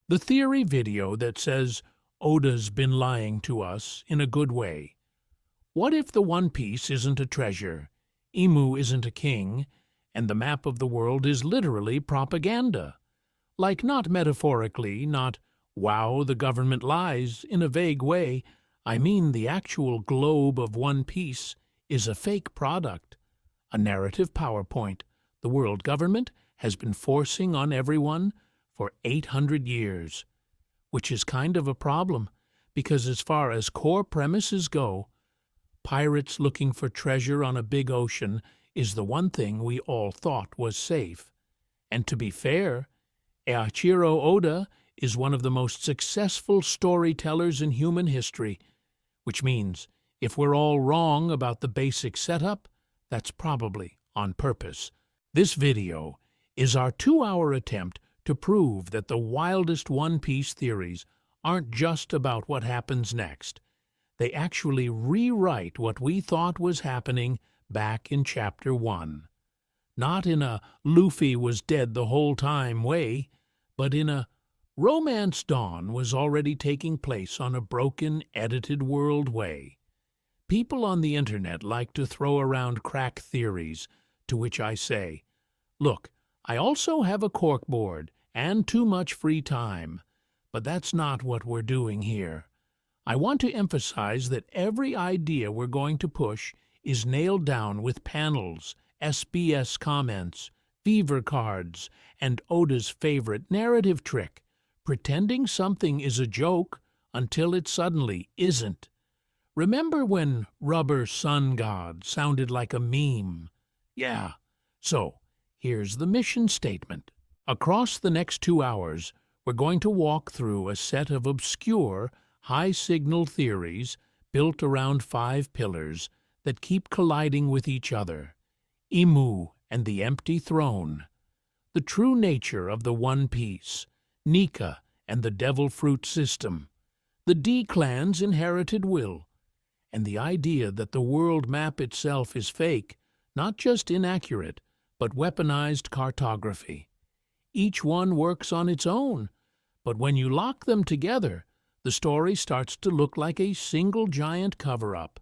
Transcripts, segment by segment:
The theory video that says Oda's been lying to us in a good way. What if the One Piece isn't a treasure, Emu isn't a king, and the map of the world is literally propaganda? Like, not metaphorically, not, wow, the government lies, in a vague way. I mean the actual globe of One Piece is a fake product, a narrative PowerPoint the world government has been forcing on everyone for 800 years. Which is kind of a problem, because as far as core premises go, pirates looking for treasure on a big ocean is the one thing we all thought was safe. And to be fair, Eiichiro Oda is one of the most successful storytellers in human history, which means if we're all wrong about the basic setup, that's probably on purpose. This video is our 2-hour attempt to prove that the wildest One Piece theories aren't just about what happens next. They actually rewrite what we thought was happening back in Chapter 1. Not in a Luffy was dead the whole time way, but in a Romance Dawn was already taking place on a broken, edited world way. People on the internet like to throw around crack theories, to which I say, look, I also have a corkboard and too much free time, but that's not what we're doing here. I want to emphasize that every idea we're going to push is nailed down with panels, SBS comments, fever cards, and Oda's favorite narrative trick, pretending something is a joke until it suddenly isn't. Remember when Rubber Sun God sounded like a meme? Yeah. So, here's the mission statement. Across the next 2 hours, we're going to walk through a set of obscure, high-signal theories built around 5 pillars that keep colliding with each other. Emu and the Empty Throne, the true nature of the One Piece, Nika and the Devil Fruit System, the D-Clan's inherited will, and the idea that the world map itself is fake, not just inaccurate, but weaponized cartography. Each one works on its own, but when you lock them together, the story starts to look like a single giant cover-up.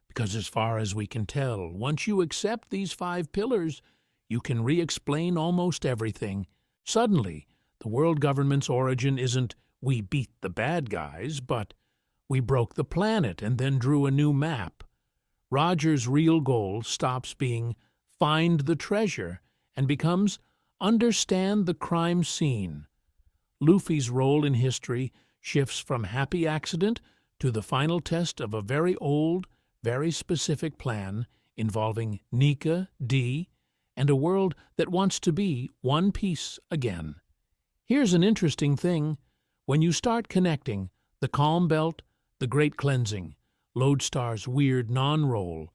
Because as far as we can tell, once you accept these 5 pillars, you can re-explain almost everything. Suddenly, the world government's origin isn't, we beat the bad guys, but we broke the planet and then drew a new map. Roger's real goal stops being find the treasure and becomes understand the crime scene. Luffy's role in history shifts from happy accident to the final test of a very old, very specific plan involving Nika, D, and a world that wants to be One Piece again. Here's an interesting thing. When you start connecting the Calm Belt, the Great Cleansing, Lodestar's weird non-roll,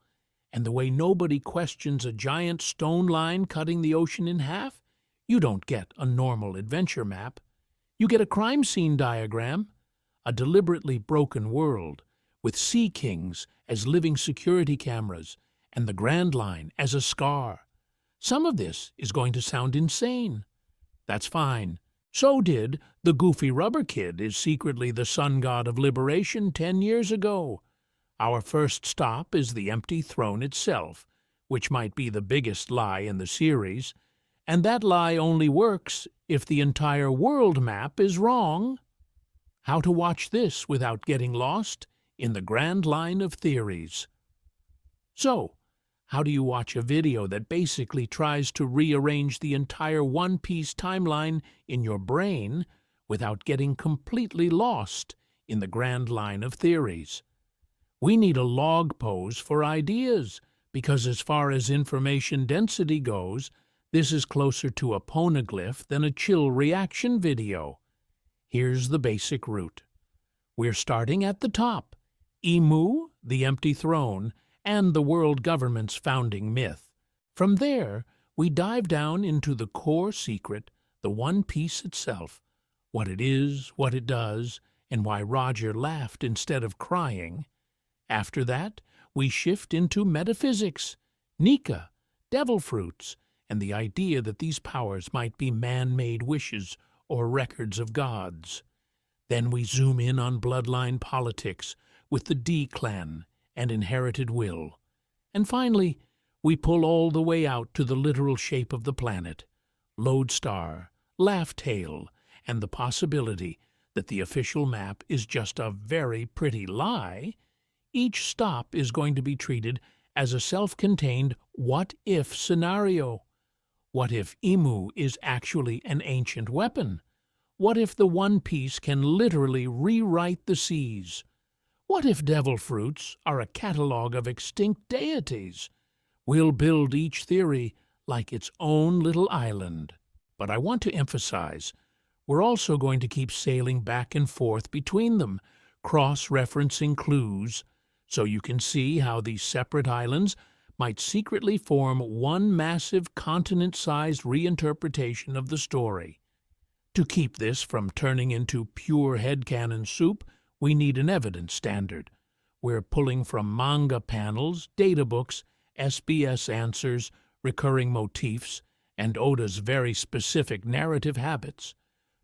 and the way nobody questions a giant stone line cutting the ocean in half, you don't get a normal adventure map. You get a crime scene diagram, a deliberately broken world, with Sea Kings as living security cameras and the Grand Line as a scar. Some of this is going to sound insane. That's fine. So did the Goofy Rubber Kid is secretly the sun god of liberation 10 years ago. Our first stop is the Empty Throne itself, which might be the biggest lie in the series, and that lie only works if the entire world map is wrong. How to watch this without getting lost in the grand line of theories. So, how do you watch a video that basically tries to rearrange the entire One Piece timeline in your brain without getting completely lost in the grand line of theories? We need a log pose for ideas, because as far as information density goes, this is closer to a poneglyph than a chill reaction video. Here's the basic route. We're starting at the top. Emu, the Empty Throne, and the world government's founding myth. From there, we dive down into the core secret, the One Piece itself, what it is, what it does, and why Roger laughed instead of crying. After that, we shift into metaphysics, Nika, devil fruits, and the idea that these powers might be man-made wishes or records of gods. Then we zoom in on bloodline politics with the D-clan and inherited will. And finally, we pull all the way out to the literal shape of the planet, lodestar, laugh-tail, and the possibility that the official map is just a very pretty lie. Each stop is going to be treated as a self-contained what-if scenario. What if Imu is actually an ancient weapon? What if the One Piece can literally rewrite the seas? What if devil fruits are a catalog of extinct deities? We'll build each theory like its own little island. But I want to emphasize, we're also going to keep sailing back and forth between them, cross-referencing clues, so you can see how these separate islands might secretly form one massive continent-sized reinterpretation of the story. To keep this from turning into pure headcanon soup, we need an evidence standard. We're pulling from manga panels, databooks, SBS answers, recurring motifs, and Oda's very specific narrative habits.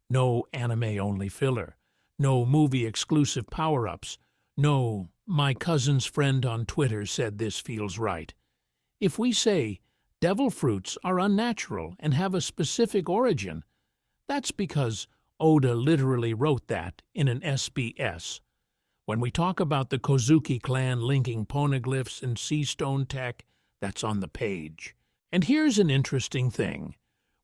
No anime-only filler, no movie-exclusive power-ups, no, my cousin's friend on Twitter said this feels right. If we say devil fruits are unnatural and have a specific origin, that's because Oda literally wrote that in an SBS. When we talk about the Kozuki clan linking poneglyphs and sea stone tech, that's on the page. And here's an interesting thing.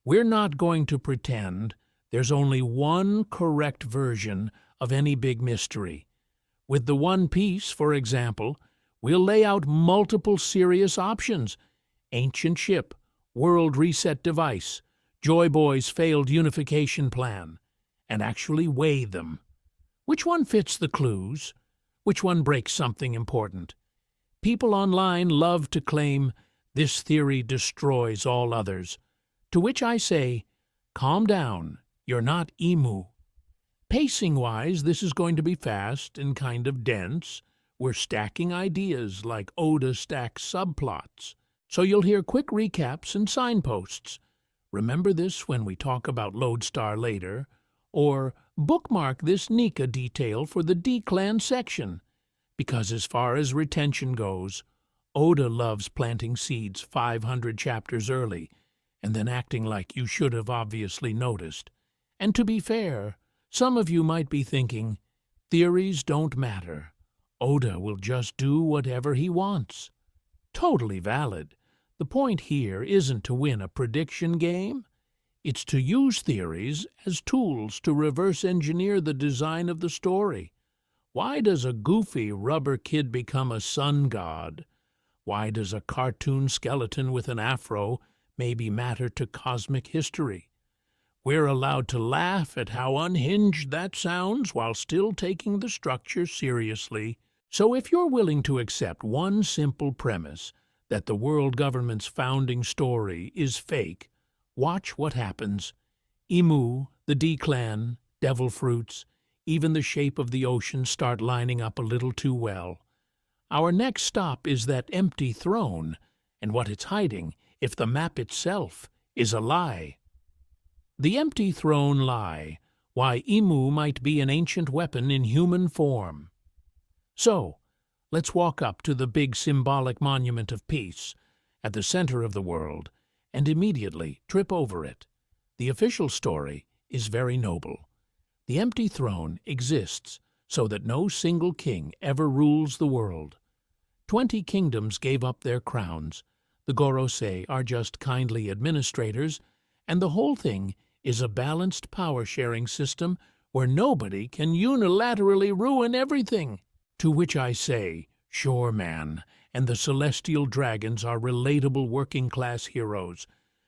We're not going to pretend there's only one correct version of any big mystery. With the One Piece, for example, we'll lay out multiple serious options: ancient ship, world reset device, Joy Boy's failed unification plan, and actually weigh them. Which one fits the clues? Which one breaks something important? People online love to claim this theory destroys all others, to which I say, calm down, you're not Imu. Pacing-wise, this is going to be fast and kind of dense. We're stacking ideas like Oda stacks subplots, so you'll hear quick recaps and signposts. Remember this when we talk about Lodestar later, or bookmark this Nika detail for the D-Clan section, because as far as retention goes, Oda loves planting seeds 500 chapters early and then acting like you should have obviously noticed. And to be fair, some of you might be thinking, theories don't matter. Oda will just do whatever he wants. Totally valid. The point here isn't to win a prediction game. It's to use theories as tools to reverse engineer the design of the story. Why does a goofy rubber kid become a sun god? Why does a cartoon skeleton with an afro maybe matter to cosmic history? We're allowed to laugh at how unhinged that sounds while still taking the structure seriously. So if you're willing to accept one simple premise, that the world government's founding story is fake, watch what happens. Imu, the D-Clan, devil fruits, even the shape of the ocean start lining up a little too well. Our next stop is that empty throne, and what it's hiding if the map itself is a lie. The empty throne lie, why Imu might be an ancient weapon in human form. So, let's walk up to the big symbolic monument of peace at the center of the world and immediately trip over it. The official story is very noble. The empty throne exists so that no single king ever rules the world. 20 kingdoms gave up their crowns. The Gorosei are just kindly administrators, and the whole thing is a balanced power-sharing system where nobody can unilaterally ruin everything. To which I say, sure, man, and the celestial dragons are relatable working-class heroes,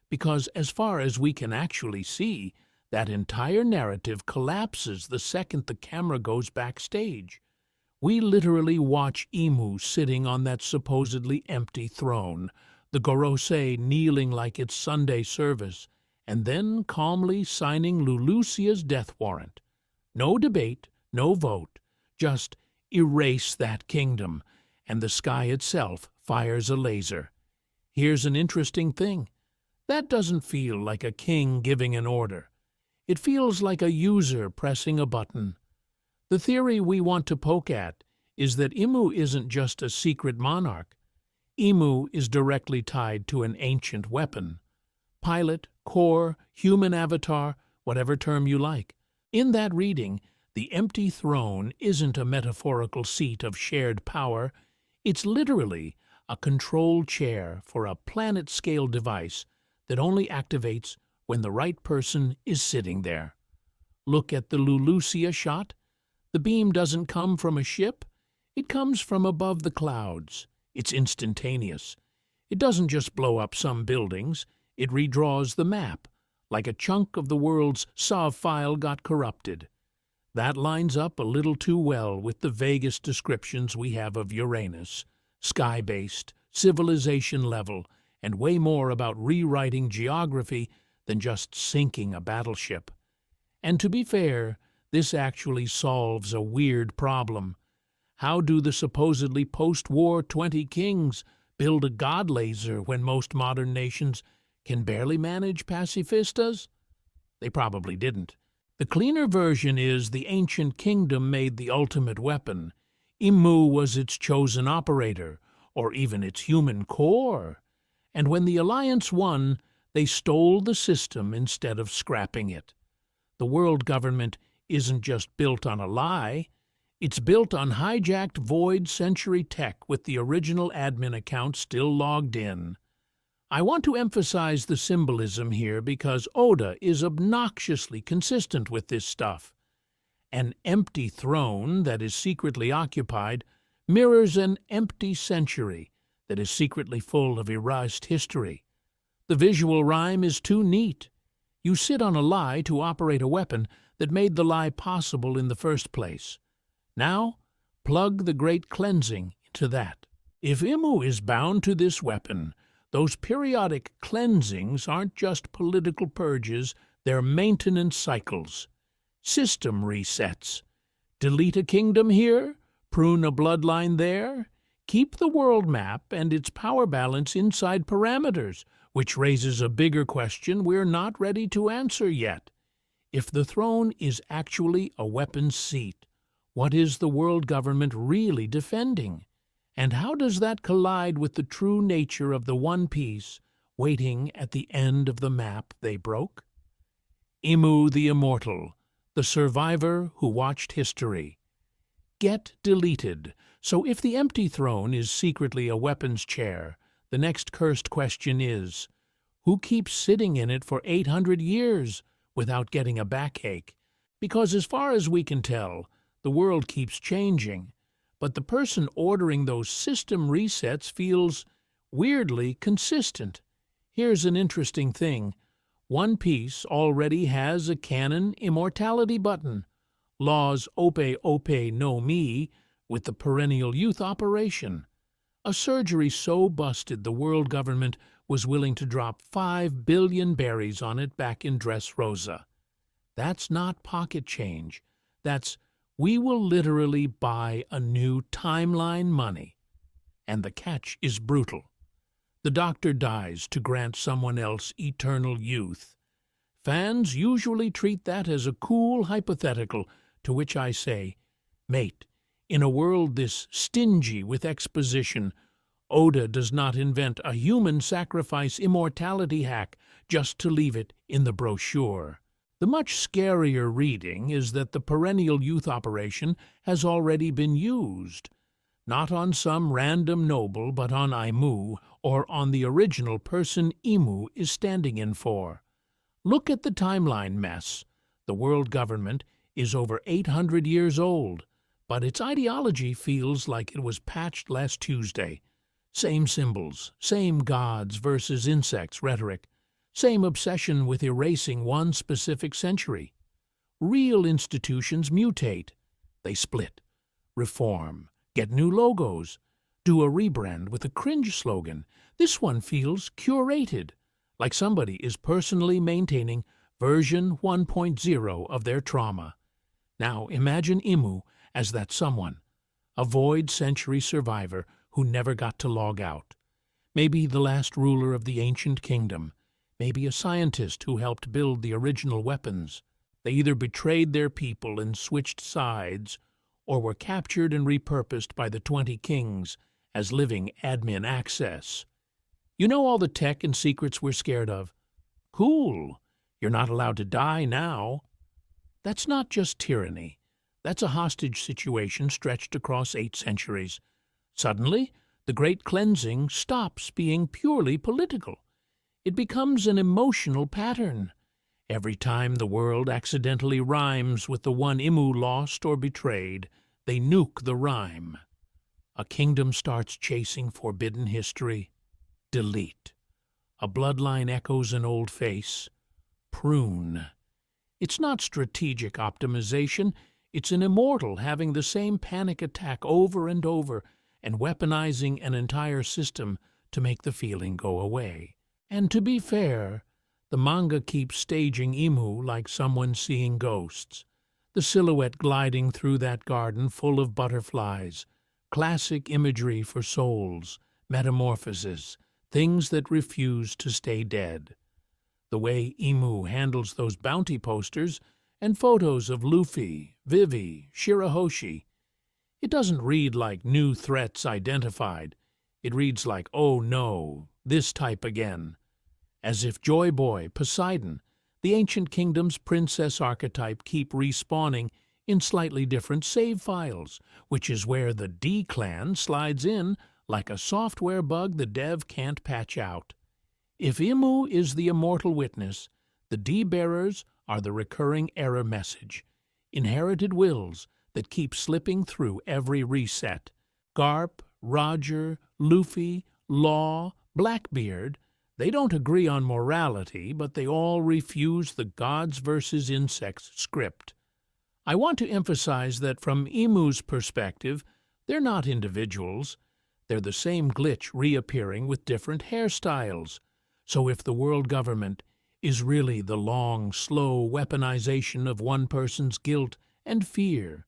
because as far as we can actually see, that entire narrative collapses the second the camera goes backstage. We literally watch Imu sitting on that supposedly empty throne, the Gorosei kneeling like it's Sunday service, and then calmly signing Lulusia's death warrant. No debate, no vote, just erase that kingdom, and the sky itself fires a laser. Here's an interesting thing. That doesn't feel like a king giving an order. It feels like a user pressing a button. The theory we want to poke at is that Imu isn't just a secret monarch. Imu is directly tied to an ancient weapon. Pilot, core, human avatar, whatever term you like. In that reading, the empty throne isn't a metaphorical seat of shared power. It's literally a control chair for a planet-scale device that only activates when the right person is sitting there. Look at the Lulusia shot. The beam doesn't come from a ship. It comes from above the clouds. It's instantaneous. It doesn't just blow up some buildings. It redraws the map, like a chunk of the world's SAV file got corrupted. That lines up a little too well with the vaguest descriptions we have of Uranus, sky-based, civilization level, and way more about rewriting geography than just sinking a battleship. And to be fair, this actually solves a weird problem. How do the supposedly post-war 20 kings build a god laser when most modern nations can barely manage pacifistas? They probably didn't. The cleaner version is the ancient kingdom made the ultimate weapon. Imu was its chosen operator, or even its human core. And when the Alliance won, they stole the system instead of scrapping it. The world government isn't just built on a lie. It's built on hijacked void century tech with the original admin account still logged in. I want to emphasize the symbolism here because Oda is obnoxiously consistent with this stuff. An empty throne that is secretly occupied mirrors an empty century that is secretly full of erased history. The visual rhyme is too neat. You sit on a lie to operate a weapon that made the lie possible in the first place. Now, plug the great cleansing into that. If Imu is bound to this weapon, those periodic cleansings aren't just political purges, they're maintenance cycles. System resets. Delete a kingdom here, prune a bloodline there, keep the world map and its power balance inside parameters, which raises a bigger question we're not ready to answer yet. If the throne is actually a weapons seat, what is the world government really defending? And how does that collide with the true nature of the One Piece waiting at the end of the map they broke? Imu the Immortal, the survivor who watched history. Get deleted. So if the empty throne is secretly a weapons chair, the next cursed question is, who keeps sitting in it for 800 years without getting a backache? Because as far as we can tell, the world keeps changing, but the person ordering those system resets feels weirdly consistent. Here's an interesting thing. One Piece already has a canon immortality button. Law's Ope Ope no Mi with the perennial youth operation. A surgery so busted the world government was willing to drop 5 billion berries on it back in Dressrosa. That's not pocket change. That's we will literally buy a new timeline money. And the catch is brutal. The doctor dies to grant someone else eternal youth. Fans usually treat that as a cool hypothetical, to which I say, mate, in a world this stingy with exposition, Oda does not invent a human sacrifice immortality hack just to leave it in the brochure. The much scarier reading is that the perennial youth operation has already been used, not on some random noble but on Aimu or on the original person Imu is standing in for. Look at the timeline mess. The world government is over 800 years old, but its ideology feels like it was patched last Tuesday. Same symbols, same gods versus insects rhetoric, same obsession with erasing one specific century. Real institutions mutate. They split, reform, get new logos, do a rebrand with a cringe slogan. This one feels curated, like somebody is personally maintaining version 1.0 of their trauma. Now imagine Imu as that someone, a void century survivor who never got to log out. Maybe the last ruler of the ancient kingdom, maybe a scientist who helped build the original weapons. They either betrayed their people and switched sides, or were captured and repurposed by the 20 kings as living admin access. You know all the tech and secrets we're scared of? Cool. You're not allowed to die now. That's not just tyranny. That's a hostage situation stretched across 8 centuries. Suddenly, the Great Cleansing stops being purely political. It becomes an emotional pattern. Every time the world accidentally rhymes with the one Imu lost or betrayed, they nuke the rhyme. A kingdom starts chasing forbidden history. Delete. A bloodline echoes an old face. Prune. It's not strategic optimization. It's an immortal having the same panic attack over and over and weaponizing an entire system to make the feeling go away. And to be fair, the manga keeps staging Imu like someone seeing ghosts. The silhouette gliding through that garden full of butterflies. Classic imagery for souls, metamorphoses, things that refuse to stay dead. The way Imu handles those bounty posters and photos of Luffy, Vivi, Shirahoshi. It doesn't read like new threats identified. It reads like, oh no, this type again. As if Joy Boy, Poseidon, the ancient kingdom's princess archetype keep respawning in slightly different save files, which is where the D-clan slides in like a software bug the dev can't patch out. If Imu is the immortal witness, the D-bearers are the recurring error message, inherited wills that keep slipping through every reset. Garp, Roger, Luffy, Law, Blackbeard, they don't agree on morality, but they all refuse the gods versus insects script. I want to emphasize that from Imu's perspective, they're not individuals. They're the same glitch reappearing with different hairstyles. So if the world government is really the long, slow weaponization of one person's guilt and fear,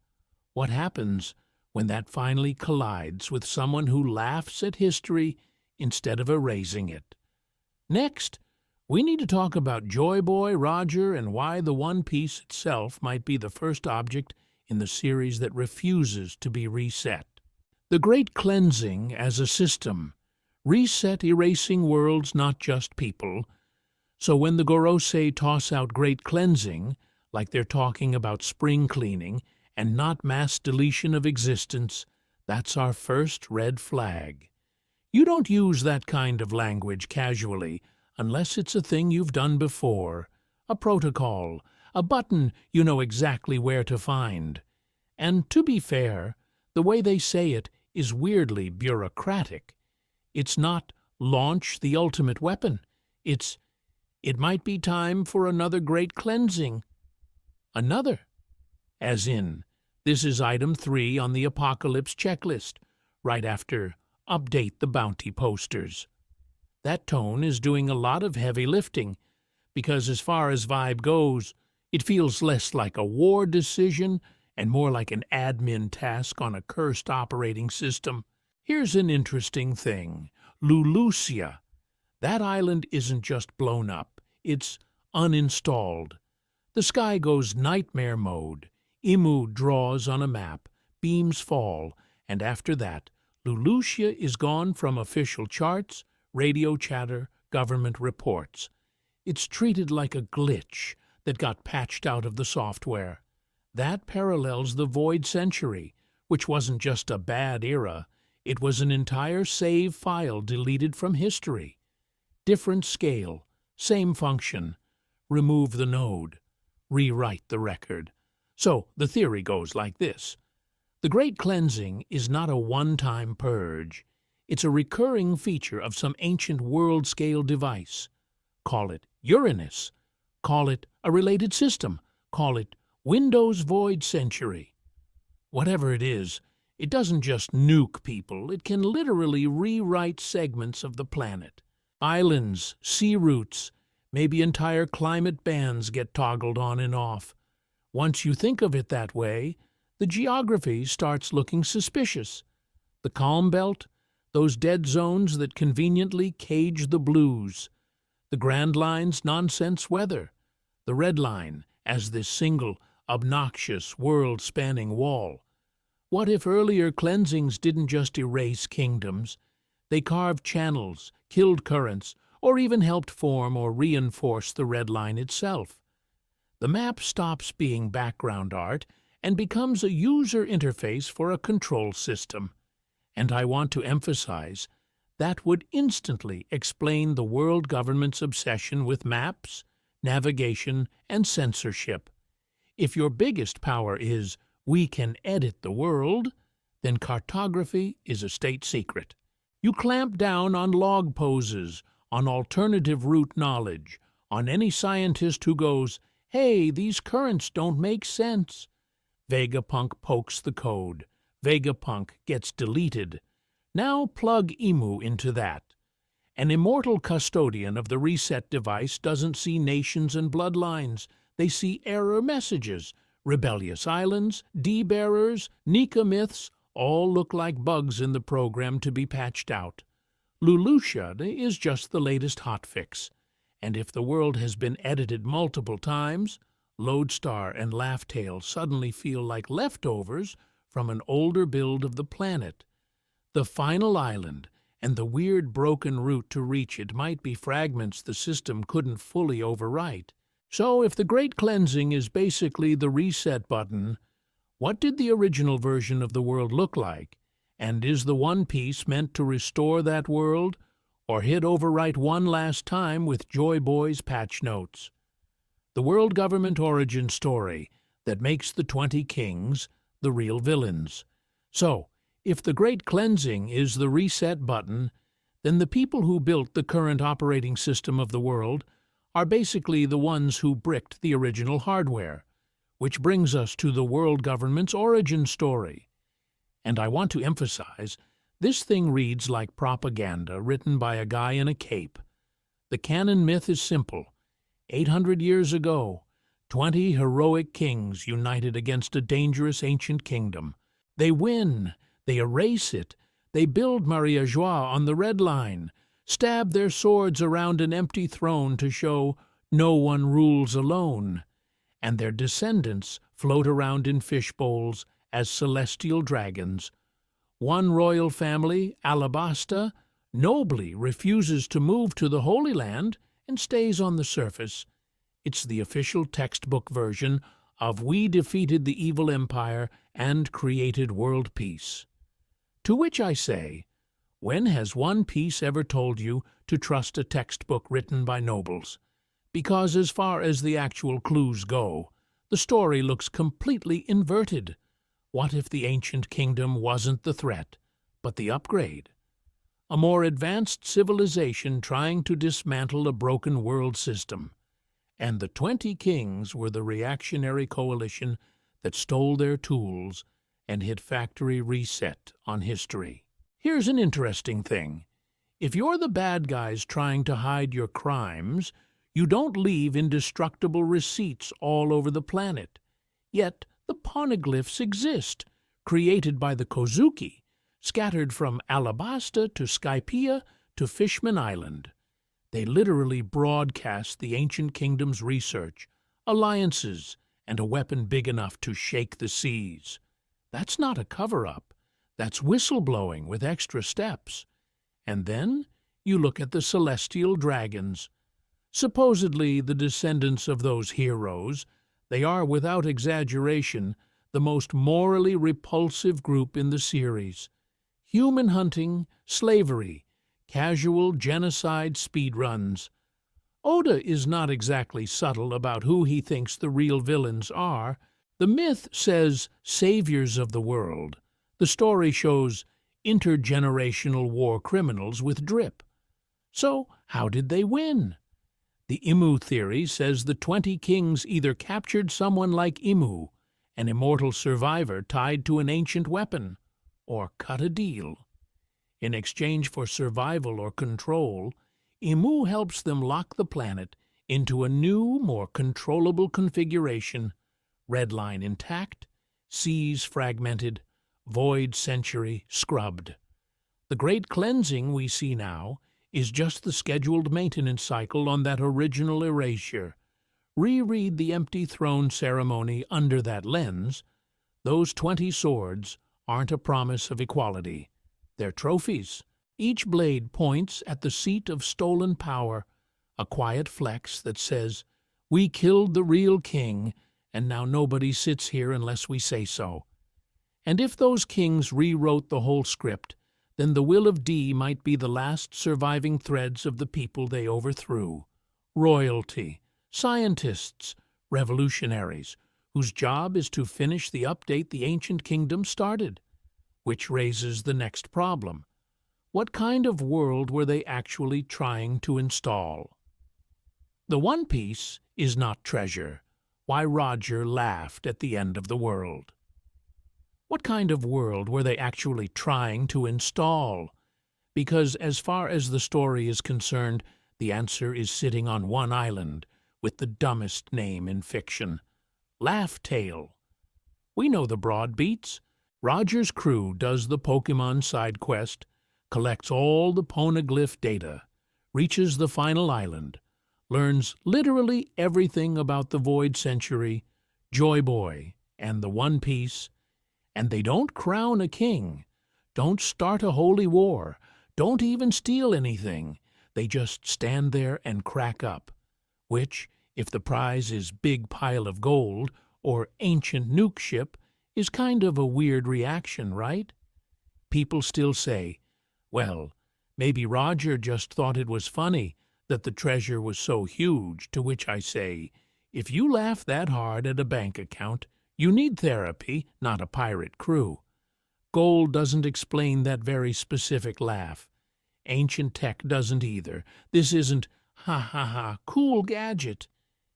what happens when that finally collides with someone who laughs at history instead of erasing it? Next, we need to talk about Joy Boy, Roger, and why the One Piece itself might be the first object in the series that refuses to be reset. The Great Cleansing as a system. Reset erasing worlds, not just people. So when the Gorosei toss out Great Cleansing, like they're talking about spring cleaning and not mass deletion of existence, that's our first red flag. You don't use that kind of language casually unless it's a thing you've done before, a protocol, a button you know exactly where to find. And to be fair, the way they say it is weirdly bureaucratic. It's not launch the ultimate weapon. It might be time for another great cleansing. Another. As in, this is item 3 on the apocalypse checklist, right after update the bounty posters. That tone is doing a lot of heavy lifting, because as far as vibe goes, it feels less like a war decision and more like an admin task on a cursed operating system. Here's an interesting thing. Lulusia. That island isn't just blown up, it's uninstalled. The sky goes nightmare mode. Imu draws on a map, beams fall, and after that, Lulusia is gone from official charts, radio chatter, government reports. It's treated like a glitch that got patched out of the software. That parallels the Void Century, which wasn't just a bad era, it was an entire save file deleted from history. Different scale, same function. Remove the node. Rewrite the record. So the theory goes like this. The Great Cleansing is not a one-time purge. It's a recurring feature of some ancient world-scale device. Call it Uranus. Call it a related system. Call it Windows Void Century. Whatever it is, it doesn't just nuke people. It can literally rewrite segments of the planet. Islands, sea routes, maybe entire climate bands get toggled on and off. Once you think of it that way, the geography starts looking suspicious. The calm belt, those dead zones that conveniently cage the blues. The Grand Line's nonsense weather. The Red Line, as this single, obnoxious, world-spanning wall? What if earlier cleansings didn't just erase kingdoms? They carved channels, killed currents, or even helped form or reinforce the red line itself. The map stops being background art and becomes a user interface for a control system. And I want to emphasize, that would instantly explain the world government's obsession with maps, navigation, and censorship. If your biggest power is, we can edit the world, then cartography is a state secret. You clamp down on log poses, on alternative route knowledge, on any scientist who goes, "Hey, these currents don't make sense." Vegapunk pokes the code. Vegapunk gets deleted. Now plug Emu into that. An immortal custodian of the reset device doesn't see nations and bloodlines. They see error messages. Rebellious islands, D-bearers, Nika myths, all look like bugs in the program to be patched out. Lulusia is just the latest hotfix. And if the world has been edited multiple times, Lodestar and Laughtail suddenly feel like leftovers from an older build of the planet. The final island and the weird broken route to reach it might be fragments the system couldn't fully overwrite. So if the Great Cleansing is basically the reset button, what did the original version of the world look like? And is the One Piece meant to restore that world, or hit overwrite one last time with Joy Boy's patch notes? The world government origin story that makes the 20 kings the real villains. So, if the Great Cleansing is the reset button, then the people who built the current operating system of the world are basically the ones who bricked the original hardware, which brings us to the world government's origin story. And I want to emphasize, this thing reads like propaganda written by a guy in a cape. The canon myth is simple. 800 years ago, 20 heroic kings united against a dangerous ancient kingdom. They win, they erase it, they build Maria Joie on the red line, stab their swords around an empty throne to show no one rules alone, and their descendants float around in fishbowls as celestial dragons. One royal family, Alabasta, nobly refuses to move to the Holy Land and stays on the surface. It's the official textbook version of "We defeated the evil empire and created world peace." To which I say, when has One Piece ever told you to trust a textbook written by nobles? Because as far as the actual clues go, the story looks completely inverted. What if the ancient kingdom wasn't the threat, but the upgrade? A more advanced civilization trying to dismantle a broken world system. And the 20 kings were the reactionary coalition that stole their tools and hit factory reset on history. Here's an interesting thing. If you're the bad guys trying to hide your crimes, you don't leave indestructible receipts all over the planet. Yet the poneglyphs exist, created by the Kozuki, scattered from Alabasta to Skypiea to Fishman Island. They literally broadcast the ancient kingdom's research, alliances, and a weapon big enough to shake the seas. That's not a cover-up. That's whistleblowing with extra steps. And then you look at the celestial dragons. Supposedly the descendants of those heroes, they are, without exaggeration, the most morally repulsive group in the series. Human hunting, slavery, casual genocide speedruns. Oda is not exactly subtle about who he thinks the real villains are. The myth says saviors of the world. The story shows intergenerational war criminals with drip. So how did they win? The Imu theory says the 20 kings either captured someone like Imu, an immortal survivor tied to an ancient weapon, or cut a deal. In exchange for survival or control, Imu helps them lock the planet into a new, more controllable configuration. Red line intact, seas fragmented, void century scrubbed. The Great Cleansing we see now is just the scheduled maintenance cycle on that original erasure. Reread the empty throne ceremony under that lens. Those 20 swords aren't a promise of equality. They're trophies. Each blade points at the seat of stolen power, a quiet flex that says, "We killed the real king, and now nobody sits here unless we say so." And if those kings rewrote the whole script, then the will of D might be the last surviving threads of the people they overthrew. Royalty, scientists, revolutionaries, whose job is to finish the update the ancient kingdom started. Which raises the next problem. What kind of world were they actually trying to install? The One Piece is not treasure. Why Roger laughed at the end of the world. What kind of world were they actually trying to install? Because as far as the story is concerned, the answer is sitting on one island with the dumbest name in fiction. Laugh Tale. We know the broad beats. Roger's crew does the Pokemon side quest, collects all the poneglyph data, reaches the final island, learns literally everything about the Void Century, Joy Boy, and the One Piece, and they don't crown a king, don't start a holy war, don't even steal anything. They just stand there and crack up, which, if the prize is big pile of gold or ancient nuke ship, is kind of a weird reaction, right? People still say, well, maybe Roger just thought it was funny that the treasure was so huge, to which I say, if you laugh that hard at a bank account, you need therapy, not a pirate crew. Gold doesn't explain that very specific laugh. Ancient tech doesn't either. This isn't, ha ha ha, cool gadget.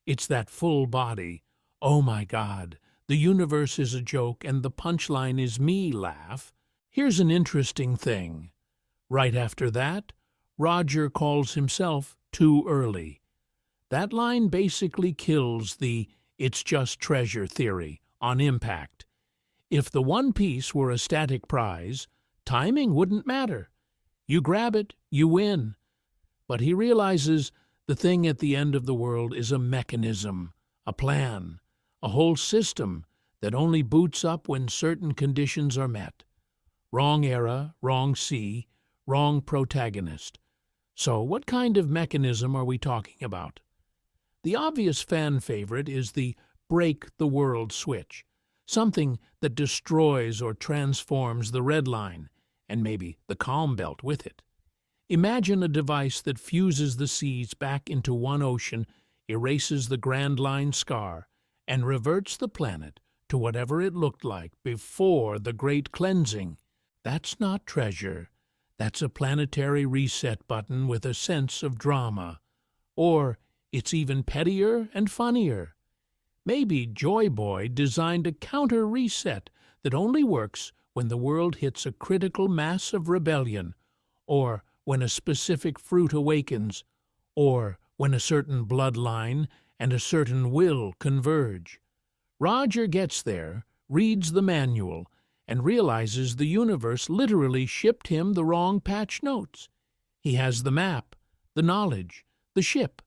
It's that full body, oh my God, the universe is a joke and the punchline is me laugh. Here's an interesting thing. Right after that, Roger calls himself too early. That line basically kills the "it's just treasure" theory on impact. If the One Piece were a static prize, timing wouldn't matter. You grab it, you win. But he realizes the thing at the end of the world is a mechanism, a plan, a whole system that only boots up when certain conditions are met. Wrong era, wrong sea, wrong protagonist. So what kind of mechanism are we talking about? The obvious fan favorite is the break the world switch, something that destroys or transforms the red line, and maybe the calm belt with it. Imagine a device that fuses the seas back into one ocean, erases the Grand Line scar, and reverts the planet to whatever it looked like before the Great Cleansing. That's not treasure. That's a planetary reset button with a sense of drama. Or it's even pettier and funnier. Maybe Joy Boy designed a counter-reset that only works when the world hits a critical mass of rebellion, or when a specific fruit awakens, or when a certain bloodline and a certain will converge. Roger gets there, reads the manual, and realizes the universe literally shipped him the wrong patch notes. He has the map, the knowledge, the ship,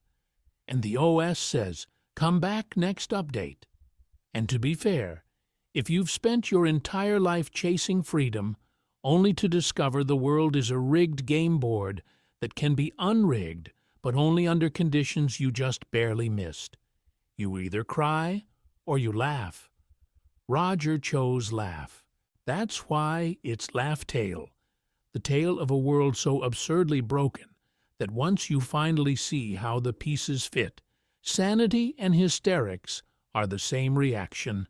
and the OS says, "Come back next update." And to be fair, if you've spent your entire life chasing freedom, only to discover the world is a rigged game board that can be unrigged, but only under conditions you just barely missed, you either cry or you laugh. Roger chose laugh. That's why it's Laugh Tale, the tale of a world so absurdly broken that once you finally see how the pieces fit, sanity and hysterics are the same reaction.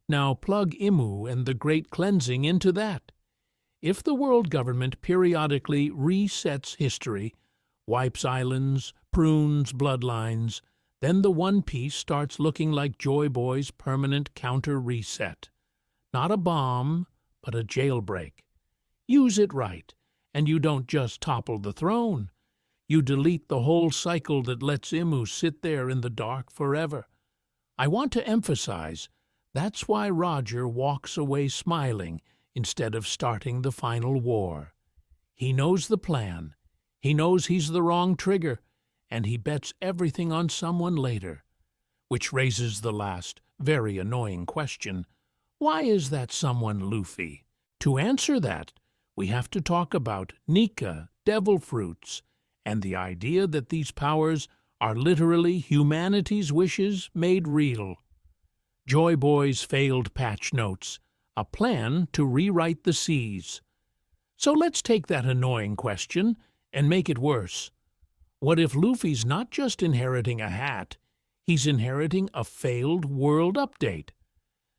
Now plug Imu and the Great Cleansing into that. If the world government periodically resets history, wipes islands, prunes bloodlines, then the One Piece starts looking like Joy Boy's permanent counter-reset. Not a bomb, but a jailbreak. Use it right, and you don't just topple the throne. You delete the whole cycle that lets Imu sit there in the dark forever. I want to emphasize, that's why Roger walks away smiling instead of starting the final war. He knows the plan. He knows he's the wrong trigger, and he bets everything on someone later. which raises the last, very annoying question. Why is that someone Luffy? To answer that, we have to talk about Nika, devil fruits, and the idea that these powers are literally humanity's wishes made real. Joy Boy's failed patch notes, a plan to rewrite the seas. So let's take that annoying question and make it worse. What if Luffy's not just inheriting a hat, he's inheriting a failed world update?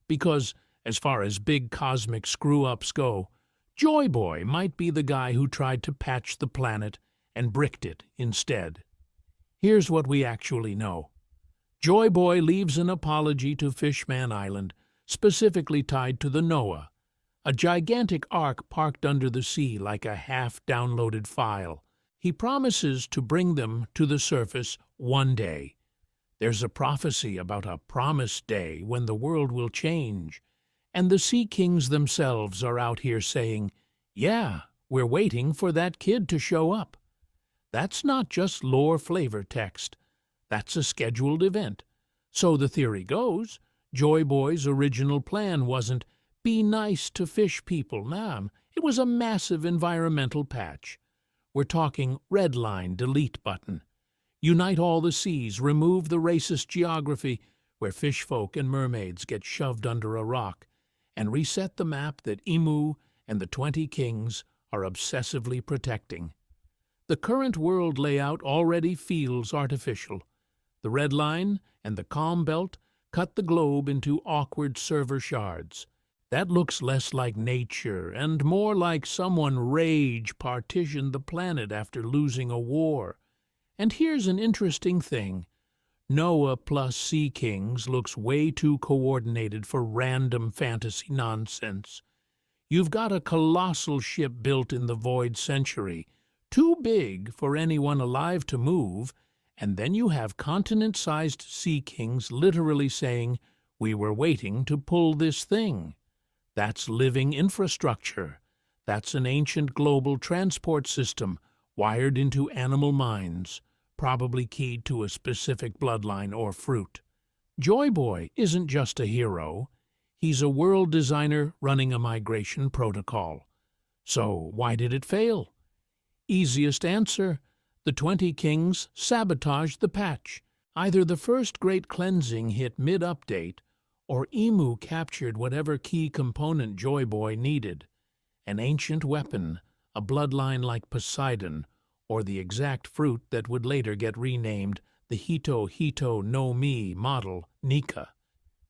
Because, as far as big cosmic screw-ups go, Joy Boy might be the guy who tried to patch the planet and bricked it instead. Here's what we actually know. Joy Boy leaves an apology to Fishman Island, specifically tied to the Noah, a gigantic ark parked under the sea like a half-downloaded file. He promises to bring them to the surface one day. There's a prophecy about a promised day when the world will change, and the Sea Kings themselves are out here saying, yeah, we're waiting for that kid to show up. That's not just lore flavor text. That's a scheduled event. So the theory goes, Joy Boy's original plan wasn't be nice to fish people. Nah, it was a massive environmental patch. We're talking red line delete button. Unite all the seas, remove the racist geography where fish folk and mermaids get shoved under a rock, and reset the map that Imu and the 20 Kings are obsessively protecting. The current world layout already feels artificial. The red line and the calm belt cut the globe into awkward server shards. That looks less like nature and more like someone rage partitioned the planet after losing a war. And here's an interesting thing. Noah plus Sea Kings looks way too coordinated for random fantasy nonsense. You've got a colossal ship built in the Void Century, too big for anyone alive to move, and then you have continent-sized Sea Kings literally saying, we were waiting to pull this thing. That's living infrastructure. That's an ancient global transport system wired into animal minds, probably keyed to a specific bloodline or fruit. Joy Boy isn't just a hero. He's a world designer running a migration protocol. So why did it fail? Easiest answer, the 20 Kings sabotaged the patch. Either the first great cleansing hit mid-update, or Imu captured whatever key component Joy Boy needed. An ancient weapon, a bloodline like Poseidon, or the exact fruit that would later get renamed the Hito Hito no Mi model, Nika.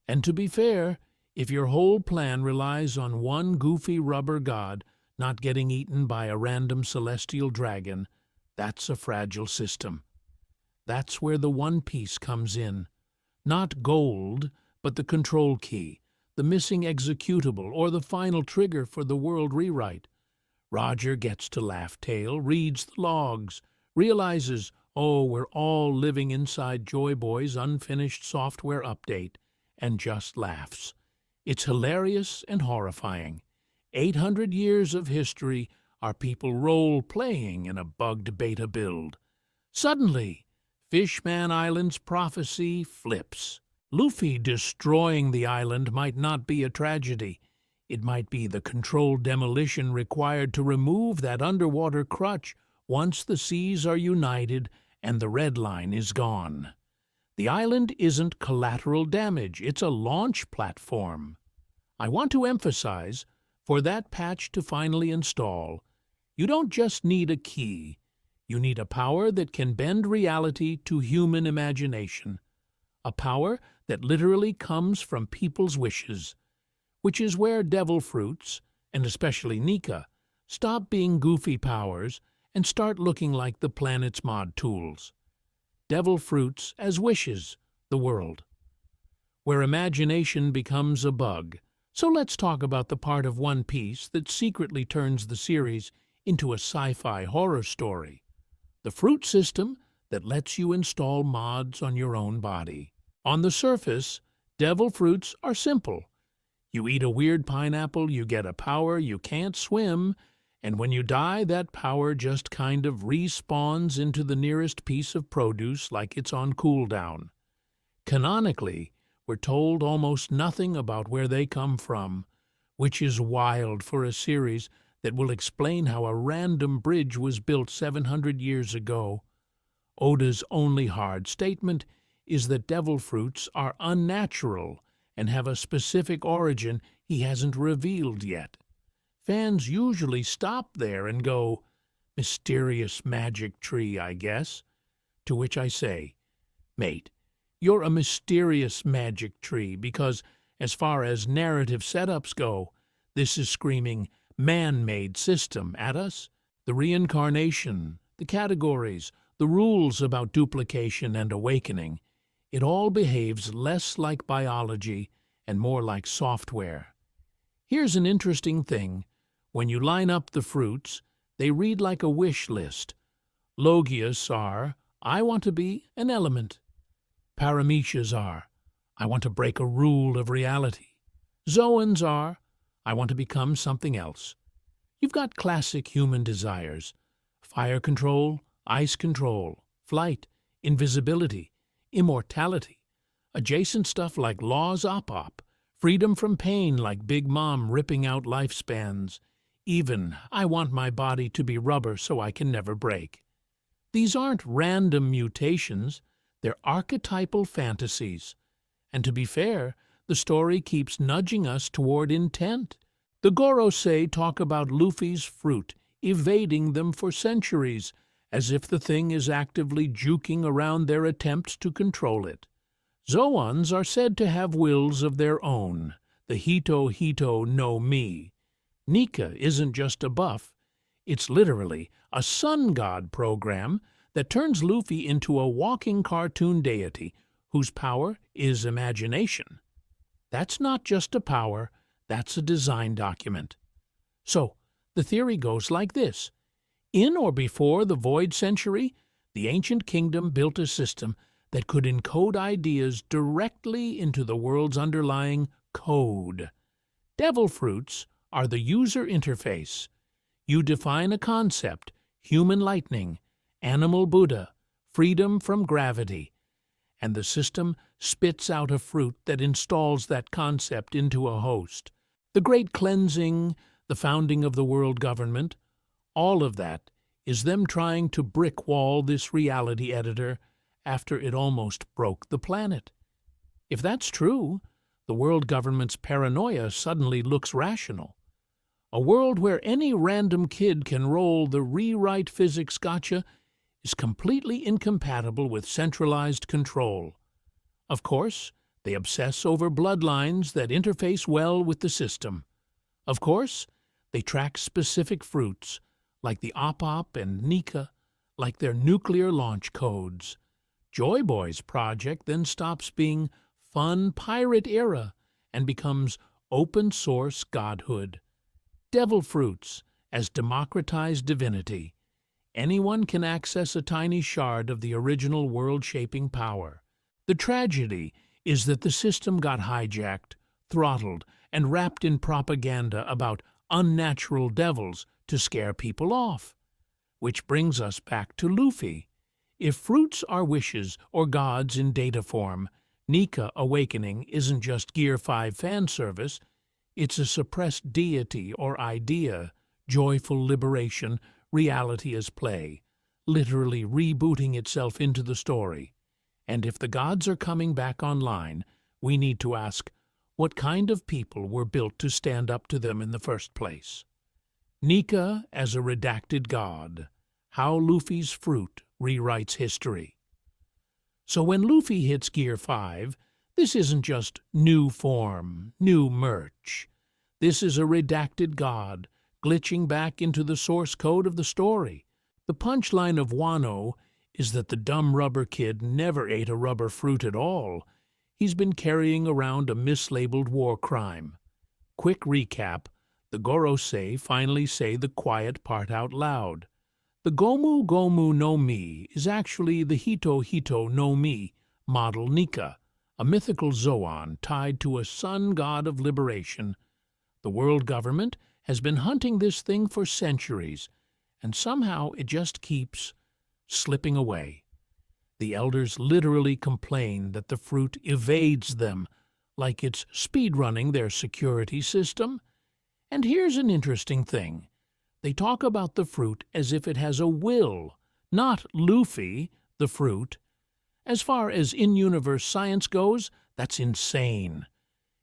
And to be fair, if your whole plan relies on one goofy rubber god not getting eaten by a random celestial dragon, that's a fragile system. That's where the One Piece comes in. Not gold, but the control key, the missing executable, or the final trigger for the world rewrite. Roger gets to Laugh Tale, reads the logs, realizes, oh, we're all living inside Joy Boy's unfinished software update, and just laughs. It's hilarious and horrifying. 800 years of history are people role-playing in a bugged beta build. Suddenly, Fishman Island's prophecy flips. Luffy destroying the island might not be a tragedy. It might be the controlled demolition required to remove that underwater crutch once the seas are united and the red line is gone. The island isn't collateral damage, it's a launch platform. I want to emphasize, for that patch to finally install, you don't just need a key, you need a power that can bend reality to human imagination. A power that literally comes from people's wishes, which is where devil fruits, and especially Nika, stop being goofy powers and start looking like the planet's mod tools. Devil fruits as wishes, the world. Where imagination becomes a bug. So let's talk about the part of One Piece that secretly turns the series into a sci-fi horror story. The fruit system that lets you install mods on your own body. On the surface, devil fruits are simple. You eat a weird pineapple, you get a power, you can't swim, and when you die, that power just kind of respawns into the nearest piece of produce like it's on cooldown. Canonically, we're told almost nothing about where they come from, which is wild for a series that will explain how a random bridge was built 700 years ago. Oda's only hard statement is that devil fruits are unnatural and have a specific origin he hasn't revealed yet. Fans usually stop there and go, "Mysterious magic tree, I guess." To which I say, "Mate, you're a mysterious magic tree because, as far as narrative setups go, this is screaming man-made system at us. The reincarnation, the categories, the rules about duplication and awakening, it all behaves less like biology and more like software. Here's an interesting thing. When you line up the fruits, they read like a wish list. Logias are, I want to be an element. Paramecias are, I want to break a rule of reality. Zoans are, I want to become something else. You've got classic human desires: fire control, ice control, flight, invisibility, immortality, adjacent stuff like laws op, freedom from pain like Big Mom ripping out lifespans, even I want my body to be rubber so I can never break. These aren't random mutations, they're archetypal fantasies. And to be fair, the story keeps nudging us toward intent. The Gorosei talk about Luffy's fruit, evading them for centuries, as if the thing is actively juking around their attempts to control it. Zoans are said to have wills of their own, the Hito Hito no Mi. Nika isn't just a buff, it's literally a sun god program that turns Luffy into a walking cartoon deity whose power is imagination. That's not just a power, that's a design document. So, the theory goes like this. In or before the Void Century, the ancient kingdom built a system that could encode ideas directly into the world's underlying code. Devil fruits are the user interface. You define a concept, human lightning, animal Buddha, freedom from gravity, and the system spits out a fruit that installs that concept into a host. The Great Cleansing, the founding of the world government, all of that is them trying to brick-wall this reality editor after it almost broke the planet. If that's true, the world government's paranoia suddenly looks rational. A world where any random kid can roll the rewrite physics gotcha is completely incompatible with centralized control. Of course, they obsess over bloodlines that interface well with the system. Of course, they track specific fruits, like the Op and Nika, like their nuclear launch codes. Joy Boy's project then stops being fun pirate era and becomes open-source godhood. Devil fruits as democratized divinity. Anyone can access a tiny shard of the original world-shaping power. The tragedy is that the system got hijacked, throttled, and wrapped in propaganda about unnatural devils to scare people off. Which brings us back to Luffy. If fruits are wishes or gods in data form, Nika Awakening isn't just Gear 5 fan service, it's a suppressed deity or idea, joyful liberation, reality as play, literally rebooting itself into the story. And if the gods are coming back online, we need to ask, what kind of people were built to stand up to them in the first place? Nika as a redacted god. How Luffy's fruit rewrites history. So when Luffy hits Gear 5, this isn't just new form, new merch. This is a redacted god, glitching back into the source code of the story. The punchline of Wano is that the dumb rubber kid never ate a rubber fruit at all. He's been carrying around a mislabeled war crime. Quick recap, the Gorosei finally say the quiet part out loud. The Gomu Gomu no Mi is actually the Hito Hito no Mi model Nika, a mythical Zoan tied to a sun god of liberation. The world government has been hunting this thing for centuries, and somehow it just keeps slipping away. The elders literally complain that the fruit evades them, like it's speedrunning their security system. And here's an interesting thing. They talk about the fruit as if it has a will, not Luffy, the fruit. As far as in-universe science goes, that's insane.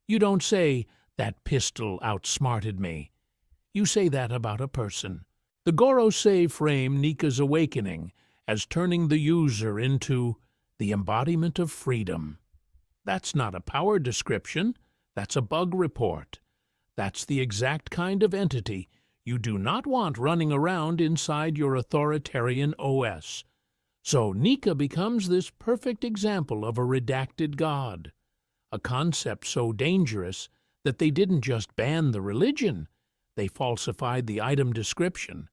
You don't say, "That pistol outsmarted me." You say that about a person. The Gorosei frame Nika's awakening as turning the user into the embodiment of freedom. That's not a power description, that's a bug report. That's the exact kind of entity you do not want running around inside your authoritarian OS. So Nika becomes this perfect example of a redacted god, a concept so dangerous that they didn't just ban the religion, they falsified the item description.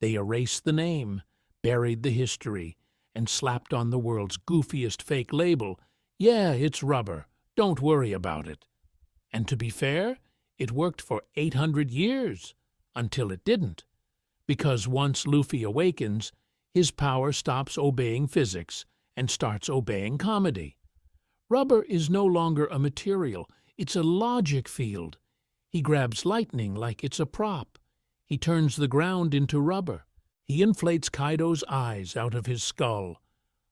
They erased the name, buried the history, and slapped on the world's goofiest fake label, "Yeah, it's rubber, don't worry about it." And to be fair, it worked for 800 years, until it didn't. Because once Luffy awakens, his power stops obeying physics and starts obeying comedy. Rubber is no longer a material, it's a logic field. He grabs lightning like it's a prop. He turns the ground into rubber. He inflates Kaido's eyes out of his skull.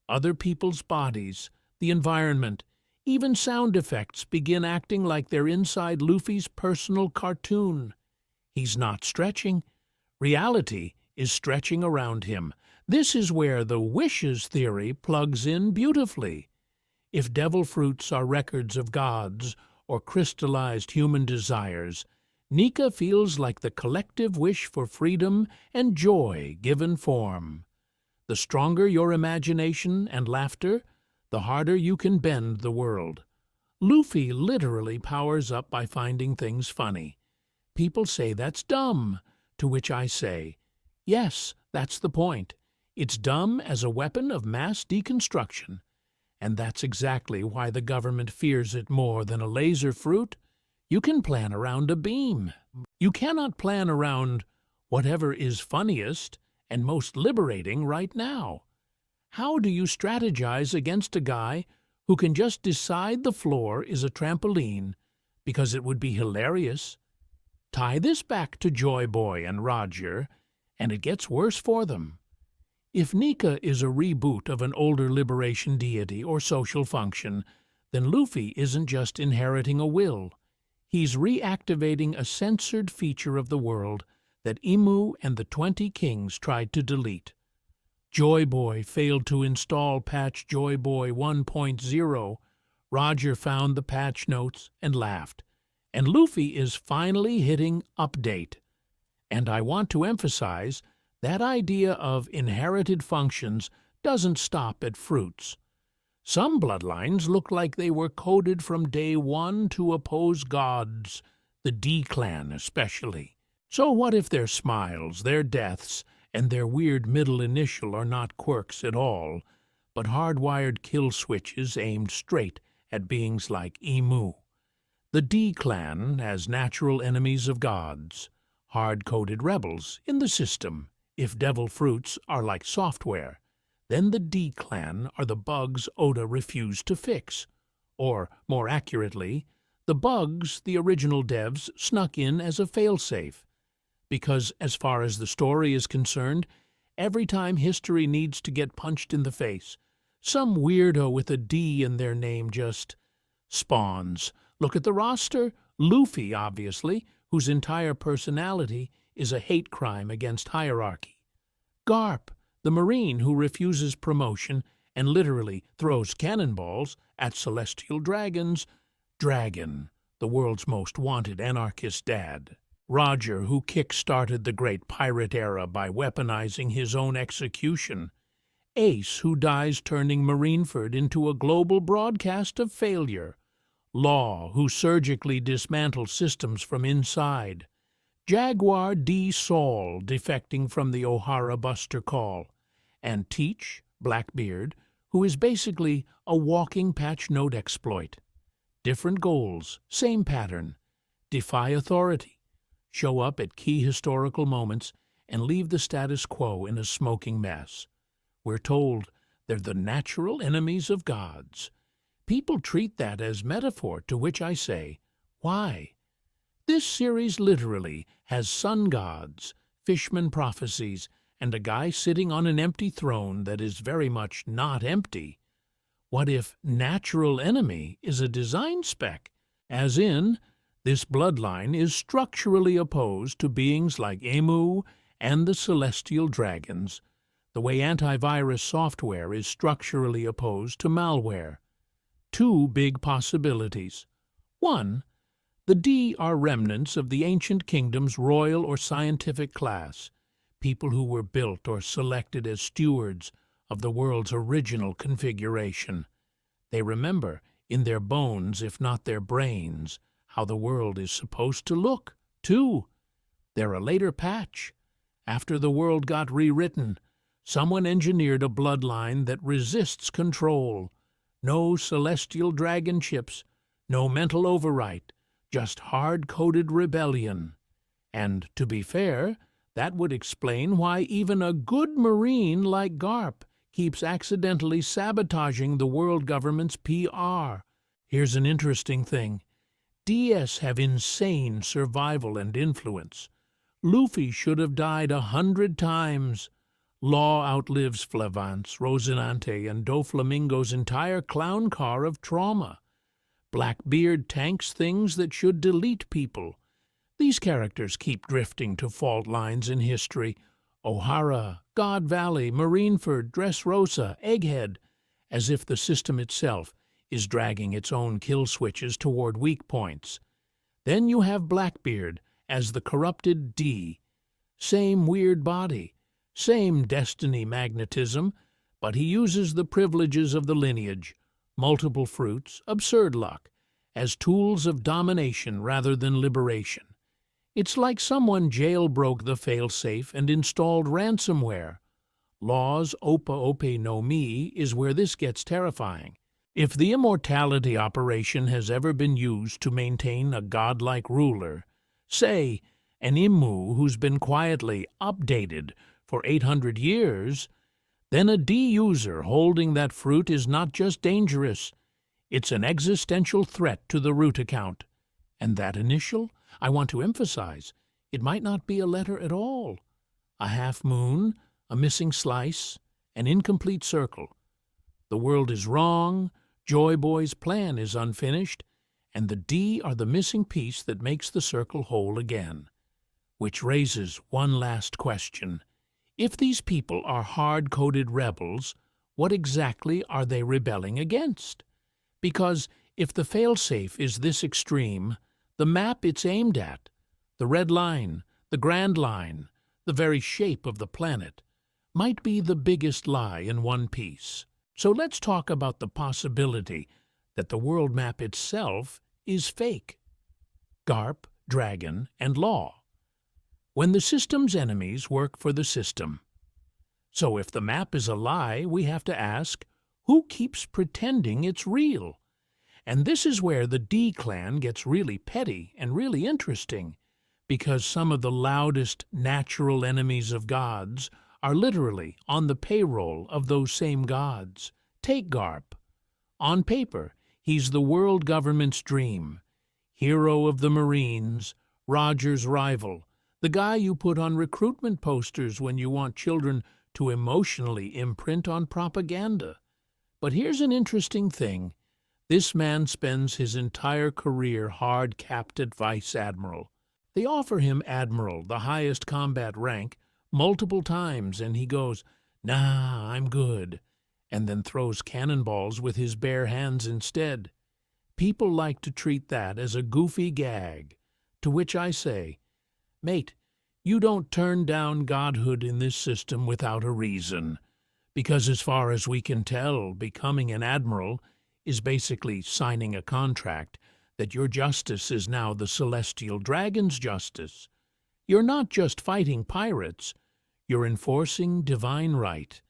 Other people's bodies, the environment, even sound effects begin acting like they're inside Luffy's personal cartoon. He's not stretching. Reality is stretching around him. This is where the wishes theory plugs in beautifully. If devil fruits are records of gods or crystallized human desires, Nika feels like the collective wish for freedom and joy given form. The stronger your imagination and laughter, the harder you can bend the world. Luffy literally powers up by finding things funny. People say that's dumb, to which I say, yes, that's the point. It's dumb as a weapon of mass deconstruction. And that's exactly why the government fears it more than a laser fruit. You can plan around a beam. You cannot plan around whatever is funniest and most liberating right now. How do you strategize against a guy who can just decide the floor is a trampoline because it would be hilarious? Tie this back to Joy Boy and Roger, and it gets worse for them. If Nika is a reboot of an older liberation deity or social function, then Luffy isn't just inheriting a will. He's reactivating a censored feature of the world that Imu and the 20 Kings tried to delete. Joy Boy failed to install patch Joy Boy 1.0. Roger found the patch notes and laughed. And Luffy is finally hitting update. And I want to emphasize that idea of inherited functions doesn't stop at fruits. Some bloodlines look like they were coded from day one to oppose gods, the D-clan especially. So what if their smiles, their deaths, and their weird middle initial are not quirks at all, but hardwired kill switches aimed straight at beings like Imu? The D-clan as natural enemies of gods, hard-coded rebels in the system. If devil fruits are like software, then the D-clan are the bugs Oda refused to fix. Or, more accurately, the bugs the original devs snuck in as a failsafe. Because, as far as the story is concerned, every time history needs to get punched in the face, some weirdo with a D in their name just spawns. Look at the roster. Luffy, obviously, whose entire personality is a hate crime against hierarchy. Garp, the Marine who refuses promotion and literally throws cannonballs at celestial dragons. Dragon, the world's most wanted anarchist dad. Roger, who kick-started the great pirate era by weaponizing his own execution. Ace, who dies turning Marineford into a global broadcast of failure. Law, who surgically dismantles systems from inside. Jaguar D. Saul, defecting from the O'Hara Buster Call. And Teach, Blackbeard, who is basically a walking patch note exploit. Different goals, same pattern. Defy authority. Show up at key historical moments and leave the status quo in a smoking mess. We're told They're the natural enemies of gods. People treat that as metaphor, to which I say, why? This series literally has sun gods, fishman prophecies, and a guy sitting on an empty throne that is very much not empty. What if natural enemy is a design spec? As in, this bloodline is structurally opposed to beings like Emu and the celestial dragons, the way antivirus software is structurally opposed to malware. Two big possibilities. One, the D are remnants of the ancient kingdom's royal or scientific class, people who were built or selected as stewards of the world's original configuration. They remember, in their bones if not their brains, how the world is supposed to look. Two, they're a later patch. After the world got rewritten, someone engineered a bloodline that resists control. No celestial dragon chips, no mental overwrite, just hard-coded rebellion. And, to be fair, that would explain why even a good Marine like Garp keeps accidentally sabotaging the world government's PR. Here's an interesting thing. DS have insane survival and influence. Luffy should have died 100 times. Law outlives Flavance, Rosinante, and Doflamingo's entire clown car of trauma. Blackbeard tanks things that should delete people. These characters keep drifting to fault lines in history. O'Hara, God Valley, Marineford, Dressrosa, Egghead, as if the system itself is dragging its own kill switches toward weak points. Then you have Blackbeard as the corrupted D. Same weird body, same destiny magnetism, but he uses the privileges of the lineage, multiple fruits, absurd luck, as tools of domination rather than liberation. It's like someone jailbroke the failsafe and installed ransomware. Law's Opa Ope no Mi is where this gets terrifying. If the immortality operation has ever been used to maintain a godlike ruler, say, an Immu who's been quietly updated for 800 years, then a D user holding that fruit is not just dangerous, it's an existential threat to the root account. And that initial, I want to emphasize, it might not be a letter at all. A half moon, a missing slice, an incomplete circle. The world is wrong, Joy Boy's plan is unfinished, and the D are the missing piece that makes the circle whole again. Which raises one last question. If these people are hard-coded rebels, what exactly are they rebelling against? Because if the failsafe is this extreme, the map it's aimed at, the red line, the grand line, the very shape of the planet, might be the biggest lie in one piece. So let's talk about the possibility that the world map itself is fake. Garp, Dragon, and Law. When the system's enemies work for the system. So if the map is a lie, we have to ask, who keeps pretending it's real? And this is where the D clan gets really petty and really interesting, because some of the loudest natural enemies of gods are literally on the payroll of those same gods. Take Garp. On paper, he's the world government's dream, hero of the Marines, Roger's rival, the guy you put on recruitment posters when you want children to emotionally imprint on propaganda. But here's an interesting thing. This man spends his entire career hard-capped at vice admiral. They offer him admiral, the highest combat rank, multiple times, and he goes, "Nah, I'm good," and then throws cannonballs with his bare hands instead. People like to treat that as a goofy gag, to which I say, mate, you don't turn down godhood in this system without a reason, because as far as we can tell, becoming an admiral is basically signing a contract that your justice is now the celestial dragon's justice. You're not just fighting pirates, you're enforcing divine right.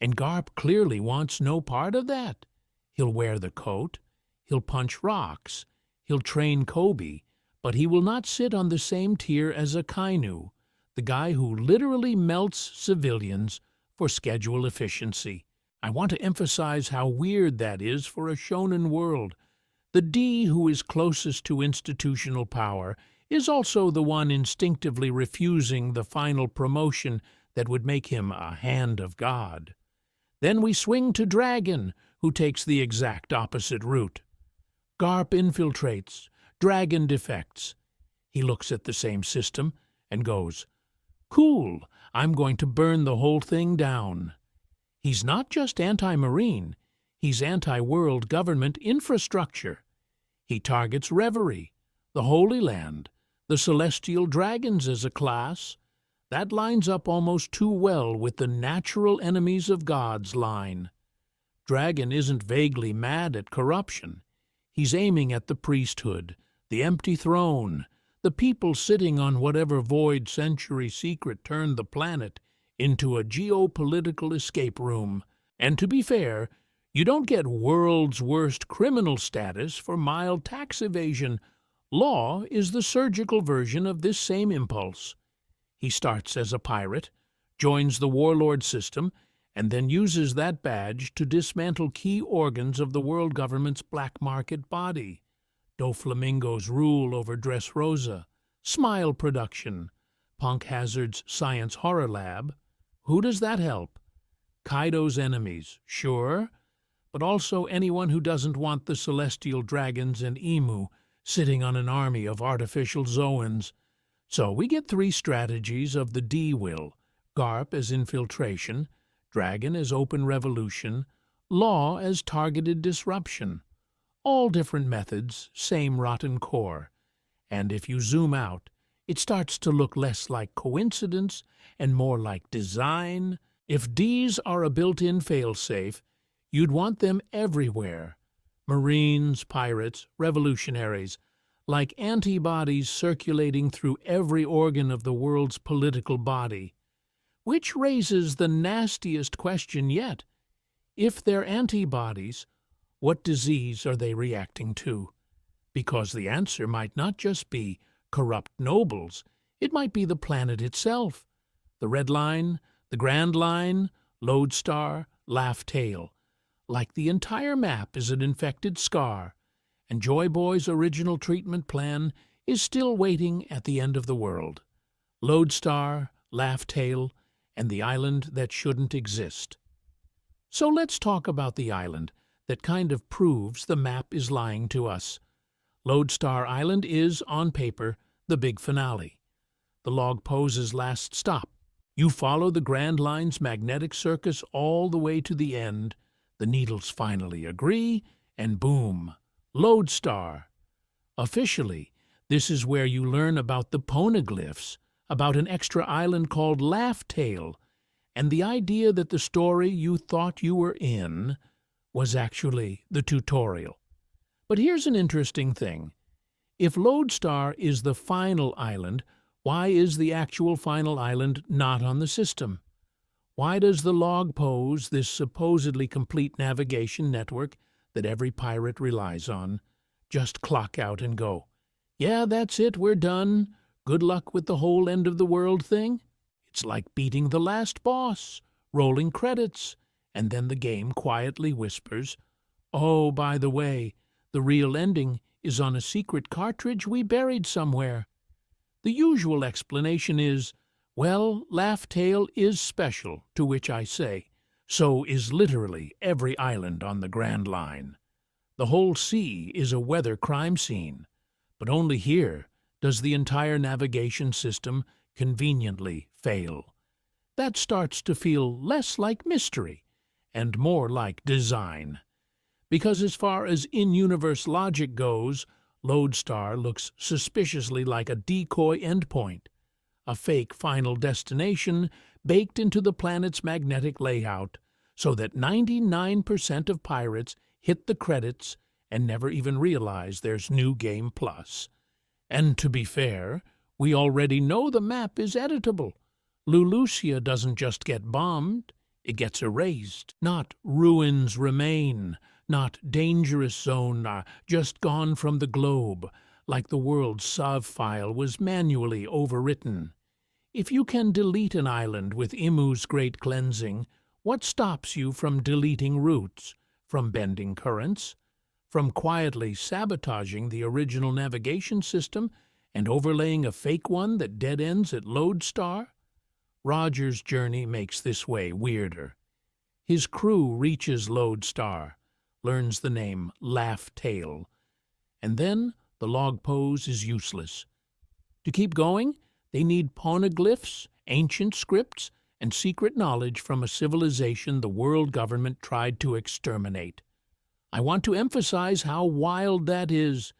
And Garp clearly wants no part of that. He'll wear the coat, he'll punch rocks, he'll train Kobe, but he will not sit on the same tier as a Kainu, the guy who literally melts civilians for schedule efficiency. I want to emphasize how weird that is for a shonen world. The D who is closest to institutional power is also the one instinctively refusing the final promotion that would make him a hand of God. Then we swing to Dragon, who takes the exact opposite route. Garp infiltrates, Dragon defects. He looks at the same system and goes, "Cool, I'm going to burn the whole thing down." He's not just anti-marine, he's anti-world government infrastructure. He targets Reverie, the Holy Land, the Celestial Dragons as a class. That lines up almost too well with the natural enemies of God's line. Dragon isn't vaguely mad at corruption. He's aiming at the priesthood, the empty throne, the people sitting on whatever void century secret turned the planet into a geopolitical escape room. And to be fair, you don't get world's worst criminal status for mild tax evasion. Law is the surgical version of this same impulse. He starts as a pirate, joins the warlord system, and then uses that badge to dismantle key organs of the world government's black market body. Doflamingo's rule over Dressrosa, Smile Production, Punk Hazard's Science Horror Lab. Who does that help? Kaido's enemies, sure, but also anyone who doesn't want the celestial dragons and Emu sitting on an army of artificial Zoans. So we get three strategies of the D-Will: Garp as infiltration, Dragon as open revolution, Law as targeted disruption. All different methods, same rotten core. And if you zoom out, it starts to look less like coincidence and more like design. If Ds are a built-in failsafe, you'd want them everywhere. Marines, pirates, revolutionaries, like antibodies circulating through every organ of the world's political body. Which raises the nastiest question yet. If they're antibodies, what disease are they reacting to? Because the answer might not just be corrupt nobles, it might be the planet itself. The Red Line, the Grand Line, Lodestar, Laugh Tale. Like the entire map is an infected scar, and Joy Boy's original treatment plan is still waiting at the end of the world. Lodestar, Laugh Tale, and the island that shouldn't exist. So let's talk about the island that kind of proves the map is lying to us. Lodestar Island is, on paper, the big finale. The log poses last stop. You follow the Grand Line's magnetic circus all the way to the end. The needles finally agree, and boom, Lodestar. Officially, this is where you learn about the poneglyphs, about an extra island called Laugh Tale, and the idea that the story you thought you were in was actually the tutorial. But here's an interesting thing. If Lodestar is the final island, why is the actual final island not on the system? Why does the log pose this supposedly complete navigation network that every pirate relies on? Just clock out and go, "Yeah, that's it, we're done. Good luck with the whole end of the world thing." It's like beating the last boss, rolling credits, and then the game quietly whispers, "Oh, by the way, the real ending is on a secret cartridge we buried somewhere." The usual explanation is, well, Laugh Tale is special, to which I say, so is literally every island on the Grand Line. The whole sea is a weather crime scene, but only here does the entire navigation system conveniently fail. That starts to feel less like mystery and more like design. Because as far as in-universe logic goes, Lodestar looks suspiciously like a decoy endpoint, a fake final destination baked into the planet's magnetic layout so that 99% of pirates hit the credits and never even realize there's New Game Plus. And to be fair, we already know the map is editable. Lulusia doesn't just get bombed, it gets erased. Not ruins remain, not dangerous zone, just gone from the globe, like the world's SOV file was manually overwritten. If you can delete an island with Imu's great cleansing, What stops you from deleting routes, from bending currents, from quietly sabotaging the original navigation system and overlaying a fake one that dead ends at Lodestar? Roger's journey makes this way weirder. His crew reaches Lodestar, learns the name Laugh Tale, and then the log pose is useless. To keep going, they need poneglyphs, ancient scripts, and secret knowledge from a civilization the world government tried to exterminate. I want to emphasize how wild that is.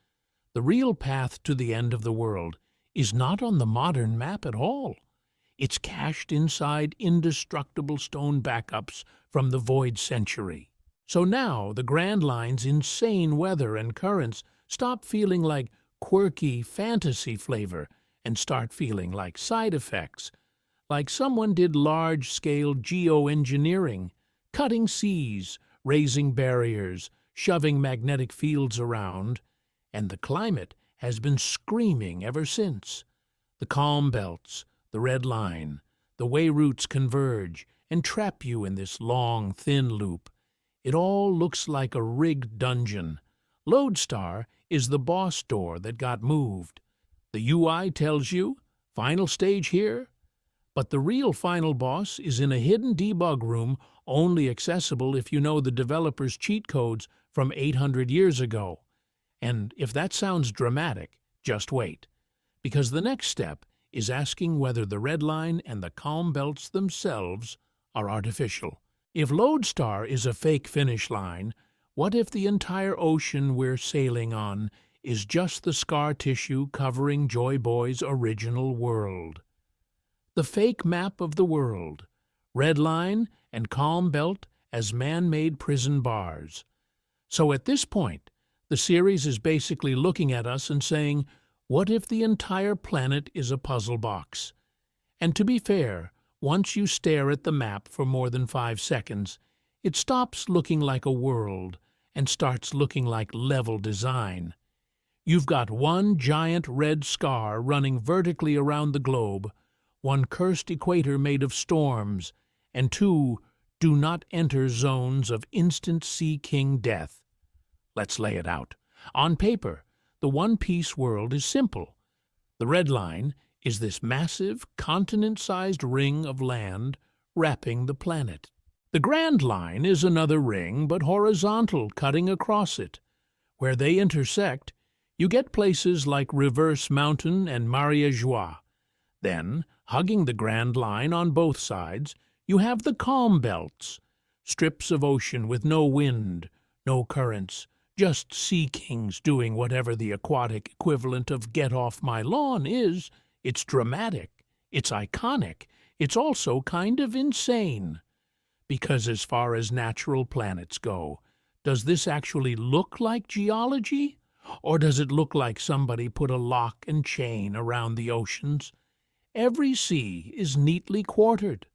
The real path to the end of the world is not on the modern map at all. It's cached inside indestructible stone backups from the Void Century. So now the Grand Line's insane weather and currents stop feeling like quirky fantasy flavor and start feeling like side effects, like someone did large-scale geoengineering, cutting seas, raising barriers, shoving magnetic fields around, and the climate has been screaming ever since. The calm belts, the red line, the way routes converge and trap you in this long, thin loop. It all looks like a rigged dungeon. Lodestar is the boss door that got moved. The UI tells you, final stage here, but the real final boss is in a hidden debug room only accessible if you know the developer's cheat codes from 800 years ago. And if that sounds dramatic, just wait, because the next step is asking whether the red line and the calm belts themselves are artificial. If Lodestar is a fake finish line, what if the entire ocean we're sailing on is just the scar tissue covering Joy Boy's original world? The fake map of the world, red line and calm belt as man-made prison bars. So at this point, the series is basically looking at us and saying, what if the entire planet is a puzzle box? And to be fair, once you stare at the map for more than 5 seconds, it stops looking like a world and starts looking like level design. You've got one giant red scar running vertically around the globe, one cursed equator made of storms, and 2 do-not-enter zones of instant Sea King death. Let's lay it out. On paper, the One Piece world is simple. The red line is this massive, continent-sized ring of land wrapping the planet. The Grand Line is another ring, but horizontal, cutting across it. Where they intersect, you get places like Reverse Mountain and Maria Joie. Then, hugging the Grand Line on both sides, you have the calm belts, strips of ocean with no wind, no currents, just sea kings doing whatever the aquatic equivalent of get off my lawn is. It's dramatic, it's iconic, it's also kind of insane. Because as far as natural planets go, does this actually look like geology? Or does it look like somebody put a lock and chain around the oceans? Every sea is neatly quartered.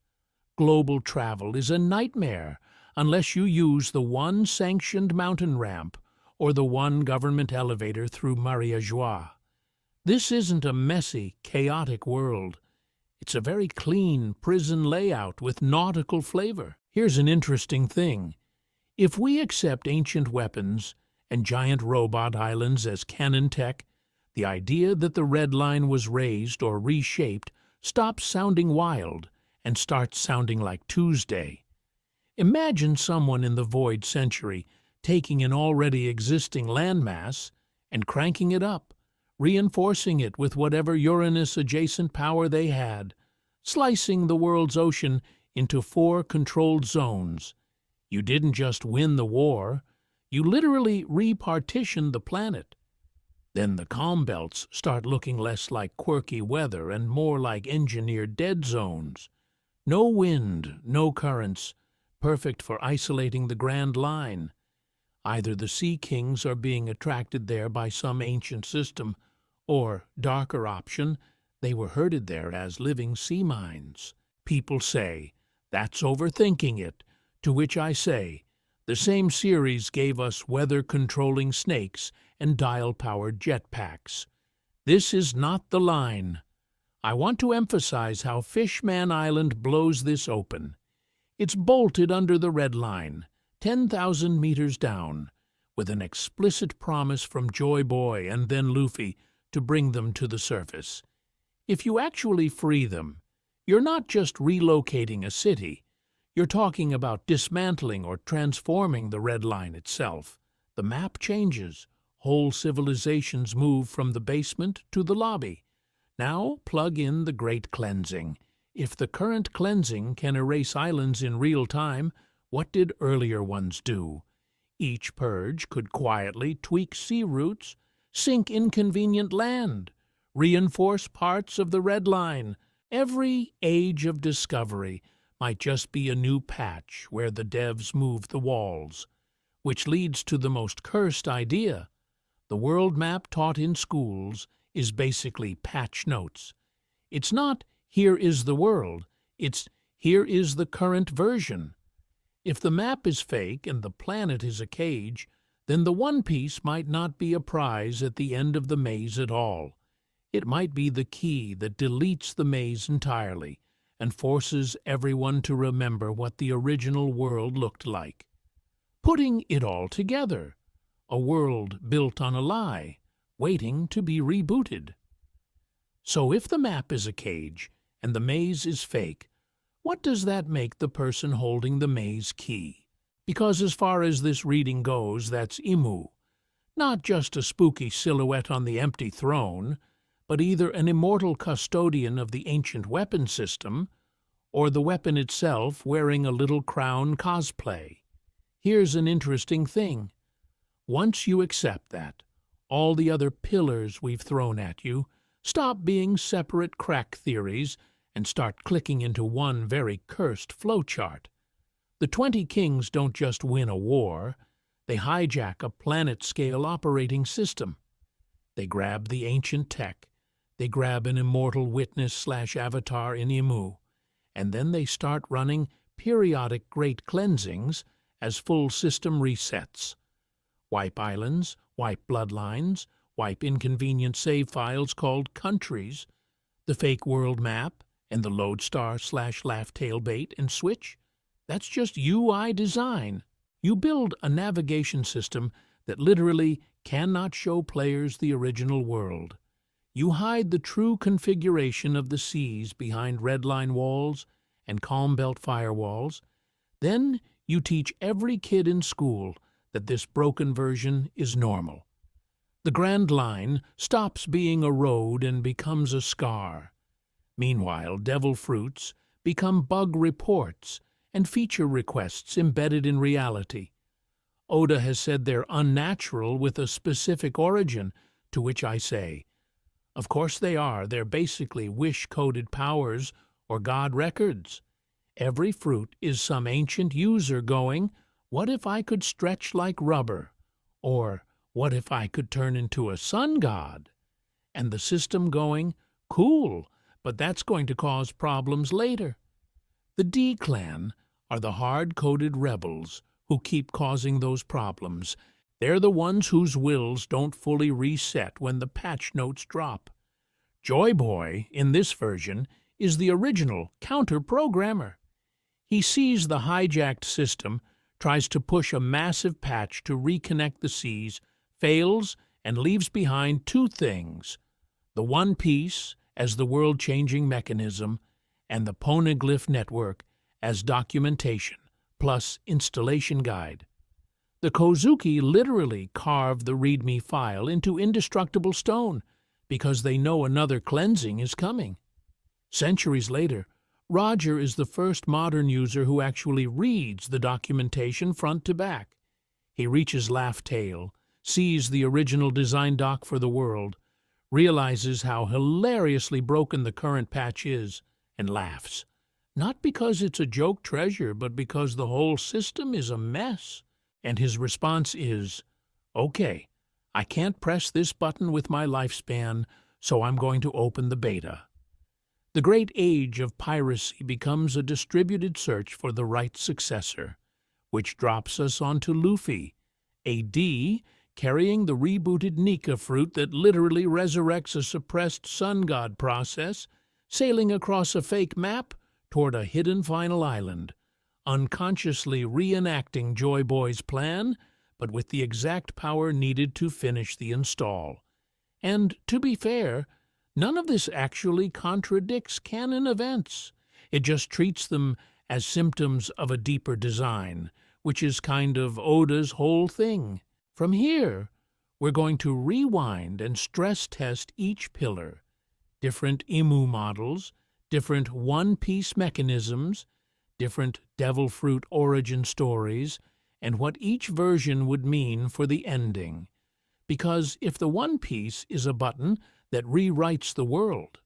Global travel is a nightmare unless you use the one sanctioned mountain ramp or the one government elevator through Maria Joie. This isn't a messy, chaotic world. It's a very clean prison layout with nautical flavor. Here's an interesting thing. If we accept ancient weapons and giant robot islands as canon tech, the idea that the red line was raised or reshaped stops sounding wild and starts sounding like Tuesday. Imagine someone in the Void Century taking an already existing landmass and cranking it up, reinforcing it with whatever Uranus-adjacent power they had, slicing the world's ocean into 4 controlled zones. You didn't just win the war, you literally repartitioned the planet. Then the calm belts start looking less like quirky weather and more like engineered dead zones. No wind, no currents, perfect for isolating the Grand Line. Either the Sea Kings are being attracted there by some ancient system, or, darker option, they were herded there as living sea mines. People say, that's overthinking it, to which I say, the same series gave us weather-controlling snakes and dial-powered jetpacks. This is not the line. I want to emphasize how Fishman Island blows this open. It's bolted under the red line, 10,000 meters down, with an explicit promise from Joy Boy and then Luffy to bring them to the surface. If you actually free them, you're not just relocating a city. You're talking about dismantling or transforming the red line itself. The map changes. Whole civilizations move from the basement to the lobby. Now plug in the Great Cleansing. If the current cleansing can erase islands in real time, what did earlier ones do? Each purge could quietly tweak sea routes, sink inconvenient land, reinforce parts of the red line. Every age of discovery might just be a new patch where the devs move the walls, which leads to the most cursed idea. The world map taught in schools is basically patch notes. It's not, here is the world, it's, here is the current version. If the map is fake and the planet is a cage, then the One Piece might not be a prize at the end of the maze at all. It might be the key that deletes the maze entirely and forces everyone to remember what the original world looked like. Putting it all together. A world built on a lie, waiting to be rebooted. So if the map is a cage and the maze is fake, what does that make the person holding the maze key? Because as far as this reading goes, that's Imu. Not just a spooky silhouette on the empty throne, but either an immortal custodian of the ancient weapon system, or the weapon itself wearing a little crown cosplay. Here's an interesting thing. Once you accept that, all the other pillars we've thrown at you stop being separate crack theories and start clicking into one very cursed flowchart. The 20 Kings don't just win a war, they hijack a planet-scale operating system. They grab the ancient tech, they grab an immortal witness/avatar in Imu, and then they start running periodic great cleansings as full system resets. Wipe islands, wipe bloodlines, wipe inconvenient save files called countries, the fake world map, and the lodestar/laugh-tail bait and switch. That's just UI design. You build a navigation system that literally cannot show players the original world. You hide the true configuration of the seas behind redline walls and calm belt firewalls. Then you teach every kid in school that this broken version is normal. The Grand Line stops being a road and becomes a scar. Meanwhile, devil fruits become bug reports and feature requests embedded in reality. Oda has said they're unnatural with a specific origin, to which I say, of course they are. They're basically wish-coded powers or God records. Every fruit is some ancient user going, what if I could stretch like rubber? Or, what if I could turn into a sun god? And the system going, cool, but that's going to cause problems later. The D-Clan are the hard-coded rebels who keep causing those problems. They're the ones whose wills don't fully reset when the patch notes drop. Joy Boy, in this version, is the original counter-programmer. He sees the hijacked system, tries to push a massive patch to reconnect the seas, fails, and leaves behind two things: the One Piece as the world-changing mechanism, and the Poneglyph network as documentation, plus installation guide. The Kozuki literally carved the README file into indestructible stone because they know another cleansing is coming. Centuries later, Roger is the first modern user who actually reads the documentation front to back. He reaches Laugh-Tail, sees the original design doc for the world, realizes how hilariously broken the current patch is, and laughs. Not because it's a joke treasure, but because the whole system is a mess. And his response is, okay, I can't press this button with my lifespan, so I'm going to open the beta. The great age of piracy becomes a distributed search for the right successor, which drops us onto Luffy, a D carrying the rebooted Nika fruit that literally resurrects a suppressed sun god process, sailing across a fake map toward a hidden final island, unconsciously reenacting Joy Boy's plan, but with the exact power needed to finish the install. And, to be fair, none of this actually contradicts canon events. It just treats them as symptoms of a deeper design, which is kind of Oda's whole thing. From here, we're going to rewind and stress test each pillar. Different Imu models, different One Piece mechanisms, different Devil Fruit origin stories, and what each version would mean for the ending. Because if the One Piece is a button that rewrites the world,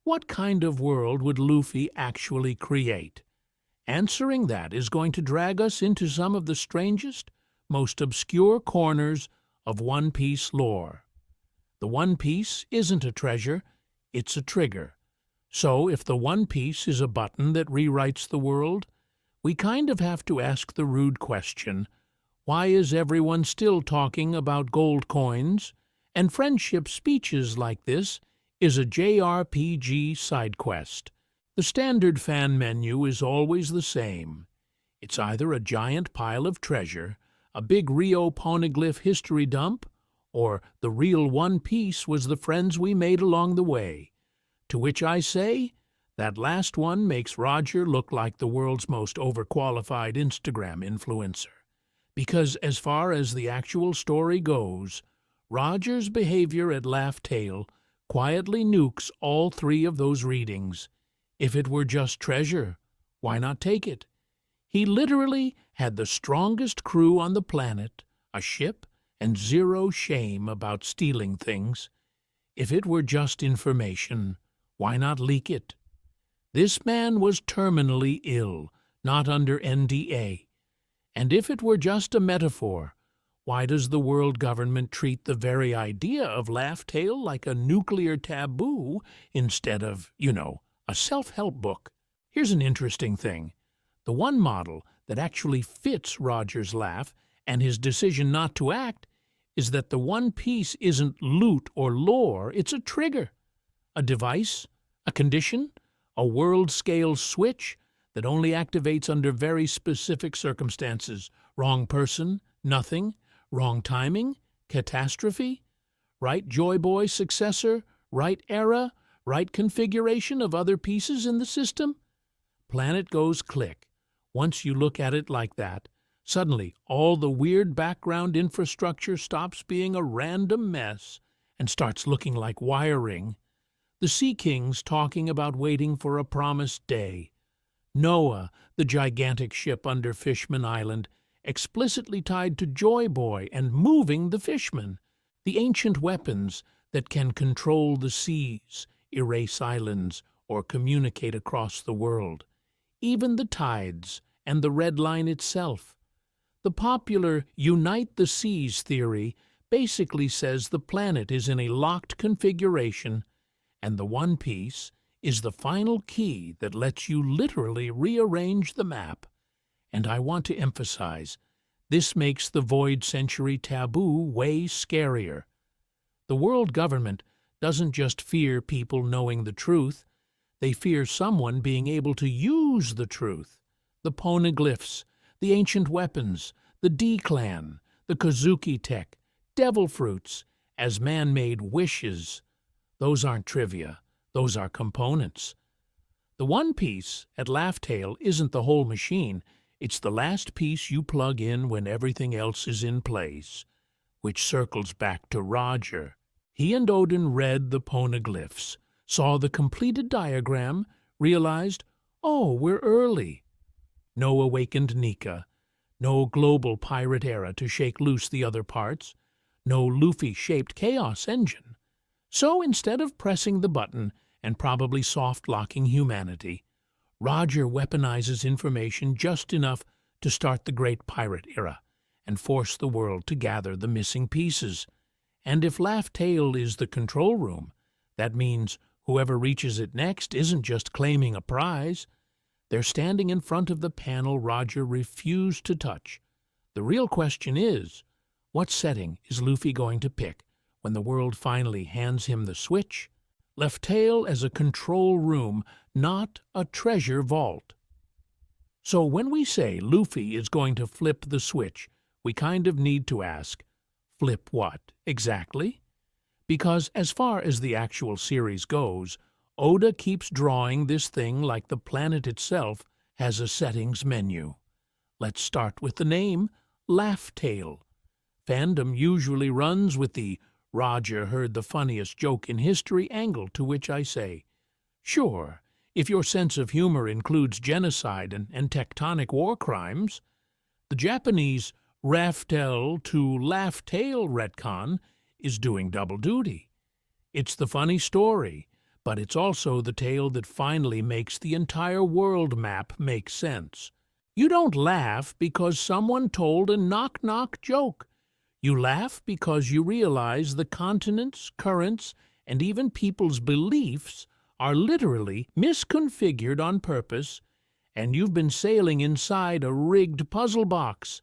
what kind of world would Luffy actually create? Answering that is going to drag us into some of the strangest, most obscure corners of One Piece lore. The One Piece isn't a treasure, it's a trigger. So if the One Piece is a button that rewrites the world, we kind of have to ask the rude question, why is everyone still talking about gold coins? And friendship speeches like this is a JRPG side quest. The standard fan menu is always the same. It's either a giant pile of treasure, a big Rio poneglyph history dump, or the real One Piece was the friends we made along the way. To which I say, that last one makes Roger look like the world's most overqualified Instagram influencer. Because as far as the actual story goes, Roger's behavior at Laugh Tale quietly nukes all three of those readings. If it were just treasure, why not take it? He literally had the strongest crew on the planet, a ship, and zero shame about stealing things. If it were just information, why not leak it? This man was terminally ill, not under NDA. And if it were just a metaphor, why does the world government treat the very idea of Laugh Tale like a nuclear taboo instead of, a self-help book? Here's an interesting thing. The one model that actually fits Roger's laugh and his decision not to act is that the One Piece isn't loot or lore, it's a trigger. A device, a condition, a world-scale switch that only activates under very specific circumstances. Wrong person, nothing. Wrong timing, catastrophe. Right Joy Boy successor, right era, right configuration of other pieces in the system. Planet goes click. Once you look at it like that, suddenly all the weird background infrastructure stops being a random mess and starts looking like wiring. The Sea Kings talking about waiting for a promised day. Noah, the gigantic ship under Fishman Island, explicitly tied to Joy Boy and moving the fishmen. The ancient weapons that can control the seas, erase islands, or communicate across the world. Even the tides and the Red Line itself. The popular Unite the Seas theory basically says the planet is in a locked configuration, and the One Piece is the final key that lets you literally rearrange the map. And I want to emphasize, this makes the Void Century taboo way scarier. The world government doesn't just fear people knowing the truth, they fear someone being able to use the truth. The poneglyphs, the ancient weapons, the D-Clan, the Kozuki tech, devil fruits, as man-made wishes. Those aren't trivia, those are components. The One Piece at Laugh Tale isn't the whole machine, it's the last piece you plug in when everything else is in place. Which circles back to Roger. He and Odin read the poneglyphs, saw the completed diagram, realized, oh, we're early. No awakened Nika, no global pirate era to shake loose the other parts, no Luffy-shaped chaos engine. So instead of pressing the button and probably soft-locking humanity, Roger weaponizes information just enough to start the Great Pirate Era and force the world to gather the missing pieces. And if Laugh Tale is the control room, that means whoever reaches it next isn't just claiming a prize. They're standing in front of the panel Roger refused to touch. The real question is, what setting is Luffy going to pick when the world finally hands him the switch? Laugh Tale as a control room, not a treasure vault. So when we say Luffy is going to flip the switch, we kind of need to ask, flip what, exactly? Because as far as the actual series goes, Oda keeps drawing this thing like the planet itself has a settings menu. Let's start with the name, Laugh Tale. Fandom usually runs with the Roger heard the funniest joke in history angle, to which I say, sure, if your sense of humor includes genocide and tectonic war crimes. The Japanese Raftel to Laugh Tale retcon is doing double duty. It's the funny story, but it's also the tale that finally makes the entire world map make sense. You don't laugh because someone told a knock-knock joke. You laugh because you realize the continents, currents, and even people's beliefs are literally misconfigured on purpose, and you've been sailing inside a rigged puzzle box.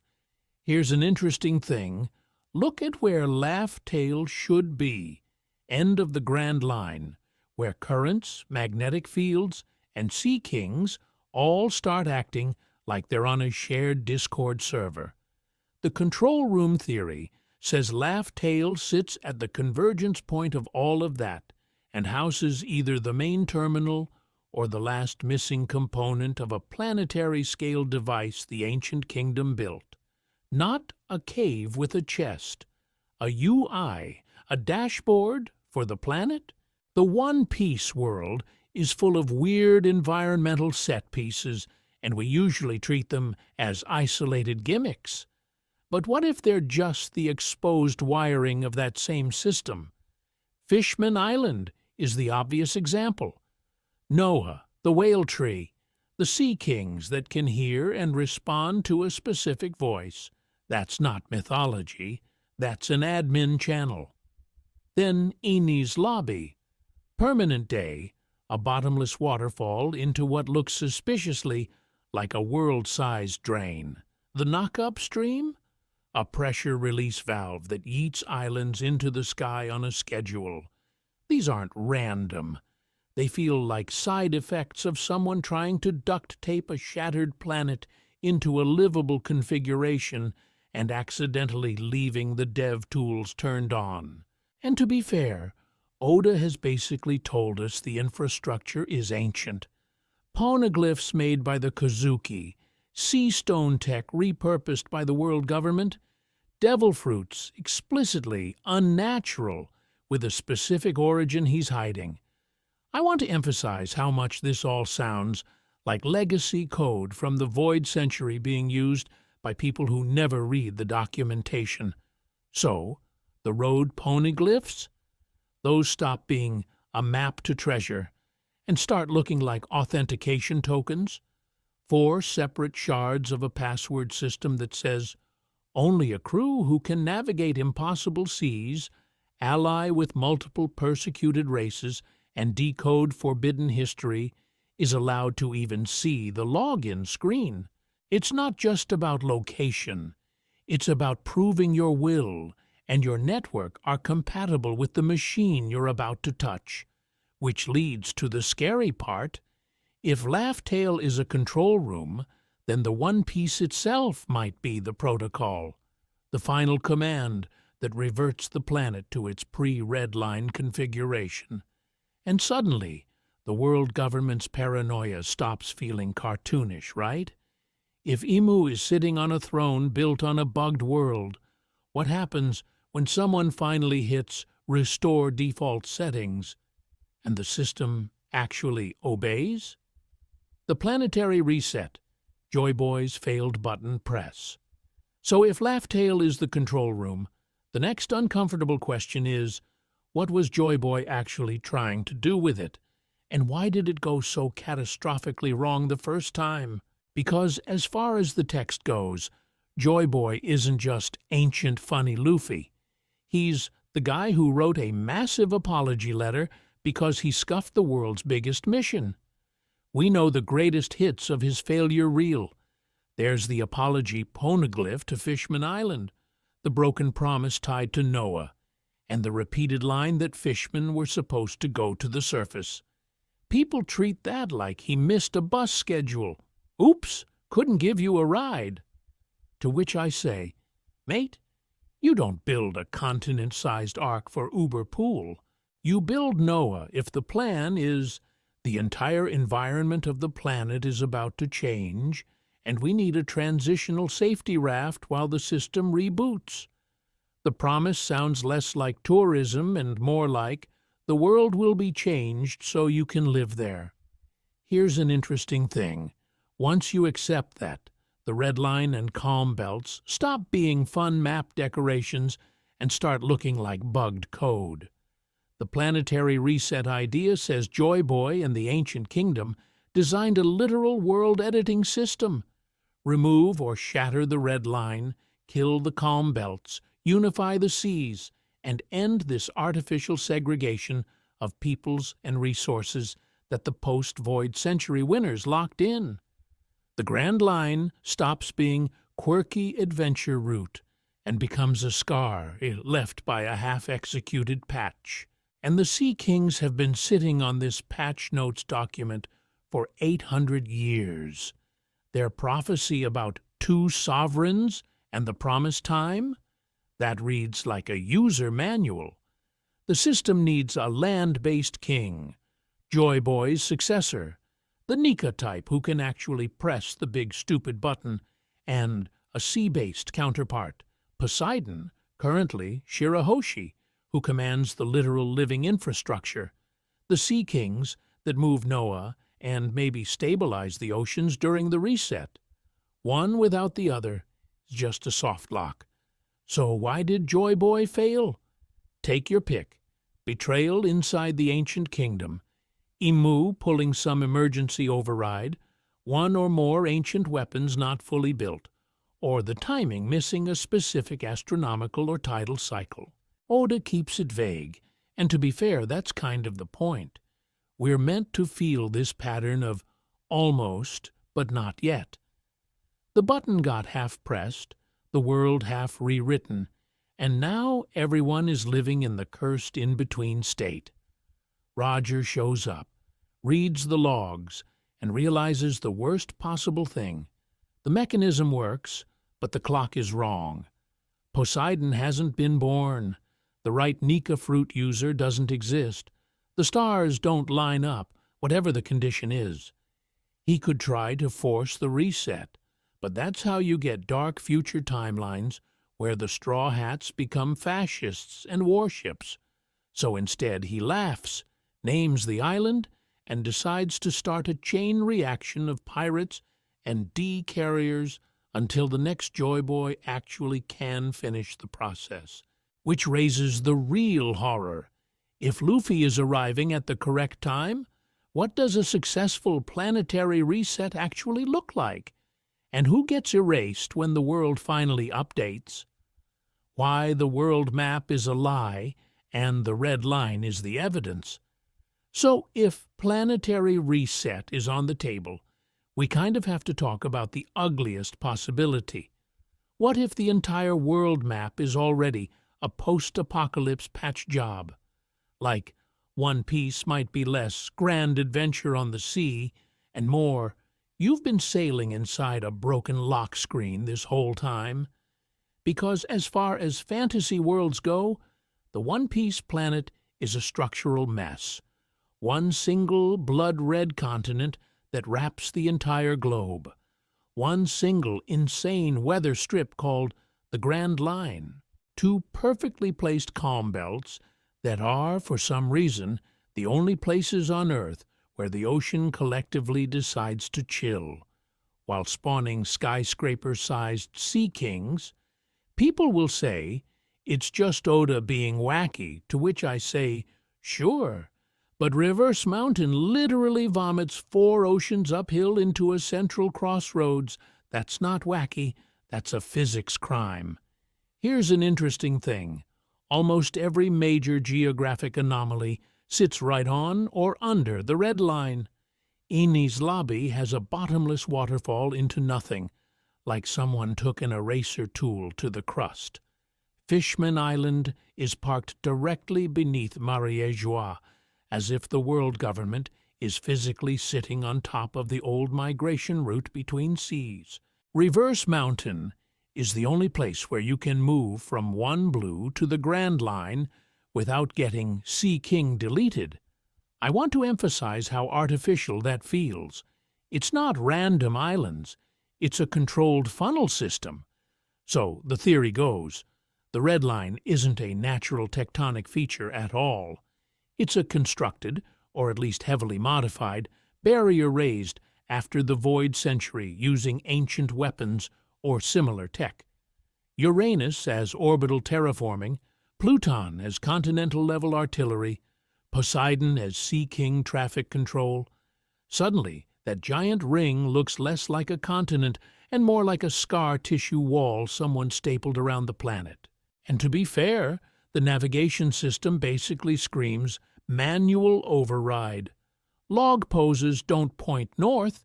Here's an interesting thing. Look at where Laugh Tale should be. End of the Grand Line, where currents, magnetic fields, and sea kings all start acting like they're on a shared Discord server. The control room theory says Laugh Tale sits at the convergence point of all of that and houses either the main terminal or the last missing component of a planetary-scale device the ancient kingdom built. Not a cave with a chest, a UI, a dashboard for the planet. The One Piece world is full of weird environmental set pieces, and we usually treat them as isolated gimmicks. But what if they're just the exposed wiring of that same system? Fishman Island is the obvious example. Noah, the whale tree, the sea kings that can hear and respond to a specific voice. That's not mythology. That's an admin channel. Then Eni's Lobby, Permanent Day, a bottomless waterfall into what looks suspiciously like a world-sized drain. The Knock-Up Stream, a pressure release valve that yeets islands into the sky on a schedule. These aren't random. They feel like side effects of someone trying to duct tape a shattered planet into a livable configuration and accidentally leaving the dev tools turned on. And to be fair, Oda has basically told us the infrastructure is ancient. Poneglyphs made by the Kozuki, sea stone tech repurposed by the world government, devil fruits explicitly unnatural with a specific origin he's hiding. I want to emphasize how much this all sounds like legacy code from the Void Century being used by people who never read the documentation. So, the road poneglyphs? Those stop being a map to treasure and start looking like authentication tokens. 4 separate shards of a password system that says, only a crew who can navigate impossible seas, ally with multiple persecuted races, and decode forbidden history is allowed to even see the login screen. It's not just about location. It's about proving your will and your network are compatible with the machine you're about to touch. Which leads to the scary part. If Laugh Tale is a control room, then the One Piece itself might be the protocol, the final command that reverts the planet to its pre-Red Line configuration. And suddenly, the world government's paranoia stops feeling cartoonish, right? If Imu is sitting on a throne built on a bugged world, what happens when someone finally hits Restore Default Settings and the system actually obeys? The planetary reset, Joy Boy's failed button press. So if Laugh Tale is the control room, the next uncomfortable question is, what was Joy Boy actually trying to do with it? And why did it go so catastrophically wrong the first time? Because as far as the text goes, Joy Boy isn't just ancient funny Luffy. He's the guy who wrote a massive apology letter because he scuffed the world's biggest mission. We know the greatest hits of his failure reel. There's the apology poneglyph to Fishman Island, the broken promise tied to Noah, and the repeated line that fishmen were supposed to go to the surface. People treat that like he missed a bus schedule. Oops, couldn't give you a ride. To which I say, mate, you don't build a continent-sized ark for Uber Pool. You build Noah if the plan is the entire environment of the planet is about to change, and we need a transitional safety raft while the system reboots. The promise sounds less like tourism and more like the world will be changed so you can live there. Here's an interesting thing. Once you accept that, the red line and calm belts stop being fun map decorations and start looking like bugged code. The planetary reset idea says Joy Boy and the Ancient Kingdom designed a literal world editing system. Remove or shatter the red line, kill the calm belts, unify the seas, and end this artificial segregation of peoples and resources that the post-Void Century winners locked in. The Grand Line stops being quirky adventure route and becomes a scar left by a half-executed patch. And the Sea Kings have been sitting on this patch notes document for 800 years. Their prophecy about 2 sovereigns and the promised time? That reads like a user manual. The system needs a land-based king, Joy Boy's successor, the Nika type who can actually press the big stupid button, and a sea-based counterpart, Poseidon, currently Shirahoshi, who commands the literal living infrastructure, the Sea Kings that move Noah and maybe stabilize the oceans during the reset. One without the other is just a soft lock. So why did Joy Boy fail? Take your pick. Betrayal inside the Ancient Kingdom, Imu pulling some emergency override, one or more ancient weapons not fully built, or the timing missing a specific astronomical or tidal cycle. Oda keeps it vague, and to be fair, that's kind of the point. We're meant to feel this pattern of almost, but not yet. The button got half-pressed, the world half rewritten, and now everyone is living in the cursed in-between state. Roger shows up, reads the logs, and realizes the worst possible thing. The mechanism works, but the clock is wrong. Poseidon hasn't been born. The right Nika fruit user doesn't exist. The stars don't line up, whatever the condition is. He could try to force the reset, but that's how you get dark future timelines where the Straw Hats become fascists and warships. So instead he laughs, names the island, and decides to start a chain reaction of pirates and D-carriers until the next Joy Boy actually can finish the process. Which raises the real horror. If Luffy is arriving at the correct time, what does a successful planetary reset actually look like? And who gets erased when the world finally updates? Why the world map is a lie and the red line is the evidence. So if planetary reset is on the table, we kind of have to talk about the ugliest possibility. What if the entire world map is already a post-apocalypse patch job? Like, One Piece might be less grand adventure on the sea and more, you've been sailing inside a broken lock screen this whole time. Because as far as fantasy worlds go, the One Piece planet is a structural mess. One single blood-red continent that wraps the entire globe. One single insane weather strip called the Grand Line. 2 perfectly placed calm belts that are, for some reason, the only places on Earth where the ocean collectively decides to chill, while spawning skyscraper-sized Sea Kings. People will say, it's just Oda being wacky, to which I say, sure, but Reverse Mountain literally vomits 4 oceans uphill into a central crossroads. That's not wacky, that's a physics crime. Here's an interesting thing. Almost every major geographic anomaly sits right on or under the red line. Eni's Lobby has a bottomless waterfall into nothing, like someone took an eraser tool to the crust. Fishman Island is parked directly beneath Marie Joie, as if the world government is physically sitting on top of the old migration route between seas. Reverse Mountain is the only place where you can move from one blue to the Grand Line without getting Sea King deleted. I want to emphasize how artificial that feels. It's not random islands. It's a controlled funnel system. So, the theory goes, the Red Line isn't a natural tectonic feature at all. It's a constructed, or at least heavily modified, barrier raised after the Void Century using ancient weapons or similar tech. Uranus as orbital terraforming, Pluton as continental-level artillery, Poseidon as Sea King traffic control. Suddenly, that giant ring looks less like a continent and more like a scar tissue wall someone stapled around the planet. And to be fair, the navigation system basically screams manual override. Log poses don't point north.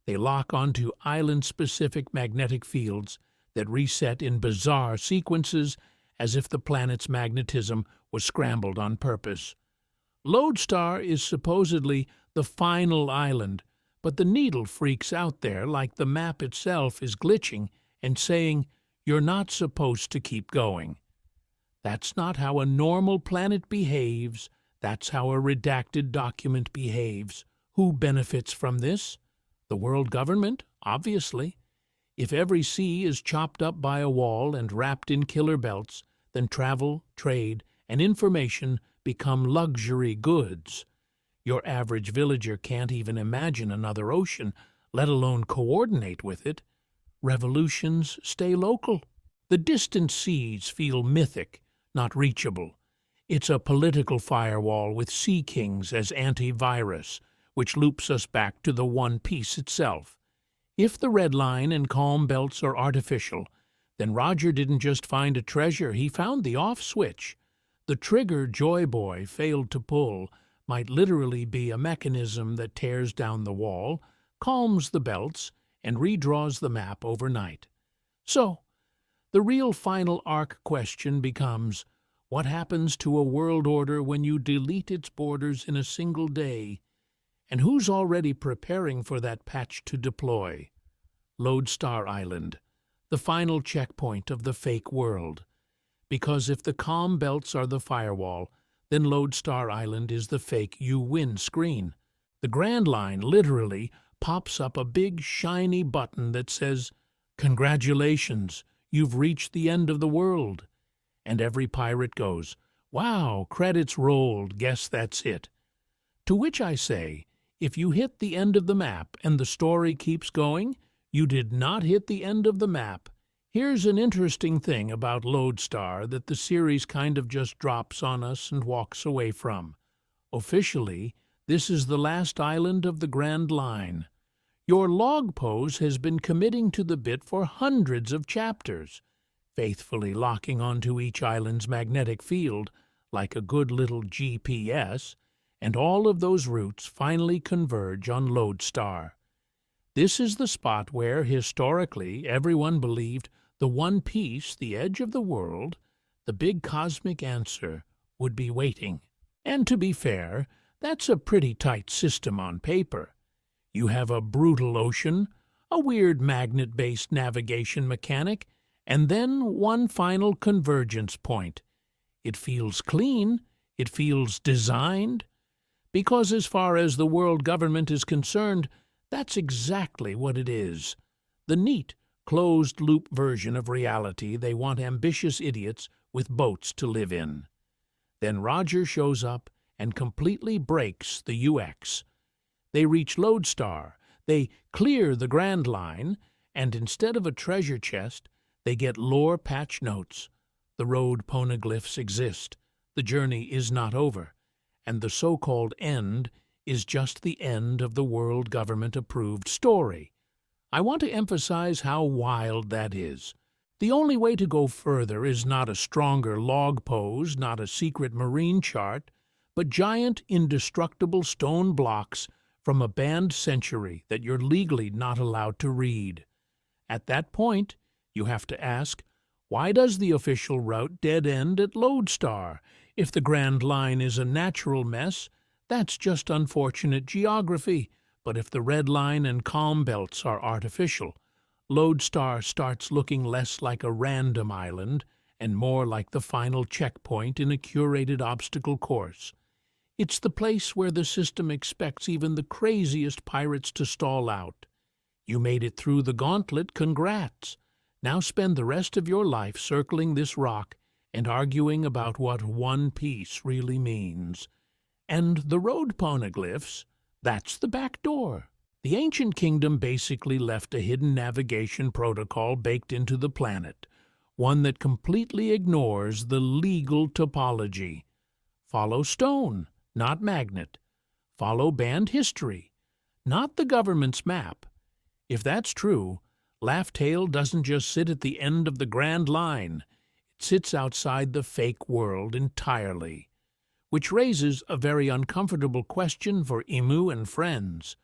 They lock onto island-specific magnetic fields that reset in bizarre sequences as if the planet's magnetism was scrambled on purpose. Lodestar is supposedly the final island, but the needle freaks out there like the map itself is glitching and saying, "You're not supposed to keep going." That's not how a normal planet behaves. That's how a redacted document behaves. Who benefits from this? The world government, obviously. If every sea is chopped up by a wall and wrapped in killer belts, then travel, trade, and information become luxury goods. Your average villager can't even imagine another ocean, let alone coordinate with it. Revolutions stay local. The distant seas feel mythic, not reachable. It's a political firewall with sea kings as antivirus, which loops us back to the One Piece itself. If the Red Line and calm belts are artificial, then Roger didn't just find a treasure, he found the off switch. The trigger Joy Boy failed to pull might literally be a mechanism that tears down the wall, calms the belts, and redraws the map overnight. So, the real final arc question becomes, what happens to a world order when you delete its borders in a single day? And who's already preparing for that patch to deploy? Lodestar Island, the final checkpoint of the fake world. Because if the calm belts are the firewall, then Lodestar Island is the fake you win screen. The Grand Line literally pops up a big shiny button that says, "Congratulations, you've reached the end of the world." And every pirate goes, "Wow, credits rolled, guess that's it." To which I say, if you hit the end of the map and the story keeps going, you did not hit the end of the map. Here's an interesting thing about Lodestar that the series kind of just drops on us and walks away from. Officially, this is the last island of the Grand Line. Your log pose has been committing to the bit for hundreds of chapters, faithfully locking onto each island's magnetic field like a good little GPS, and all of those routes finally converge on Lodestar. This is the spot where, historically, everyone believed the One Piece, the edge of the world, the big cosmic answer, would be waiting. And to be fair, that's a pretty tight system on paper. You have a brutal ocean, a weird magnet-based navigation mechanic, and then one final convergence point. It feels clean, it feels designed, because as far as the world government is concerned, that's exactly what it is. The neat, closed-loop version of reality they want ambitious idiots with boats to live in. Then Roger shows up and completely breaks the UX. They reach Lodestar, they clear the Grand Line, and instead of a treasure chest, they get lore patch notes. The road poneglyphs exist, the journey is not over, and the so-called end is just the end of the world government-approved story. I want to emphasize how wild that is. The only way to go further is not a stronger log pose, not a secret marine chart, but giant, indestructible stone blocks from a banned century that you're legally not allowed to read. At that point, you have to ask, why does the official route dead end at Lodestar? If the Grand Line is a natural mess, That's just unfortunate geography, but if the red line and calm belts are artificial, Lodestar starts looking less like a random island and more like the final checkpoint in a curated obstacle course. It's the place where the system expects even the craziest pirates to stall out. You made it through the gauntlet, congrats! Now spend the rest of your life circling this rock and arguing about what One Piece really means. And the road poneglyphs, that's the back door. The ancient kingdom basically left a hidden navigation protocol baked into the planet, one that completely ignores the legal topology. Follow stone, not magnet. Follow banned history, not the government's map. If that's true, Laugh Tale doesn't just sit at the end of the Grand Line. It sits outside the fake world entirely. Which raises a very uncomfortable question for Imu and friends.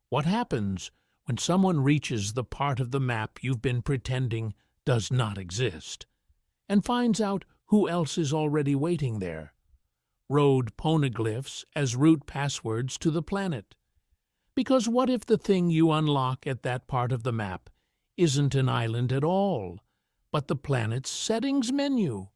What happens when someone reaches the part of the map you've been pretending does not exist, and finds out who else is already waiting there? Road poneglyphs as root passwords to the planet. Because what if the thing you unlock at that part of the map isn't an island at all, but the planet's settings menu?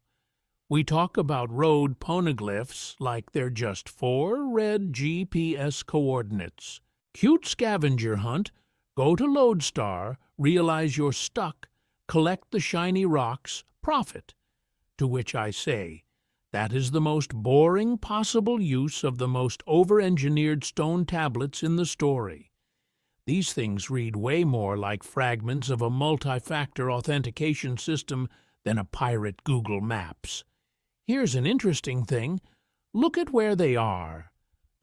We talk about road poneglyphs like they're just 4 red GPS coordinates. Cute scavenger hunt, go to Lodestar, realize you're stuck, collect the shiny rocks, profit. To which I say, that is the most boring possible use of the most over-engineered stone tablets in the story. These things read way more like fragments of a multi-factor authentication system than a pirate Google Maps. Here's an interesting thing. Look at where they are.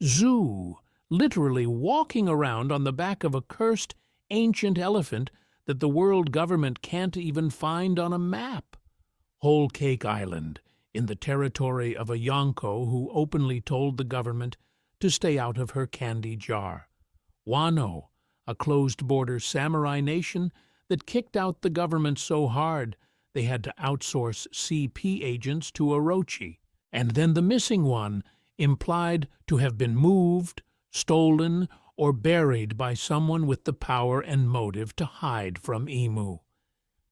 Zoo, literally walking around on the back of a cursed ancient elephant that the world government can't even find on a map. Whole Cake Island, in the territory of a Yonko who openly told the government to stay out of her candy jar. Wano, a closed-border samurai nation that kicked out the government so hard they had to outsource CP agents to Orochi. And then the missing one, implied to have been moved, stolen, or buried by someone with the power and motive to hide from Imu.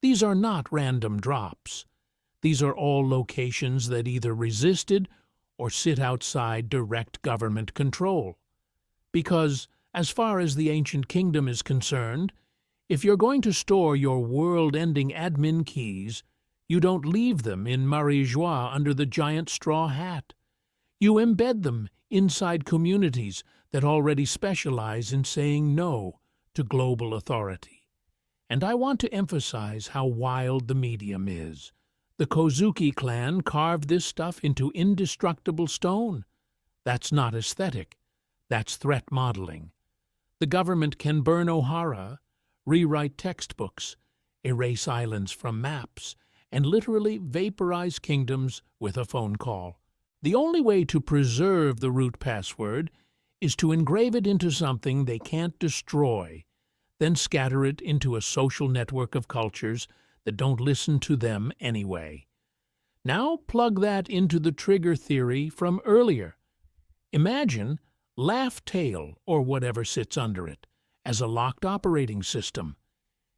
These are not random drops. These are all locations that either resisted or sit outside direct government control. Because, as far as the ancient kingdom is concerned, if you're going to store your world-ending admin keys, you don't leave them in Marie-Joie under the giant straw hat. You embed them inside communities that already specialize in saying no to global authority. And I want to emphasize how wild the medium is. The Kozuki clan carved this stuff into indestructible stone. That's not aesthetic. That's threat modeling. The government can burn Ohara, rewrite textbooks, erase islands from maps, and literally vaporize kingdoms with a phone call. The only way to preserve the root password is to engrave it into something they can't destroy, then scatter it into a social network of cultures that don't listen to them anyway. Now plug that into the trigger theory from earlier. Imagine Laugh Tale, or whatever sits under it, as a locked operating system.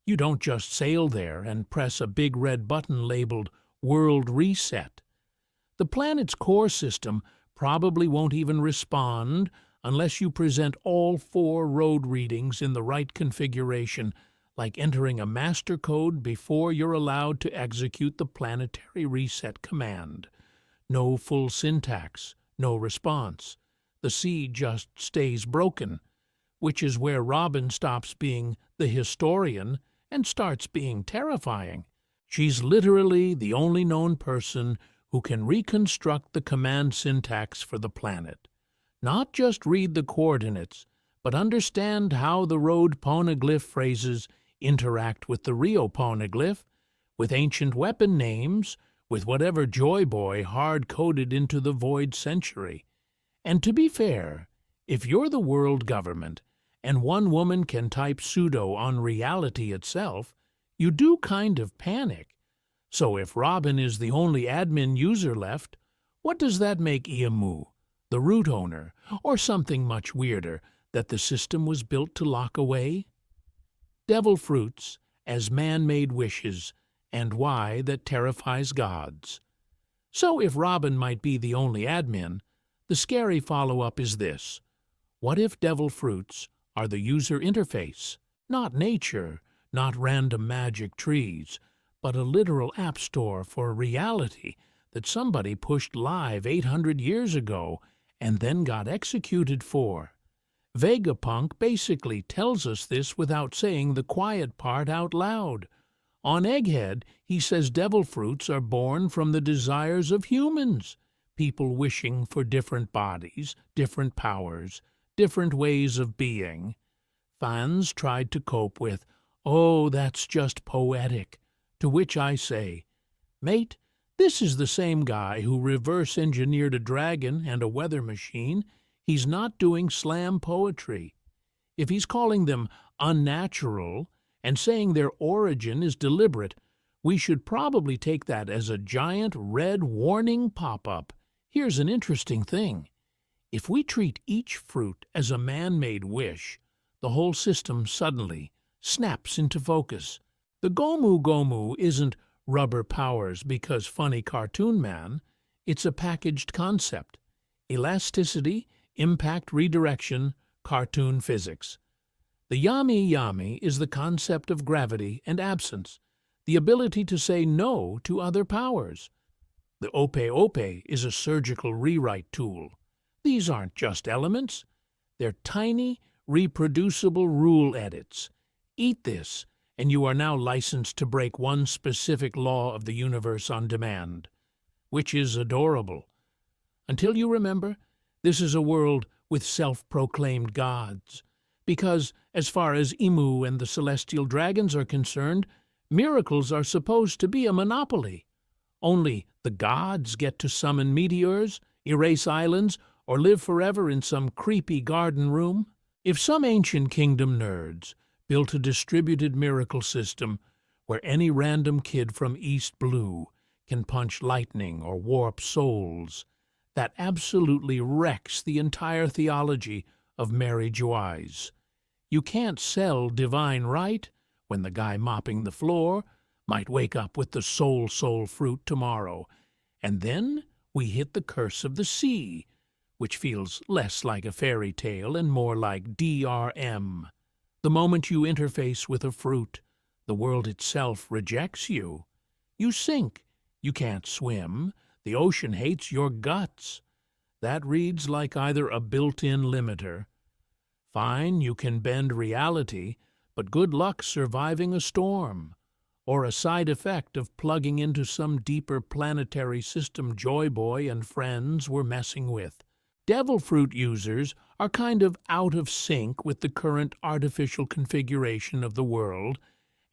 You don't just sail there and press a big red button labeled World Reset. The planet's core system probably won't even respond unless you present all 4 road readings in the right configuration, like entering a master code before you're allowed to execute the planetary reset command. No full syntax, no response. The sea just stays broken, which is where Robin stops being the historian and starts being terrifying. She's literally the only known person who can reconstruct the command syntax for the planet. Not just read the coordinates, but understand how the road poneglyph phrases interact with the Rio poneglyph, with ancient weapon names, with whatever Joy Boy hard-coded into the Void Century. And to be fair, if you're the world government, and one woman can type pseudo on reality itself, you do kind of panic. So if Robin is the only admin user left, what does that make Iemu? the root owner, or something much weirder that the system was built to lock away? Devil fruits as man-made wishes, and why that terrifies gods. So if Robin might be the only admin, the scary follow-up is this. What if devil fruits are the user interface? Not nature, not random magic trees, but a literal app store for reality that somebody pushed live 800 years ago and then got executed for. Vegapunk basically tells us this without saying the quiet part out loud. On Egghead, he says devil fruits are born from the desires of humans, people wishing for different bodies, different powers, different ways of being. Fans tried to cope with, "Oh, that's just poetic," to which I say, "Mate, this is the same guy who reverse-engineered a dragon and a weather machine. He's not doing slam poetry. If he's calling them unnatural and saying their origin is deliberate, we should probably take that as a giant red warning pop-up. Here's an interesting thing. If we treat each fruit as a man-made wish, the whole system suddenly snaps into focus. The Gomu Gomu isn't rubber powers because funny cartoon man. It's a packaged concept. Elasticity, impact redirection, cartoon physics. The Yami Yami is the concept of gravity and absence, the ability to say no to other powers. The Ope Ope is a surgical rewrite tool. These aren't just elements. They're tiny, reproducible rule edits. Eat this, and you are now licensed to break one specific law of the universe on demand, which is adorable. Until you remember, this is a world with self-proclaimed gods, because, as far as Imu and the celestial dragons are concerned, miracles are supposed to be a monopoly. Only the gods get to summon meteors, erase islands, or live forever in some creepy garden room. If some ancient kingdom nerds built a distributed miracle system where any random kid from East Blue can punch lightning or warp souls, that absolutely wrecks the entire theology of Mary Joyce. You can't sell divine right when the guy mopping the floor might wake up with the soul fruit tomorrow. And then we hit the curse of the sea, which feels less like a fairy tale and more like DRM. The moment you interface with a fruit, the world itself rejects you. You sink. You can't swim. The ocean hates your guts. That reads like either a built-in limiter. Fine, you can bend reality, but good luck surviving a storm, or a side effect of plugging into some deeper planetary system Joy Boy and friends were messing with. Devil fruit users are kind of out of sync with the current artificial configuration of the world,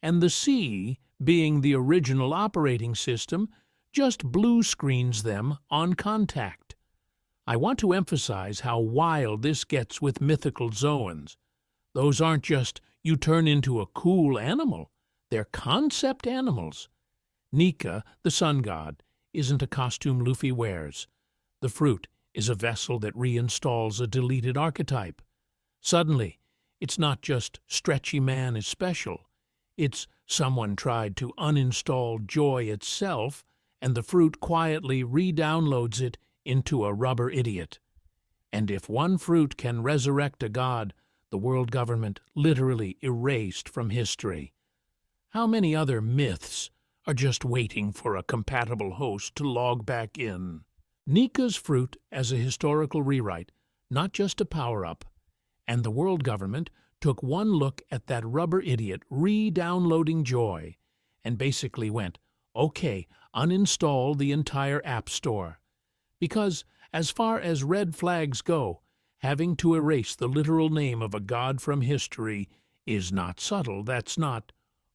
and the sea, being the original operating system, just blue screens them on contact. I want to emphasize how wild this gets with mythical Zoans. Those aren't just you turn into a cool animal, they're concept animals. Nika, the sun god, isn't a costume Luffy wears. The fruit is a vessel that reinstalls a deleted archetype. Suddenly, it's not just stretchy man is special. It's someone tried to uninstall joy itself, and the fruit quietly re-downloads it into a rubber idiot. And if one fruit can resurrect a god, the world government literally erased from history. How many other myths are just waiting for a compatible host to log back in? Nika's fruit as a historical rewrite, not just a power-up, and the world government took one look at that rubber idiot re-downloading joy and basically went, okay, uninstall the entire app store. Because, as far as red flags go, having to erase the literal name of a god from history is not subtle. That's not,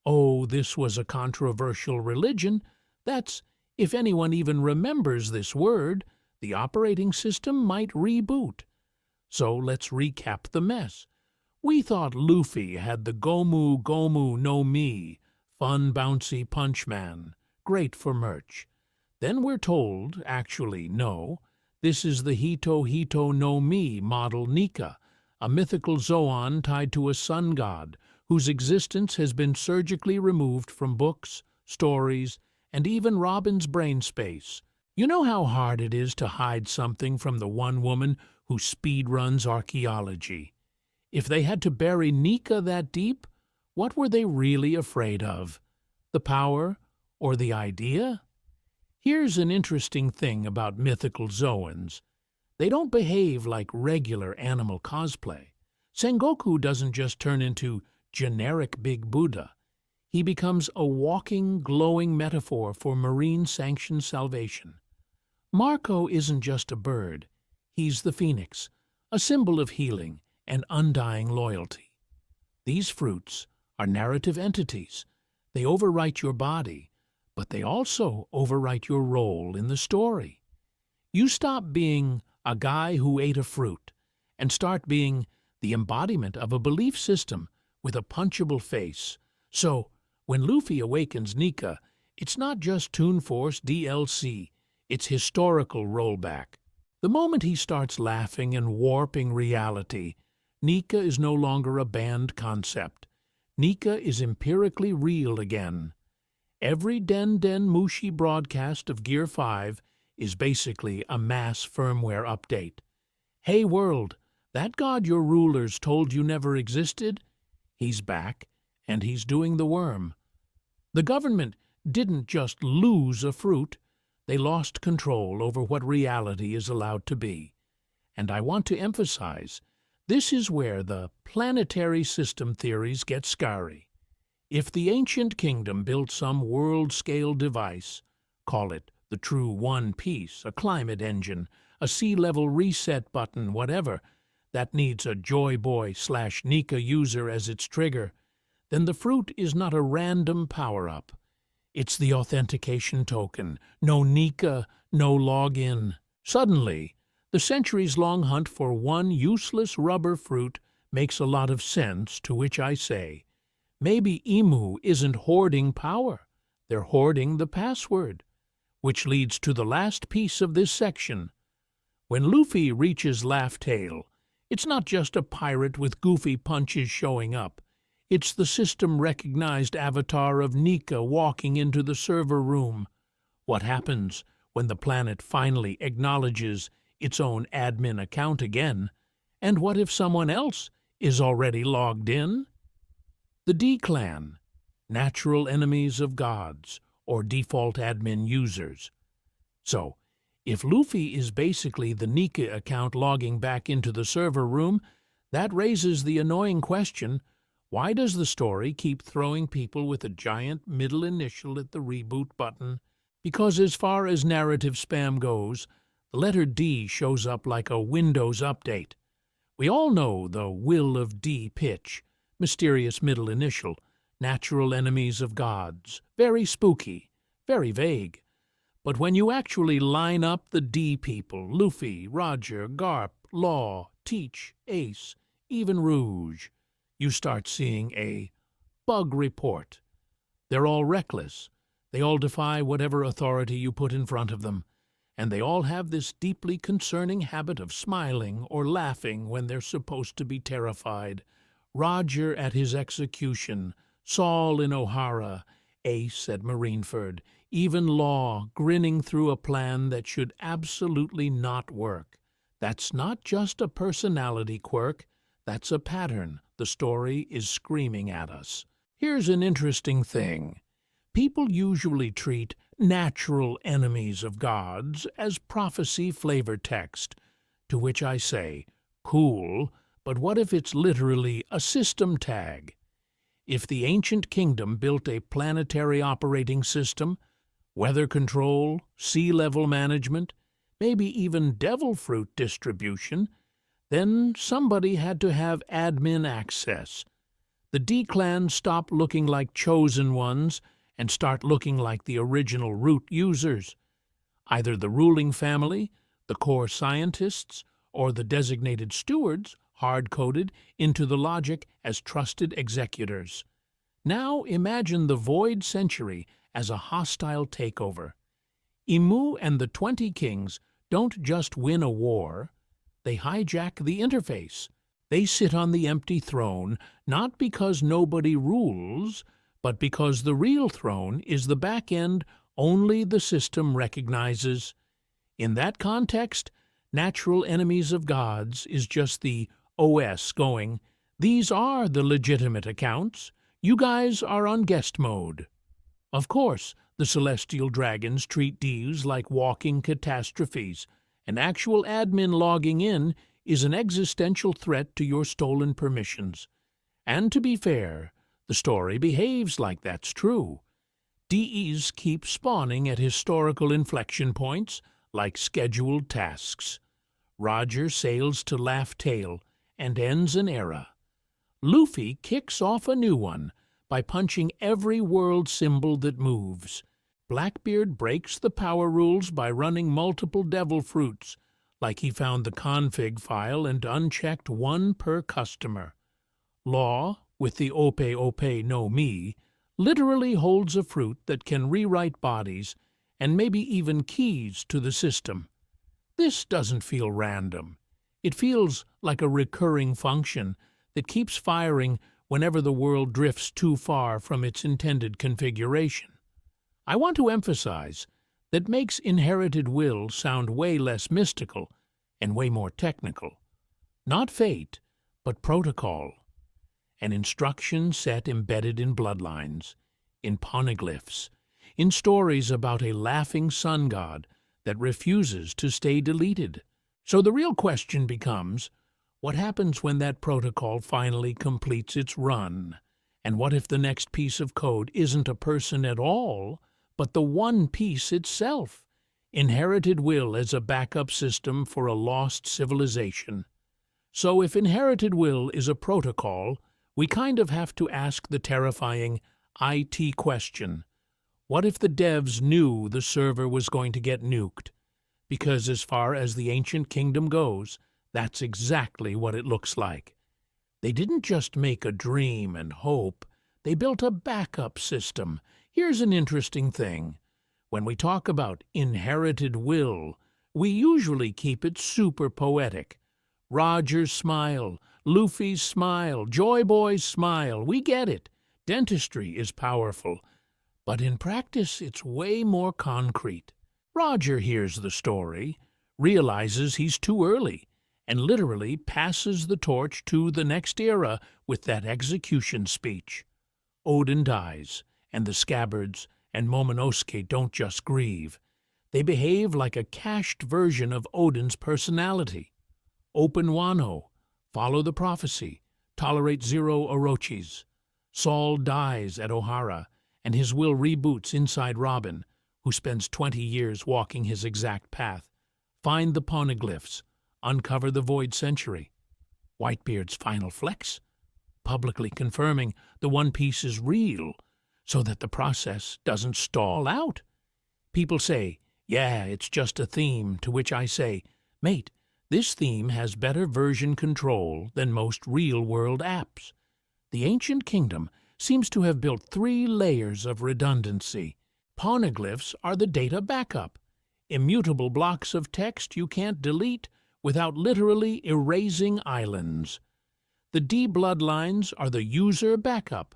oh, this was a controversial religion. That's, if anyone even remembers this word, the operating system might reboot. So let's recap the mess. We thought Luffy had the Gomu Gomu no Mi, fun bouncy punch man, great for merch. Then we're told, actually no, This is the Hito Hito no Mi model Nika, a mythical zoan tied to a sun god whose existence has been surgically removed from books, stories, and even Robin's brain space. You know how hard it is to hide something from the one woman who speedruns archaeology. If they had to bury Nika that deep, what were they really afraid of? The power or the idea? Here's an interesting thing about mythical Zoans. They don't behave like regular animal cosplay. Sengoku doesn't just turn into generic Big Buddha. He becomes a walking, glowing metaphor for marine-sanctioned salvation. Marco isn't just a bird. He's the phoenix, a symbol of healing and undying loyalty. These fruits are narrative entities. They overwrite your body, but they also overwrite your role in the story. You stop being a guy who ate a fruit and start being the embodiment of a belief system with a punchable face. So, when Luffy awakens Nika, it's not just Toon Force DLC, it's historical rollback. The moment he starts laughing and warping reality, Nika is no longer a banned concept. Nika is empirically real again. Every Den Den Mushi broadcast of Gear 5 is basically a mass firmware update. Hey world, that god your rulers told you never existed? He's back, and he's doing the worm. The government didn't just lose a fruit, they lost control over what reality is allowed to be. And I want to emphasize, this is where the planetary system theories get scary. If the ancient kingdom built some world-scale device, call it the true One Piece, a climate engine, a sea-level reset button, whatever, that needs a Joy Boy/Nika user as its trigger, then the fruit is not a random power-up. It's the authentication token. No Nika, no login. Suddenly, the centuries-long hunt for one useless rubber fruit makes a lot of sense, to which I say, maybe Imu isn't hoarding power. They're hoarding the password. Which leads to the last piece of this section. When Luffy reaches Laugh Tale, it's not just a pirate with goofy punches showing up. It's the system-recognized avatar of Nika walking into the server room. What happens when the planet finally acknowledges its own admin account again? And what if someone else is already logged in? The D-Clan, natural enemies of gods, or default admin users. So, if Luffy is basically the Nika account logging back into the server room, that raises the annoying question, why does the story keep throwing people with a giant middle initial at the reboot button? Because as far as narrative spam goes, the letter D shows up like a Windows update. We all know the Will of D pitch, mysterious middle initial, natural enemies of gods, very spooky, very vague. But when you actually line up the D people, Luffy, Roger, Garp, Law, Teach, Ace, even Rouge, you start seeing a bug report. They're all reckless. They all defy whatever authority you put in front of them. And they all have this deeply concerning habit of smiling or laughing when they're supposed to be terrified. Roger at his execution, Saul in O'Hara, Ace at Marineford, even Law grinning through a plan that should absolutely not work. That's not just a personality quirk, that's a pattern the story is screaming at us. Here's an interesting thing. People usually treat natural enemies of gods as prophecy flavor text, to which I say, cool, but what if it's literally a system tag? If the ancient kingdom built a planetary operating system, weather control, sea-level management, maybe even devil fruit distribution, then somebody had to have admin access. The D-Clan stop looking like chosen ones and start looking like the original root users. Either the ruling family, the core scientists, or the designated stewards hard-coded into the logic as trusted executors. Now imagine the Void Century as a hostile takeover. Imu and the 20 Kings don't just win a war, they hijack the interface. They sit on the empty throne, not because nobody rules, but because the real throne is the back end only the system recognizes. In that context, natural enemies of gods is just the OS going, "These are the legitimate accounts. You guys are on guest mode." Of course, the celestial dragons treat these like walking catastrophes. An actual admin logging in is an existential threat to your stolen permissions. And to be fair, the story behaves like that's true. DEs keep spawning at historical inflection points like scheduled tasks. Roger sails to Laugh Tale and ends an era. Luffy kicks off a new one by punching every world symbol that moves. Blackbeard breaks the power rules by running multiple devil fruits, like he found the config file and unchecked one per customer. Law, with the Ope Ope no Mi, literally holds a fruit that can rewrite bodies and maybe even keys to the system. This doesn't feel random. It feels like a recurring function that keeps firing whenever the world drifts too far from its intended configuration. I want to emphasize that makes inherited will sound way less mystical and way more technical. Not fate, but protocol. An instruction set embedded in bloodlines, in poneglyphs, in stories about a laughing sun god that refuses to stay deleted. So the real question becomes, what happens when that protocol finally completes its run? And what if the next piece of code isn't a person at all, but the one piece itself? Inherited will as a backup system for a lost civilization. So if inherited will is a protocol, we kind of have to ask the terrifying IT question. What if the devs knew the server was going to get nuked? Because as far as the ancient kingdom goes, that's exactly what it looks like. They didn't just make a dream and hope, they built a backup system. Here's an interesting thing. When we talk about inherited will, we usually keep it super poetic. Roger's smile, Luffy's smile, Joy Boy's smile, we get it. Dentistry is powerful. But in practice, it's way more concrete. Roger hears the story, realizes he's too early, and literally passes the torch to the next era with that execution speech. Odin dies, and the Scabbards and Momonosuke don't just grieve. They behave like a cached version of Odin's personality. Open Wano, follow the prophecy, tolerate zero Orochis. Saul dies at Ohara, and his will reboots inside Robin, who spends 20 years walking his exact path. Find the poneglyphs, uncover the void century. Whitebeard's final flex, publicly confirming the One Piece is real, so that the process doesn't stall out. People say, yeah, it's just a theme, to which I say, mate, this theme has better version control than most real-world apps. The ancient kingdom seems to have built 3 layers of redundancy. Poneglyphs are the data backup, immutable blocks of text you can't delete without literally erasing islands. The D-bloodlines are the user backup,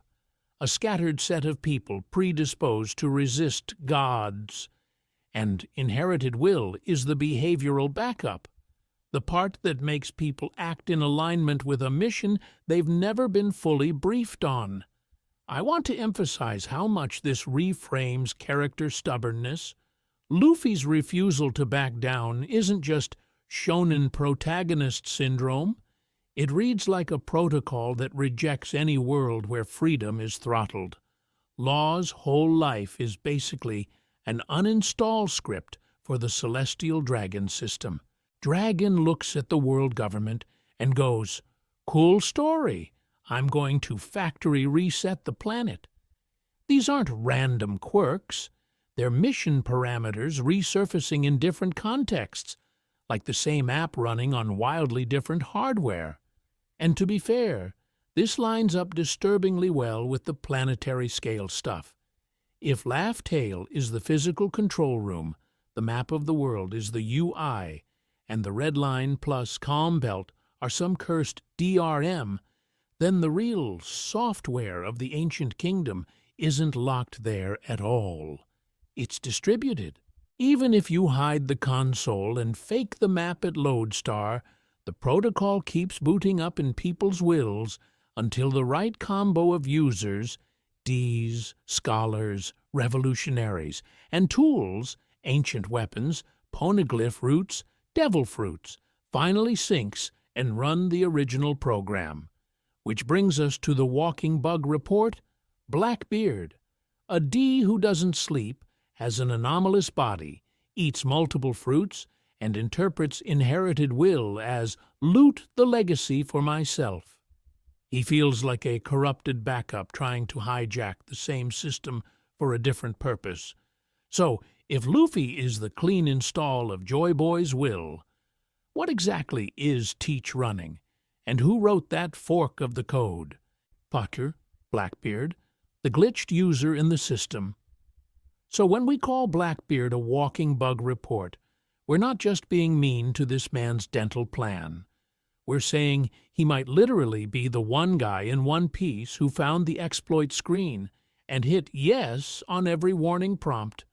a scattered set of people predisposed to resist gods. And inherited will is the behavioral backup, the part that makes people act in alignment with a mission they've never been fully briefed on. I want to emphasize how much this reframes character stubbornness. Luffy's refusal to back down isn't just shonen protagonist syndrome. It reads like a protocol that rejects any world where freedom is throttled. Law's whole life is basically an uninstall script for the celestial dragon system. Dragon looks at the world government and goes, "Cool story. I'm going to factory reset the planet." These aren't random quirks. They're mission parameters resurfacing in different contexts, like the same app running on wildly different hardware. And to be fair, this lines up disturbingly well with the planetary scale stuff. If Laugh Tale is the physical control room, the map of the world is the UI, and the red line plus calm belt are some cursed DRM, then the real software of the ancient kingdom isn't locked there at all. It's distributed. Even if you hide the console and fake the map at Lodestar, the protocol keeps booting up in people's wills until the right combo of users, Ds, scholars, revolutionaries, and tools, ancient weapons, poneglyph roots, devil fruits, finally syncs and run the original program. Which brings us to the walking bug report, Blackbeard. A D who doesn't sleep, has an anomalous body, eats multiple fruits, and interprets inherited will as loot the legacy for myself. He feels like a corrupted backup trying to hijack the same system for a different purpose. So, if Luffy is the clean install of Joy Boy's will, what exactly is Teach running? And who wrote that fork of the code? Pucker, Blackbeard, the glitched user in the system. So when we call Blackbeard a walking bug report, we're not just being mean to this man's dental plan. We're saying he might literally be the one guy in One Piece who found the exploit screen and hit yes on every warning prompt.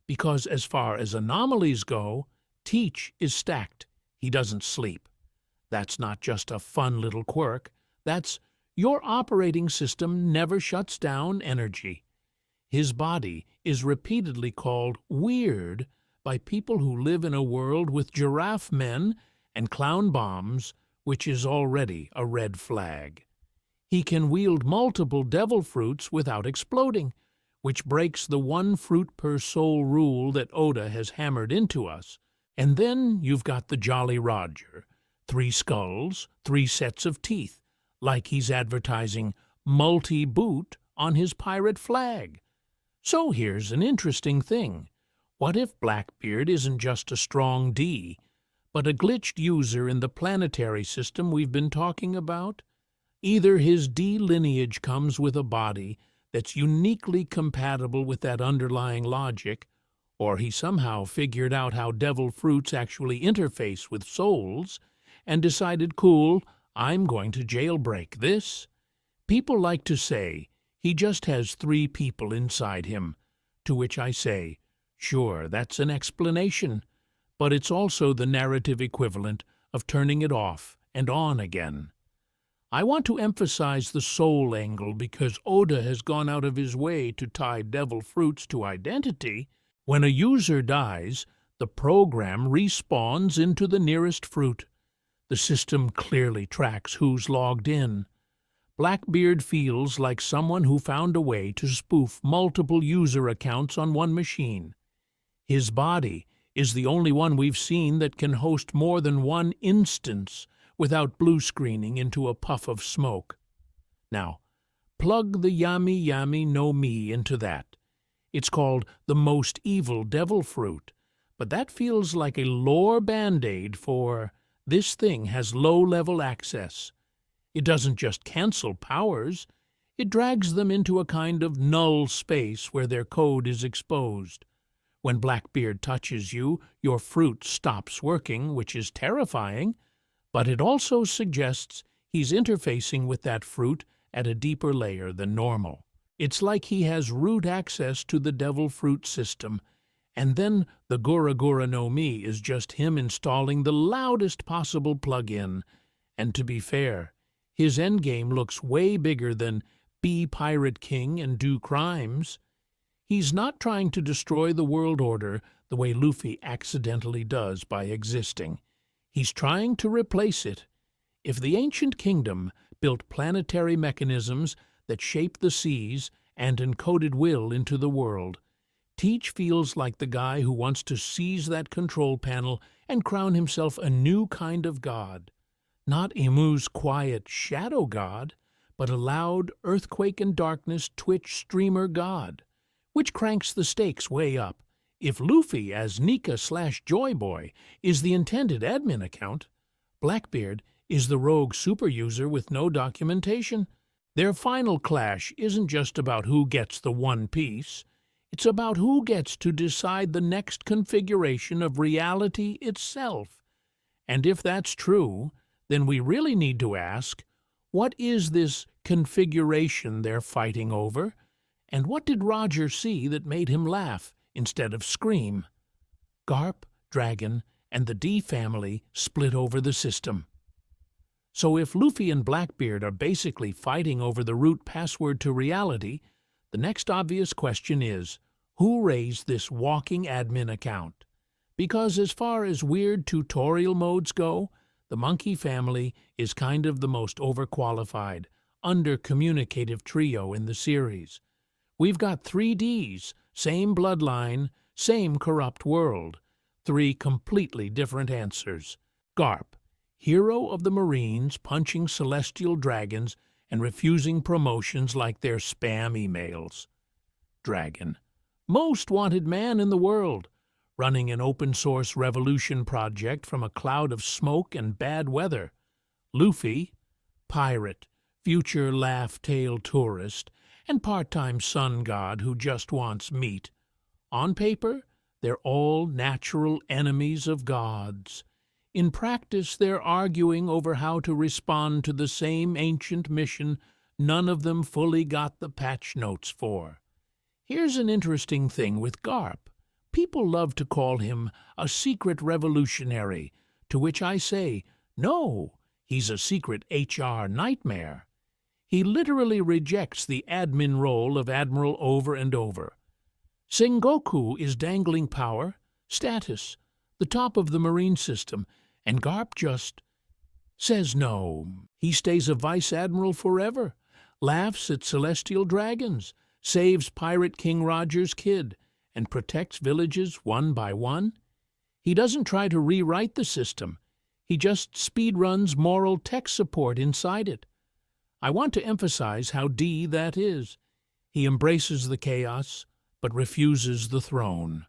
Because as far as anomalies go, Teach is stacked. He doesn't sleep. That's not just a fun little quirk. That's your operating system never shuts down energy. His body is repeatedly called weird by people who live in a world with giraffe men and clown bombs, which is already a red flag. He can wield multiple devil fruits without exploding, which breaks the one fruit per soul rule that Oda has hammered into us. And then you've got the Jolly Roger, 3 skulls, 3 sets of teeth, like he's advertising multi-boot on his pirate flag. So here's an interesting thing. What if Blackbeard isn't just a strong D, but a glitched user in the planetary system we've been talking about? Either his D lineage comes with a body that's uniquely compatible with that underlying logic, or he somehow figured out how devil fruits actually interface with souls and decided, cool, I'm going to jailbreak this. People like to say he just has 3 people inside him, to which I say, sure, that's an explanation, but it's also the narrative equivalent of turning it off and on again. I want to emphasize the soul angle because Oda has gone out of his way to tie devil fruits to identity. When a user dies, the program respawns into the nearest fruit. The system clearly tracks who's logged in. Blackbeard feels like someone who found a way to spoof multiple user accounts on one machine. His body is the only one we've seen that can host more than one instance without blue screening into a puff of smoke. Now, plug the Yami Yami no Mi into that. It's called the most evil devil fruit, but that feels like a lore band-aid for this thing has low-level access. It doesn't just cancel powers, it drags them into a kind of null space where their code is exposed. When Blackbeard touches you, your fruit stops working, which is terrifying, but it also suggests he's interfacing with that fruit at a deeper layer than normal. It's like he has root access to the devil fruit system, and then the Gura Gura no Mi is just him installing the loudest possible plug-in. And to be fair, his endgame looks way bigger than be Pirate King and do crimes. He's not trying to destroy the world order the way Luffy accidentally does by existing. He's trying to replace it. If the ancient kingdom built planetary mechanisms that shape the seas and encoded will into the world, Teach feels like the guy who wants to seize that control panel and crown himself a new kind of god. Not Imu's quiet shadow god, but a loud earthquake and darkness Twitch streamer god, which cranks the stakes way up. If Luffy as Nika/Joy Boy is the intended admin account, Blackbeard is the rogue super user with no documentation. Their final clash isn't just about who gets the One Piece. It's about who gets to decide the next configuration of reality itself. And if that's true, then we really need to ask, what is this configuration they're fighting over? And what did Roger see that made him laugh instead of scream? Garp, Dragon, and the D family split over the system. So if Luffy and Blackbeard are basically fighting over the root password to reality, the next obvious question is, who raised this walking admin account? Because as far as weird tutorial modes go, the Monkey family is kind of the most overqualified, under-communicative trio in the series. We've got 3 Ds, same bloodline, same corrupt world. 3 completely different answers. Garp, hero of the Marines, punching celestial dragons and refusing promotions like their spam emails. Dragon, most wanted man in the world, running an open-source revolution project from a cloud of smoke and bad weather. Luffy, pirate, future laugh-tail tourist, and part-time sun god who just wants meat. On paper, they're all natural enemies of gods. In practice, they're arguing over how to respond to the same ancient mission none of them fully got the patch notes for. Here's an interesting thing with Garp. People love to call him a secret revolutionary, to which I say, no, he's a secret HR nightmare. He literally rejects the admin role of admiral over and over. Sengoku is dangling power, status, the top of the marine system, and Garp just says no. He stays a vice admiral forever, laughs at celestial dragons, saves Pirate King Roger's kid, and protects villages one by one. He doesn't try to rewrite the system. He just speedruns moral tech support inside it. I want to emphasize how D that is. He embraces the chaos, but refuses the throne.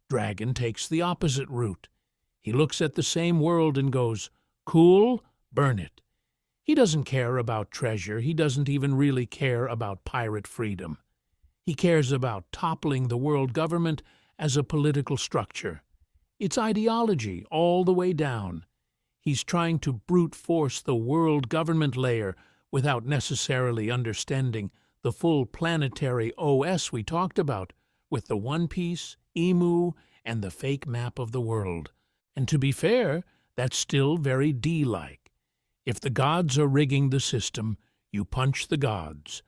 Dragon takes the opposite route. He looks at the same world and goes, cool, burn it. He doesn't care about treasure. He doesn't even really care about pirate freedom. He cares about toppling the world government as a political structure. It's ideology all the way down. He's trying to brute force the world government layer without necessarily understanding the full planetary OS we talked about, with the One Piece, Emu, and the fake map of the world. And to be fair, that's still very D-like. If the gods are rigging the system, you punch the gods.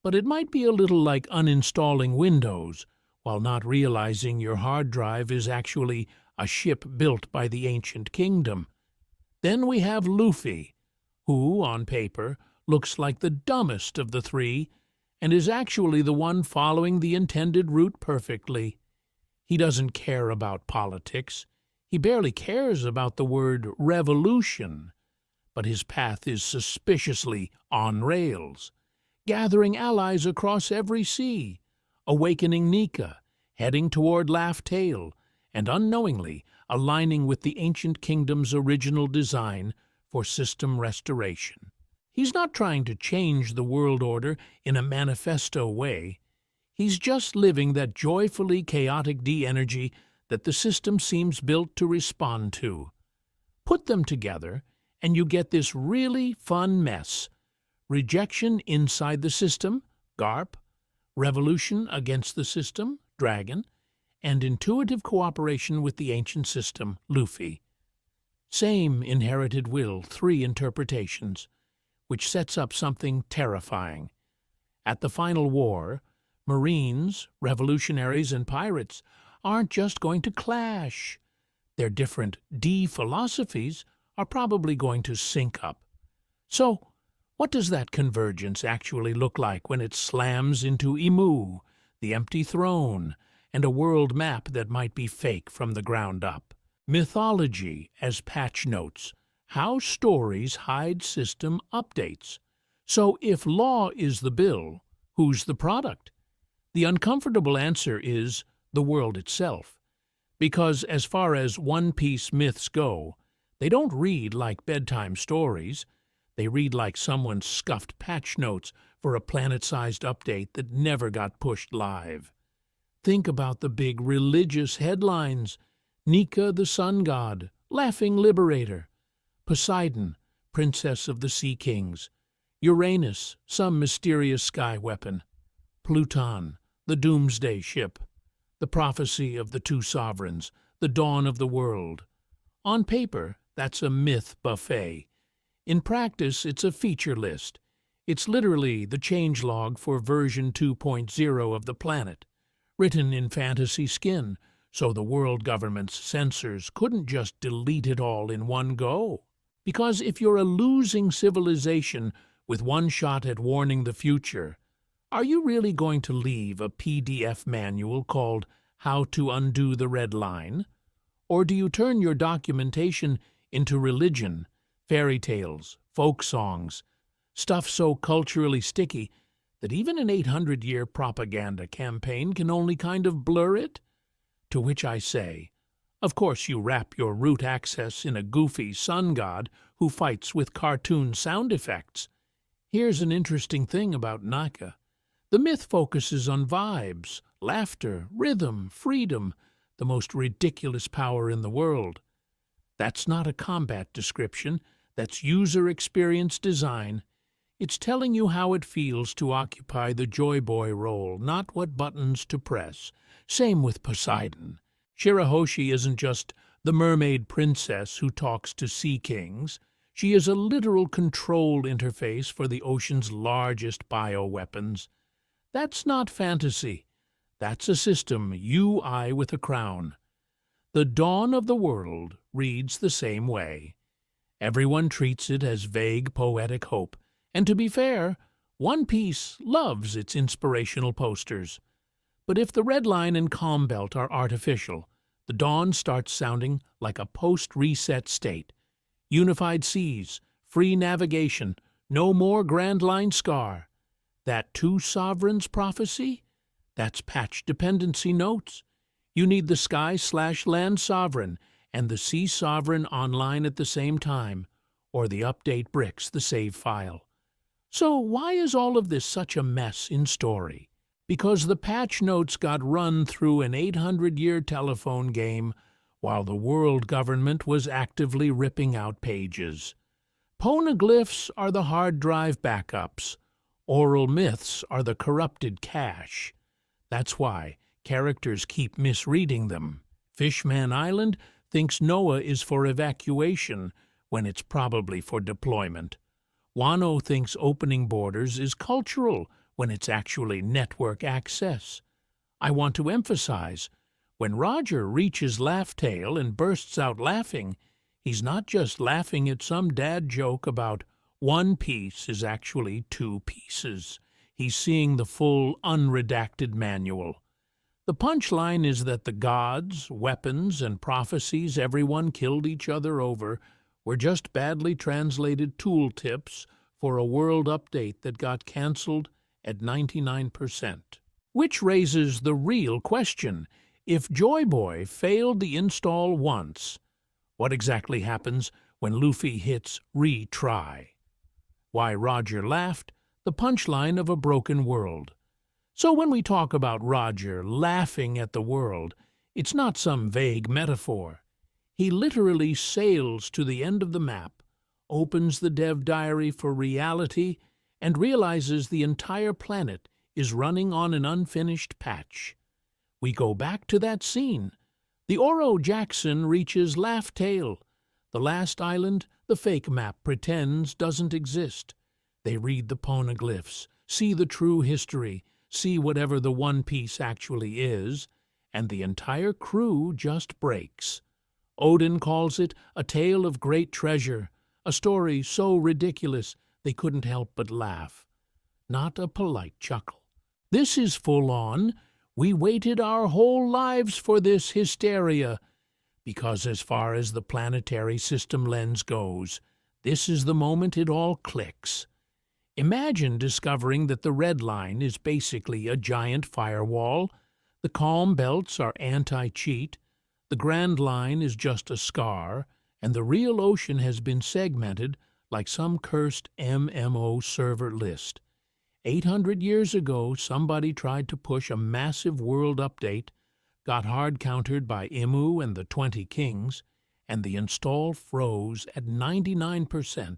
But it might be a little like uninstalling Windows, while not realizing your hard drive is actually a ship built by the ancient kingdom. Then we have Luffy, who, on paper, looks like the dumbest of the 3, and is actually the one following the intended route perfectly. He doesn't care about politics. He barely cares about the word revolution. But his path is suspiciously on rails, gathering allies across every sea, awakening Nika, heading toward Laugh Tale, and unknowingly aligning with the ancient kingdom's original design for system restoration. He's not trying to change the world order in a manifesto way. He's just living that joyfully chaotic D-energy that the system seems built to respond to. Put them together, and you get this really fun mess. Rejection inside the system, Garp, revolution against the system, Dragon, and intuitive cooperation with the ancient system, Luffy. Same inherited will, 3 interpretations, which sets up something terrifying. At the final war, Marines, revolutionaries, and pirates aren't just going to clash. Their different D philosophies are probably going to sync up. So, what does that convergence actually look like when it slams into Emu, the empty throne, and a world map that might be fake from the ground up? Mythology as patch notes. How stories hide system updates. So if law is the bill, who's the product? The uncomfortable answer is the world itself. Because as far as One Piece myths go, they don't read like bedtime stories. They read like someone scuffed patch notes for a planet-sized update that never got pushed live. Think about the big religious headlines. Nika, the sun god, laughing liberator. Poseidon, princess of the sea kings. Uranus, some mysterious sky weapon. Pluton, the doomsday ship. The prophecy of the two sovereigns, the dawn of the world. On paper, that's a myth buffet. In practice, it's a feature list. It's literally the changelog for version 2.0 of the planet, written in fantasy skin, so the world government's censors couldn't just delete it all in one go. Because if you're a losing civilization with one shot at warning the future, are you really going to leave a PDF manual called How to Undo the Red Line? Or do you turn your documentation into religion, fairy tales, folk songs, stuff so culturally sticky that even an 800-year propaganda campaign can only kind of blur it? To which I say, of course you wrap your root access in a goofy sun god who fights with cartoon sound effects. Here's an interesting thing about Nika. The myth focuses on vibes, laughter, rhythm, freedom, the most ridiculous power in the world. That's not a combat description, that's user experience design. It's telling you how it feels to occupy the Joy Boy role, not what buttons to press. Same with Poseidon. Shirahoshi isn't just the mermaid princess who talks to sea kings. She is a literal control interface for the ocean's largest bioweapons. That's not fantasy. That's a system, UI with a crown. The dawn of the world reads the same way. Everyone treats it as vague poetic hope, and to be fair, One Piece loves its inspirational posters. But if the red line and calm belt are artificial, the dawn starts sounding like a post-reset state. Unified seas, free navigation, no more Grand Line scar. That two sovereigns prophecy? That's patch dependency notes. You need the sky/land sovereign and the sea sovereign online at the same time, or the update bricks the save file. So why is all of this such a mess in story? Because the patch notes got run through an 800-year telephone game while the world government was actively ripping out pages. Poneglyphs are the hard drive backups. Oral myths are the corrupted cache. That's why characters keep misreading them. Fishman Island thinks Noah is for evacuation when it's probably for deployment. Wano thinks opening borders is cultural when it's actually network access. I want to emphasize, when Roger reaches Laugh Tale and bursts out laughing, he's not just laughing at some dad joke about one piece is actually two pieces. He's seeing the full, unredacted manual. The punchline is that the gods, weapons, and prophecies everyone killed each other over were just badly translated tooltips for a world update that got cancelled at 99%. Which raises the real question. If Joy Boy failed the install once, what exactly happens when Luffy hits retry? Why Roger laughed, the punchline of a broken world. So when we talk about Roger laughing at the world, it's not some vague metaphor. He literally sails to the end of the map, opens the dev diary for reality, and realizes the entire planet is running on an unfinished patch. We go back to that scene. The Oro Jackson reaches Laugh Tale. The last island the fake map pretends doesn't exist. They read the poneglyphs, see the true history, see whatever the One Piece actually is, and the entire crew just breaks. Odin calls it a tale of great treasure, a story so ridiculous they couldn't help but laugh. Not a polite chuckle. This is full on. We waited our whole lives for this hysteria, because as far as the planetary system lens goes, this is the moment it all clicks. Imagine discovering that the red line is basically a giant firewall, the calm belts are anti-cheat, the Grand Line is just a scar, and the real ocean has been segmented like some cursed MMO server list. 800 years ago, somebody tried to push a massive world update, got hard countered by Imu and the 20 kings, and the install froze at 99%.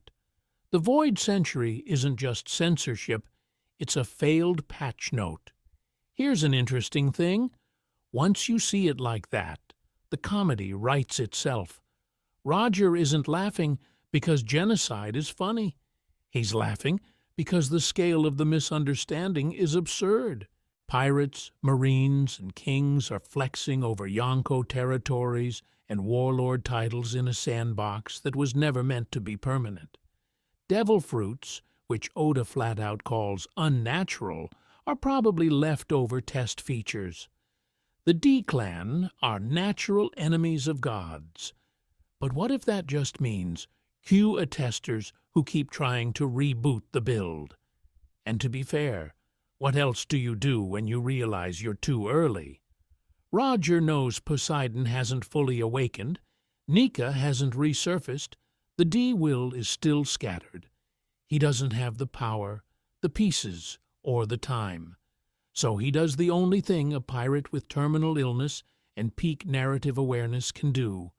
The Void Century isn't just censorship, it's a failed patch note. Here's an interesting thing. Once you see it like that, the comedy writes itself. Roger isn't laughing because genocide is funny. He's laughing because the scale of the misunderstanding is absurd. Pirates, marines, and kings are flexing over Yonko territories and warlord titles in a sandbox that was never meant to be permanent. Devil fruits, which Oda flat out calls unnatural, are probably leftover test features. The D-Clan are natural enemies of gods. But what if that just means cue attesters who keep trying to reboot the build? And to be fair, what else do you do when you realize you're too early? Roger knows Poseidon hasn't fully awakened, Nika hasn't resurfaced, the D-Will is still scattered. He doesn't have the power, the pieces, or the time. So he does the only thing a pirate with terminal illness and peak narrative awareness can do.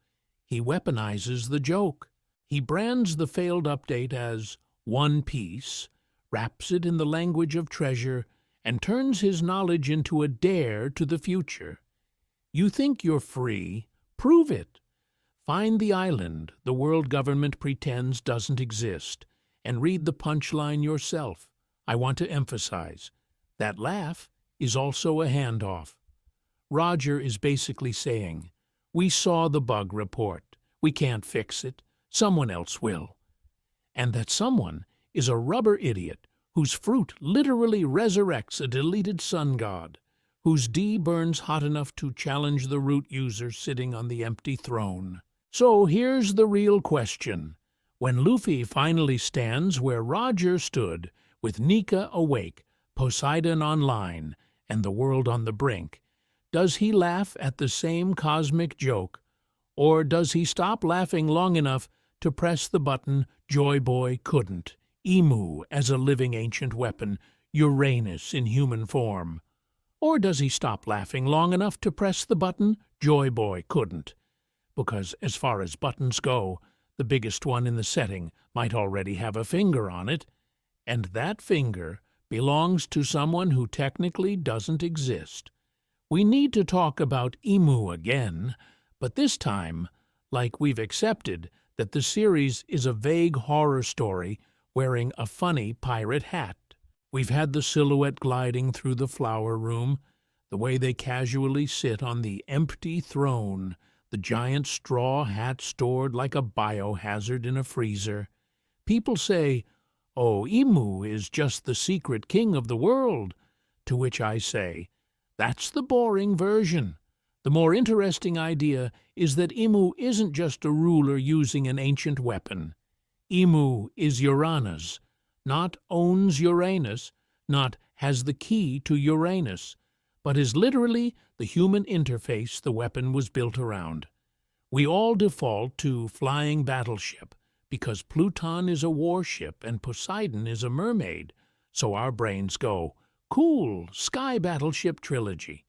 He weaponizes the joke. He brands the failed update as One Piece, wraps it in the language of treasure, and turns his knowledge into a dare to the future. You think you're free? Prove it. Find the island the world government pretends doesn't exist, and read the punchline yourself. I want to emphasize, that laugh is also a handoff. Roger is basically saying, we saw the bug report. We can't fix it. Someone else will. And that someone is a rubber idiot whose fruit literally resurrects a deleted sun god, whose D burns hot enough to challenge the root user sitting on the empty throne. So here's the real question. When Luffy finally stands where Roger stood, with Nika awake, Poseidon online, and the world on the brink, does he laugh at the same cosmic joke, or does he stop laughing long enough to press the button Joy Boy couldn't? Imu as a living ancient weapon, Uranus in human form. Or does he stop laughing long enough to press the button Joy Boy couldn't? Because as far as buttons go, the biggest one in the setting might already have a finger on it, and that finger belongs to someone who technically doesn't exist. We need to talk about Imu again, but this time, like we've accepted that the series is a vague horror story wearing a funny pirate hat. We've had the silhouette gliding through the flower room, the way they casually sit on the empty throne, the giant straw hat stored like a biohazard in a freezer. People say, oh, Imu is just the secret king of the world, to which I say, that's the boring version. The more interesting idea is that Imu isn't just a ruler using an ancient weapon. Imu is Uranus, not owns Uranus, not has the key to Uranus, but is literally the human interface the weapon was built around. We all default to flying battleship because Pluton is a warship and Poseidon is a mermaid, so our brains go, cool, sky battleship trilogy.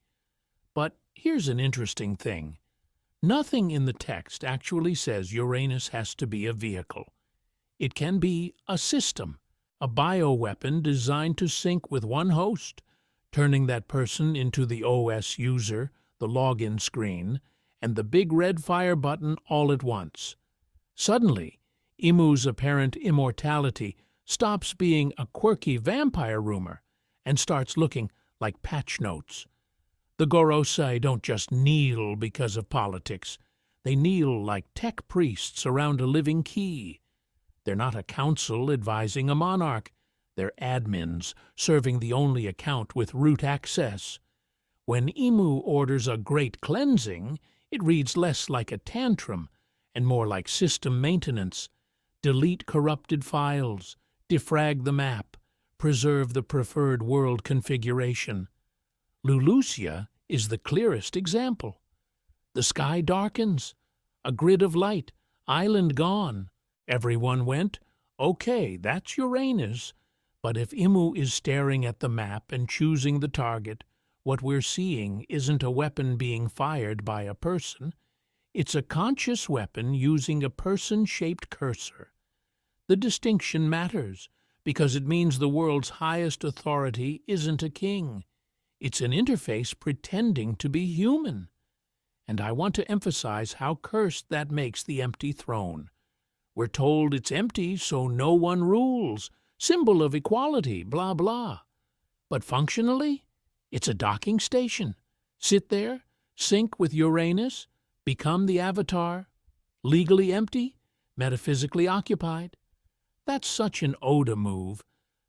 But here's an interesting thing. Nothing in the text actually says Uranus has to be a vehicle. It can be a system, a bioweapon designed to sync with one host, turning that person into the OS user, the login screen, and the big red fire button all at once. Suddenly, Imu's apparent immortality stops being a quirky vampire rumor and starts looking like patch notes. The Gorosei don't just kneel because of politics. They kneel like tech priests around a living key. They're not a council advising a monarch. They're admins serving the only account with root access. When Imu orders a great cleansing, it reads less like a tantrum and more like system maintenance. Delete corrupted files, defrag the map, preserve the preferred world configuration. Lulusia is the clearest example. The sky darkens, a grid of light, island gone. Everyone went, okay, that's Uranus, But if Imu is staring at the map and choosing the target, what we're seeing isn't a weapon being fired by a person. It's a conscious weapon using a person-shaped cursor. The distinction matters because it means the world's highest authority isn't a king. It's an interface pretending to be human. And I want to emphasize how cursed that makes the empty throne. We're told it's empty so no one rules, symbol of equality, blah, blah. But functionally, it's a docking station. Sit there, sync with Uranus, become the avatar, legally empty, metaphysically occupied. That's such an Oda move.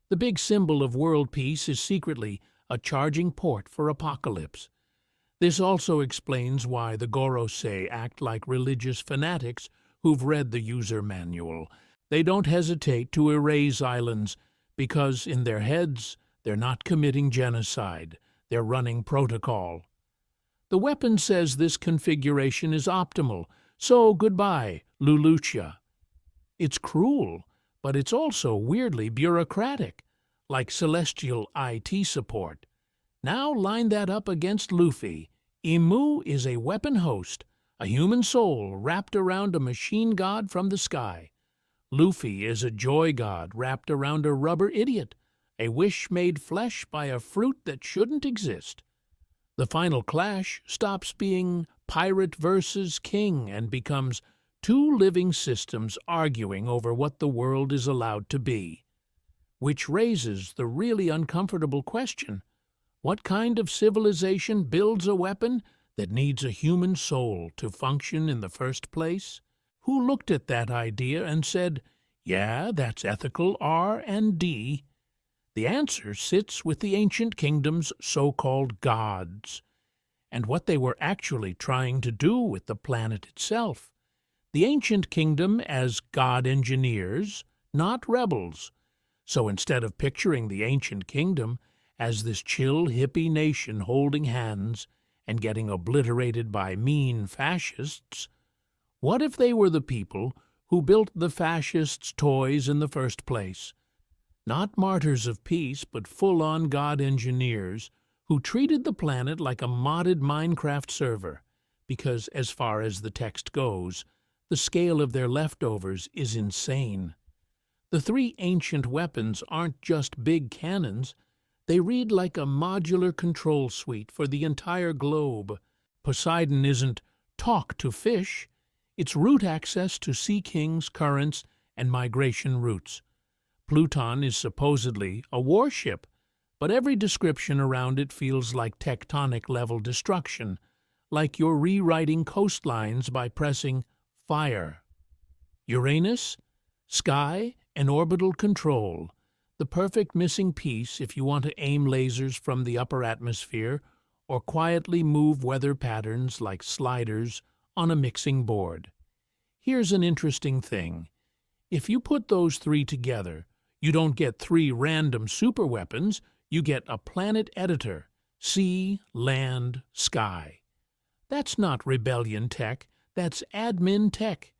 The big symbol of world peace is secretly a charging port for apocalypse. This also explains why the Gorosei act like religious fanatics who've read the user manual. They don't hesitate to erase islands because, in their heads, they're not committing genocide. They're running protocol. The weapon says this configuration is optimal, so goodbye, Lulucia. It's cruel, but it's also weirdly bureaucratic, like celestial IT support. Now line that up against Luffy. Imu is a weapon host, a human soul wrapped around a machine god from the sky. Luffy is a joy god wrapped around a rubber idiot, a wish made flesh by a fruit that shouldn't exist. The final clash stops being pirate versus king and becomes two living systems arguing over what the world is allowed to be. Which raises the really uncomfortable question: what kind of civilization builds a weapon that needs a human soul to function in the first place? Who looked at that idea and said, yeah, that's ethical R&D? The answer sits with the ancient kingdom's so-called gods, and what they were actually trying to do with the planet itself. The ancient kingdom as god engineers, not rebels. So instead of picturing the ancient kingdom as this chill hippie nation holding hands and getting obliterated by mean fascists, what if they were the people who built the fascists' toys in the first place? Not martyrs of peace, but full-on god engineers who treated the planet like a modded Minecraft server, because, as far as the text goes, the scale of their leftovers is insane. The three ancient weapons aren't just big cannons. They read like a modular control suite for the entire globe. Poseidon isn't talk to fish. It's route access to sea kings, currents, and migration routes. Pluton is supposedly a warship, but every description around it feels like tectonic-level destruction, like you're rewriting coastlines by pressing fire. Uranus, sky, and orbital control, the perfect missing piece if you want to aim lasers from the upper atmosphere or quietly move weather patterns like sliders on a mixing board. Here's an interesting thing. If you put those three together, you don't get three random superweapons, you get a planet editor: sea, land, sky. That's not rebellion tech, that's admin tech.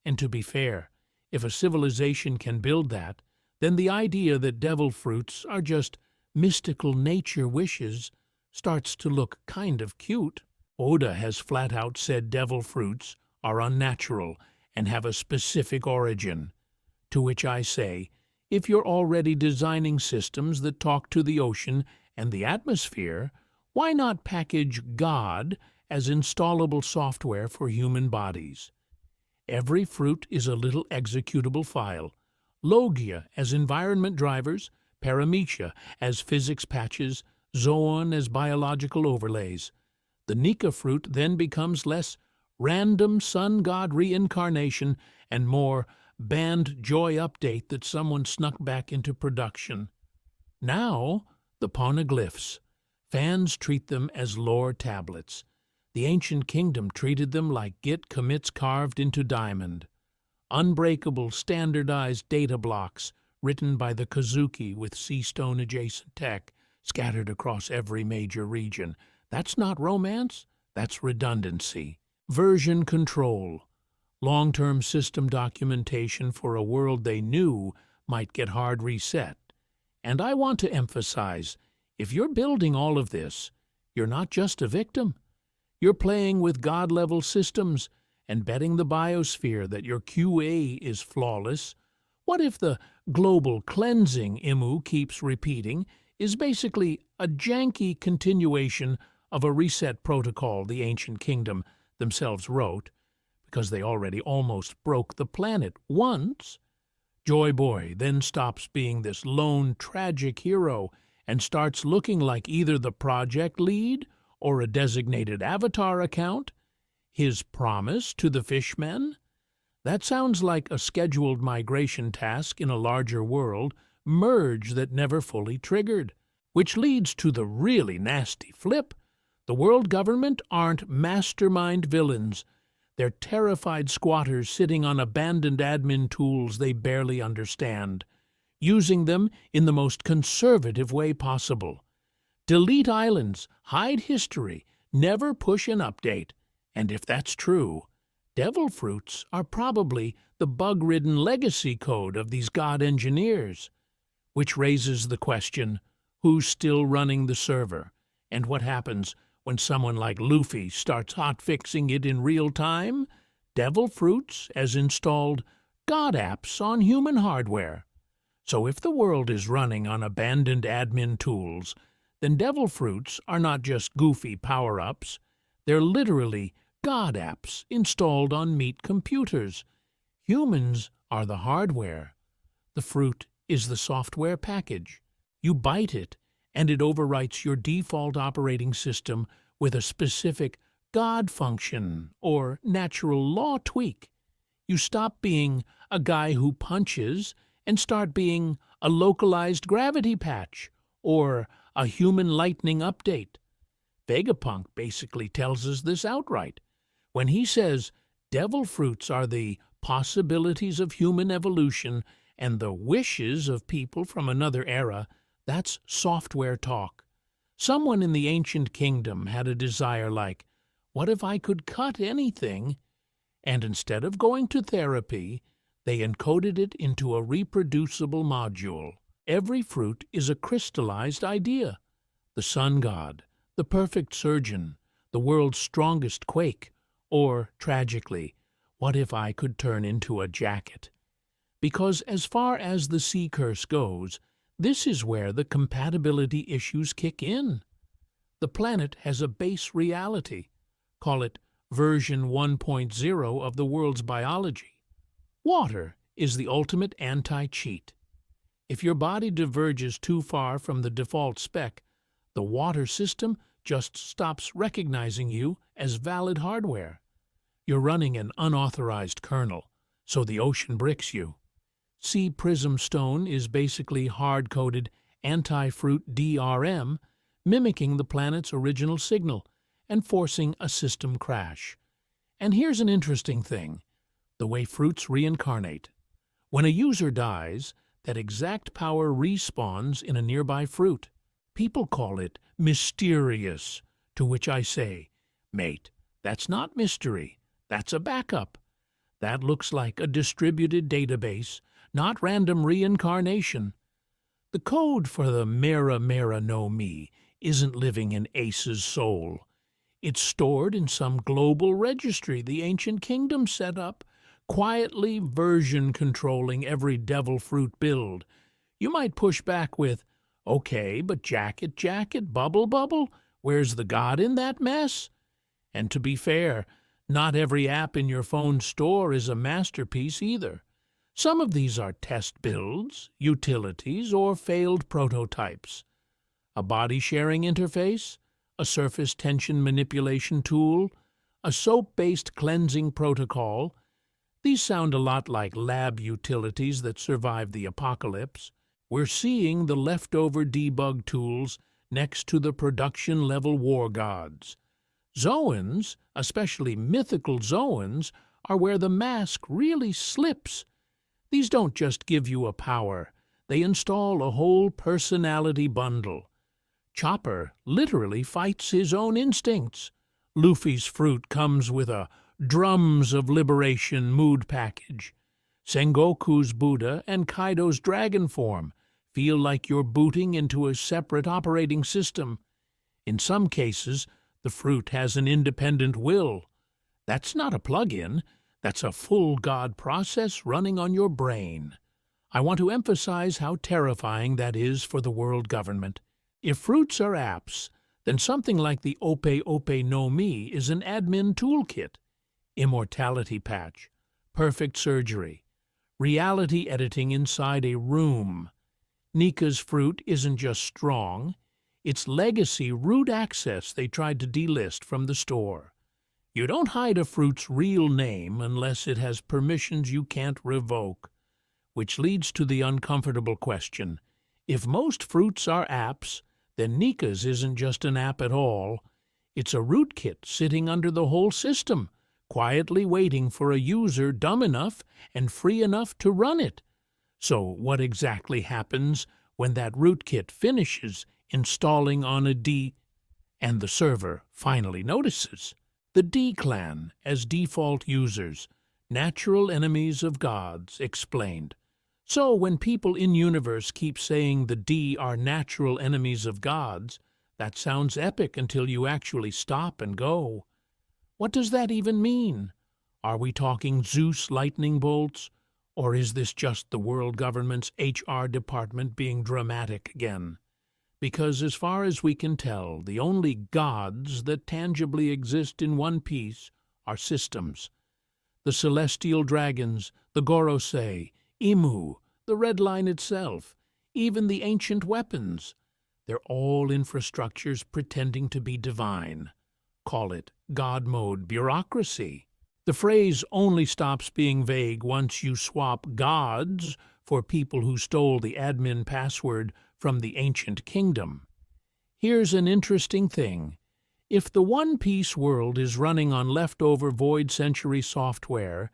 And to be fair, if a civilization can build that, then the idea that devil fruits are just mystical nature wishes starts to look kind of cute. Oda has flat out said devil fruits are unnatural and have a specific origin. To which I say, if you're already designing systems that talk to the ocean and the atmosphere, why not package God as installable software for human bodies? Every fruit is a little executable file. Logia as environment drivers, Paramecia as physics patches, Zoan as biological overlays. The Nika fruit then becomes less random sun god reincarnation and more banned joy update that someone snuck back into production. Now, the poneglyphs. Fans treat them as lore tablets. The ancient kingdom treated them like Git commits carved into diamond. Unbreakable, standardized data blocks written by the Kazuki with Seastone-adjacent tech scattered across every major region. That's not romance, that's redundancy. Version control. Long-term system documentation for a world they knew might get hard reset. And I want to emphasize, if you're building all of this, you're not just a victim. You're playing with God-level systems and betting the biosphere that your QA is flawless. What if the global cleansing Imu keeps repeating is basically a janky continuation of a reset protocol the ancient kingdom themselves wrote, because they already almost broke the planet once? Joy Boy then stops being this lone tragic hero and starts looking like either the project lead or a designated avatar account. His promise to the fishmen? That sounds like a scheduled migration task in a larger world merge that never fully triggered. Which leads to the really nasty flip. The world government aren't mastermind villains. They're terrified squatters sitting on abandoned admin tools they barely understand, using them in the most conservative way possible. Delete islands, hide history, never push an update. And if that's true, devil fruits are probably the bug-ridden legacy code of these god engineers. Which raises the question, who's still running the server? And what happens when someone like Luffy starts hotfixing it in real time? Devil fruits as installed god apps on human hardware. So if the world is running on abandoned admin tools, then devil fruits are not just goofy power-ups. They're literally god apps installed on meat computers. Humans are the hardware. The fruit is the software package. You bite it, and it overwrites your default operating system with a specific God function or natural law tweak. You stop being a guy who punches and start being a localized gravity patch or a human lightning update. Vegapunk basically tells us this outright. When he says devil fruits are the possibilities of human evolution and the wishes of people from another era, that's software talk. Someone in the ancient kingdom had a desire like, what if I could cut anything? And instead of going to therapy, they encoded it into a reproducible module. Every fruit is a crystallized idea. The sun god, the perfect surgeon, the world's strongest quake, or, tragically, what if I could turn into a jacket? Because as far as the sea curse goes, this is where the compatibility issues kick in. The planet has a base reality. Call it version 1.0 of the world's biology. Water is the ultimate anti-cheat. If your body diverges too far from the default spec, the water system just stops recognizing you as valid hardware. You're running an unauthorized kernel, so the ocean bricks you. Sea prism stone is basically hard-coded anti-fruit DRM, mimicking the planet's original signal and forcing a system crash. And here's an interesting thing, the way fruits reincarnate. When a user dies, that exact power respawns in a nearby fruit. People call it mysterious, to which I say, mate, that's not mystery, that's a backup. That looks like a distributed database, not random reincarnation. The code for the Mera Mera no Mi isn't living in Ace's soul. It's stored in some global registry the ancient kingdom set up, quietly version-controlling every devil fruit build. You might push back with, okay, but jacket, bubble, bubble, where's the God in that mess? And to be fair, not every app in your phone store is a masterpiece either. Some of these are test builds, utilities, or failed prototypes. A body-sharing interface, a surface tension manipulation tool, a soap-based cleansing protocol. These sound a lot like lab utilities that survived the apocalypse. We're seeing the leftover debug tools next to the production-level war gods. Zoans, especially mythical Zoans, are where the mask really slips. These don't just give you a power, they install a whole personality bundle. Chopper literally fights his own instincts. Luffy's fruit comes with a Drums of Liberation mood package. Sengoku's Buddha and Kaido's dragon form feel like you're booting into a separate operating system. In some cases, the fruit has an independent will. That's not a plug-in. That's a full God process running on your brain. I want to emphasize how terrifying that is for the world government. If fruits are apps, then something like the Ope Ope no Mi is an admin toolkit. Immortality patch, perfect surgery, reality editing inside a room. Nika's fruit isn't just strong, it's legacy root access they tried to delist from the store. You don't hide a fruit's real name unless it has permissions you can't revoke. Which leads to the uncomfortable question. If most fruits are apps, then Nika's isn't just an app at all. It's a rootkit sitting under the whole system, quietly waiting for a user dumb enough and free enough to run it. So what exactly happens when that rootkit finishes installing on a D and the server finally notices? The D clan as default users, natural enemies of gods, explained. So when people in-universe keep saying the D are natural enemies of gods, that sounds epic until you actually stop and go. What does that even mean? Are we talking Zeus lightning bolts? Or is this just the world government's HR department being dramatic again? Because as far as we can tell, the only gods that tangibly exist in One Piece are systems. The celestial dragons, the Gorosei, Imu, the Red Line itself, even the ancient weapons. They're all infrastructures pretending to be divine. Call it God mode bureaucracy. The phrase only stops being vague once you swap gods for people who stole the admin password from the ancient kingdom. Here's an interesting thing. If the One Piece world is running on leftover Void Century software,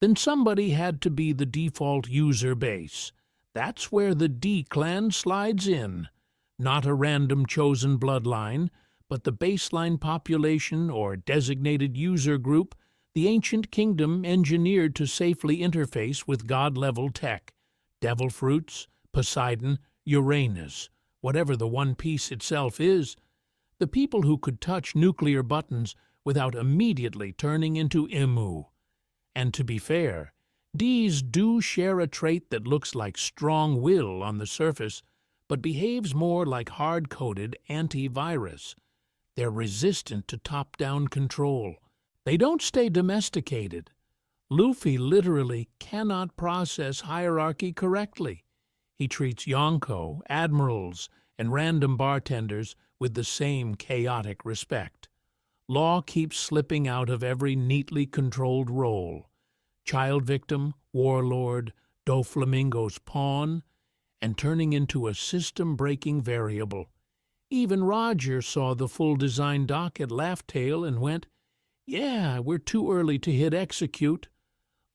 then somebody had to be the default user base. That's where the D-Clan slides in. Not a random chosen bloodline, but the baseline population or designated user group the ancient kingdom engineered to safely interface with god-level tech, devil fruits, Poseidon, Uranus, whatever the One Piece itself is, the people who could touch nuclear buttons without immediately turning into Imu. And to be fair, Ds do share a trait that looks like strong will on the surface, but behaves more like hard-coded antivirus. They're resistant to top-down control. They don't stay domesticated. Luffy literally cannot process hierarchy correctly. He treats Yonko, admirals, and random bartenders with the same chaotic respect. Law keeps slipping out of every neatly controlled role. Child victim, warlord, Doflamingo's pawn, and turning into a system-breaking variable. Even Roger saw the full design doc at Laugh-Tale and went, "Yeah, we're too early to hit execute.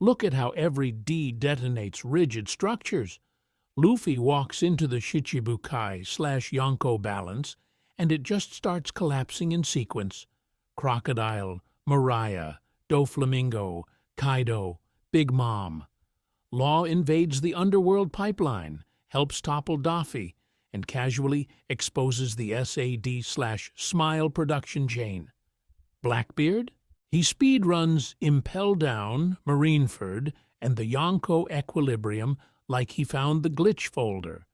Look at how every D detonates rigid structures." Luffy walks into the Shichibukai/Yonko balance, and it just starts collapsing in sequence. Crocodile, Mariah, Doflamingo, Kaido, Big Mom. Law invades the underworld pipeline, helps topple Daffy, and casually exposes the SAD/Smile production chain. Blackbeard? He speedruns Impel Down, Marineford, and the Yonko Equilibrium like he found the glitch folder.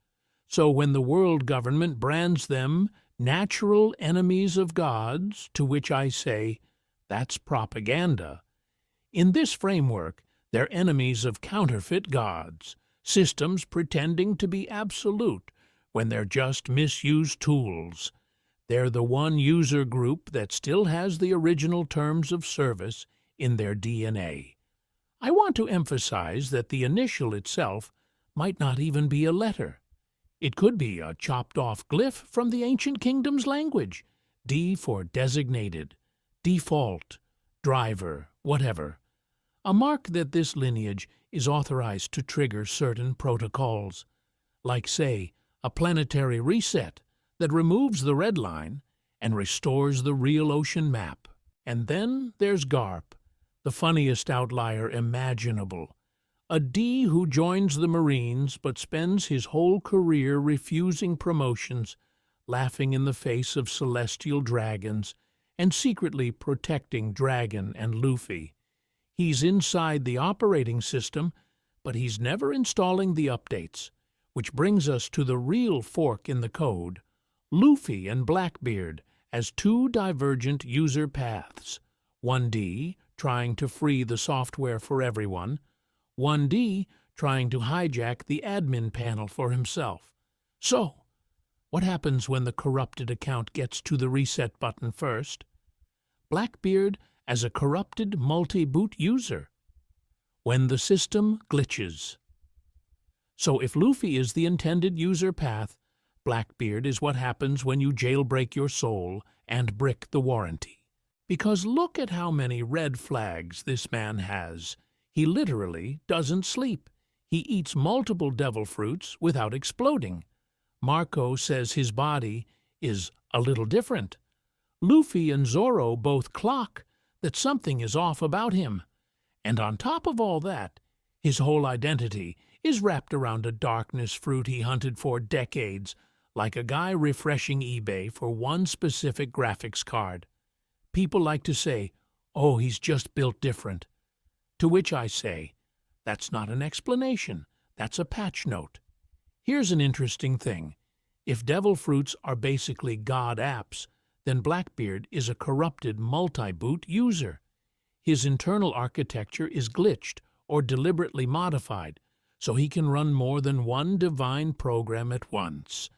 So when the world government brands them natural enemies of gods, to which I say, that's propaganda. In this framework, they're enemies of counterfeit gods, systems pretending to be absolute when they're just misused tools. They're the one user group that still has the original terms of service in their DNA. I want to emphasize that the initial itself might not even be a letter. It could be a chopped-off glyph from the ancient kingdom's language, D for designated, default, driver, whatever. A mark that this lineage is authorized to trigger certain protocols, like, say, a planetary reset that removes the red line and restores the real ocean map. And then there's Garp, the funniest outlier imaginable. A D who joins the Marines but spends his whole career refusing promotions, laughing in the face of celestial dragons, and secretly protecting Dragon and Luffy. He's inside the operating system, but he's never installing the updates, which brings us to the real fork in the code, Luffy and Blackbeard as two divergent user paths. 1D trying to free the software for everyone, 1D trying to hijack the admin panel for himself. So, what happens when the corrupted account gets to the reset button first? Blackbeard as a corrupted multi-boot user. When the system glitches. So if Luffy is the intended user path, Blackbeard is what happens when you jailbreak your soul and brick the warranty. Because look at how many red flags this man has. He literally doesn't sleep. He eats multiple devil fruits without exploding. Marco says his body is a little different. Luffy and Zoro both clock that something is off about him. And on top of all that, his whole identity is wrapped around a darkness fruit he hunted for decades, like a guy refreshing eBay for one specific graphics card. People like to say, "Oh, he's just built different." To which I say, that's not an explanation, that's a patch note. Here's an interesting thing. If devil fruits are basically god apps, then Blackbeard is a corrupted multi-boot user. His internal architecture is glitched or deliberately modified, so he can run more than one divine program at once.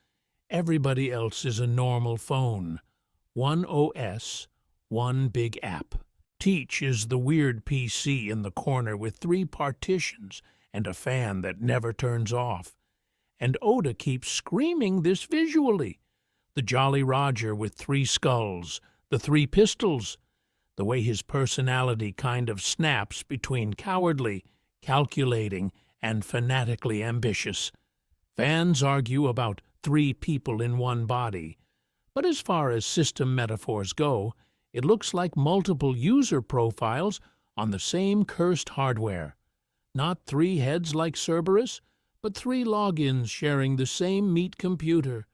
Everybody else is a normal phone. One OS, one big app. Teach is the weird PC in the corner with 3 partitions and a fan that never turns off. And Oda keeps screaming this visually. The Jolly Roger with 3 skulls, the 3 pistols, the way his personality kind of snaps between cowardly, calculating, and fanatically ambitious. Fans argue about 3 people in one body, but as far as system metaphors go, it looks like multiple user profiles on the same cursed hardware. Not 3 heads like Cerberus, but 3 logins sharing the same meat computer.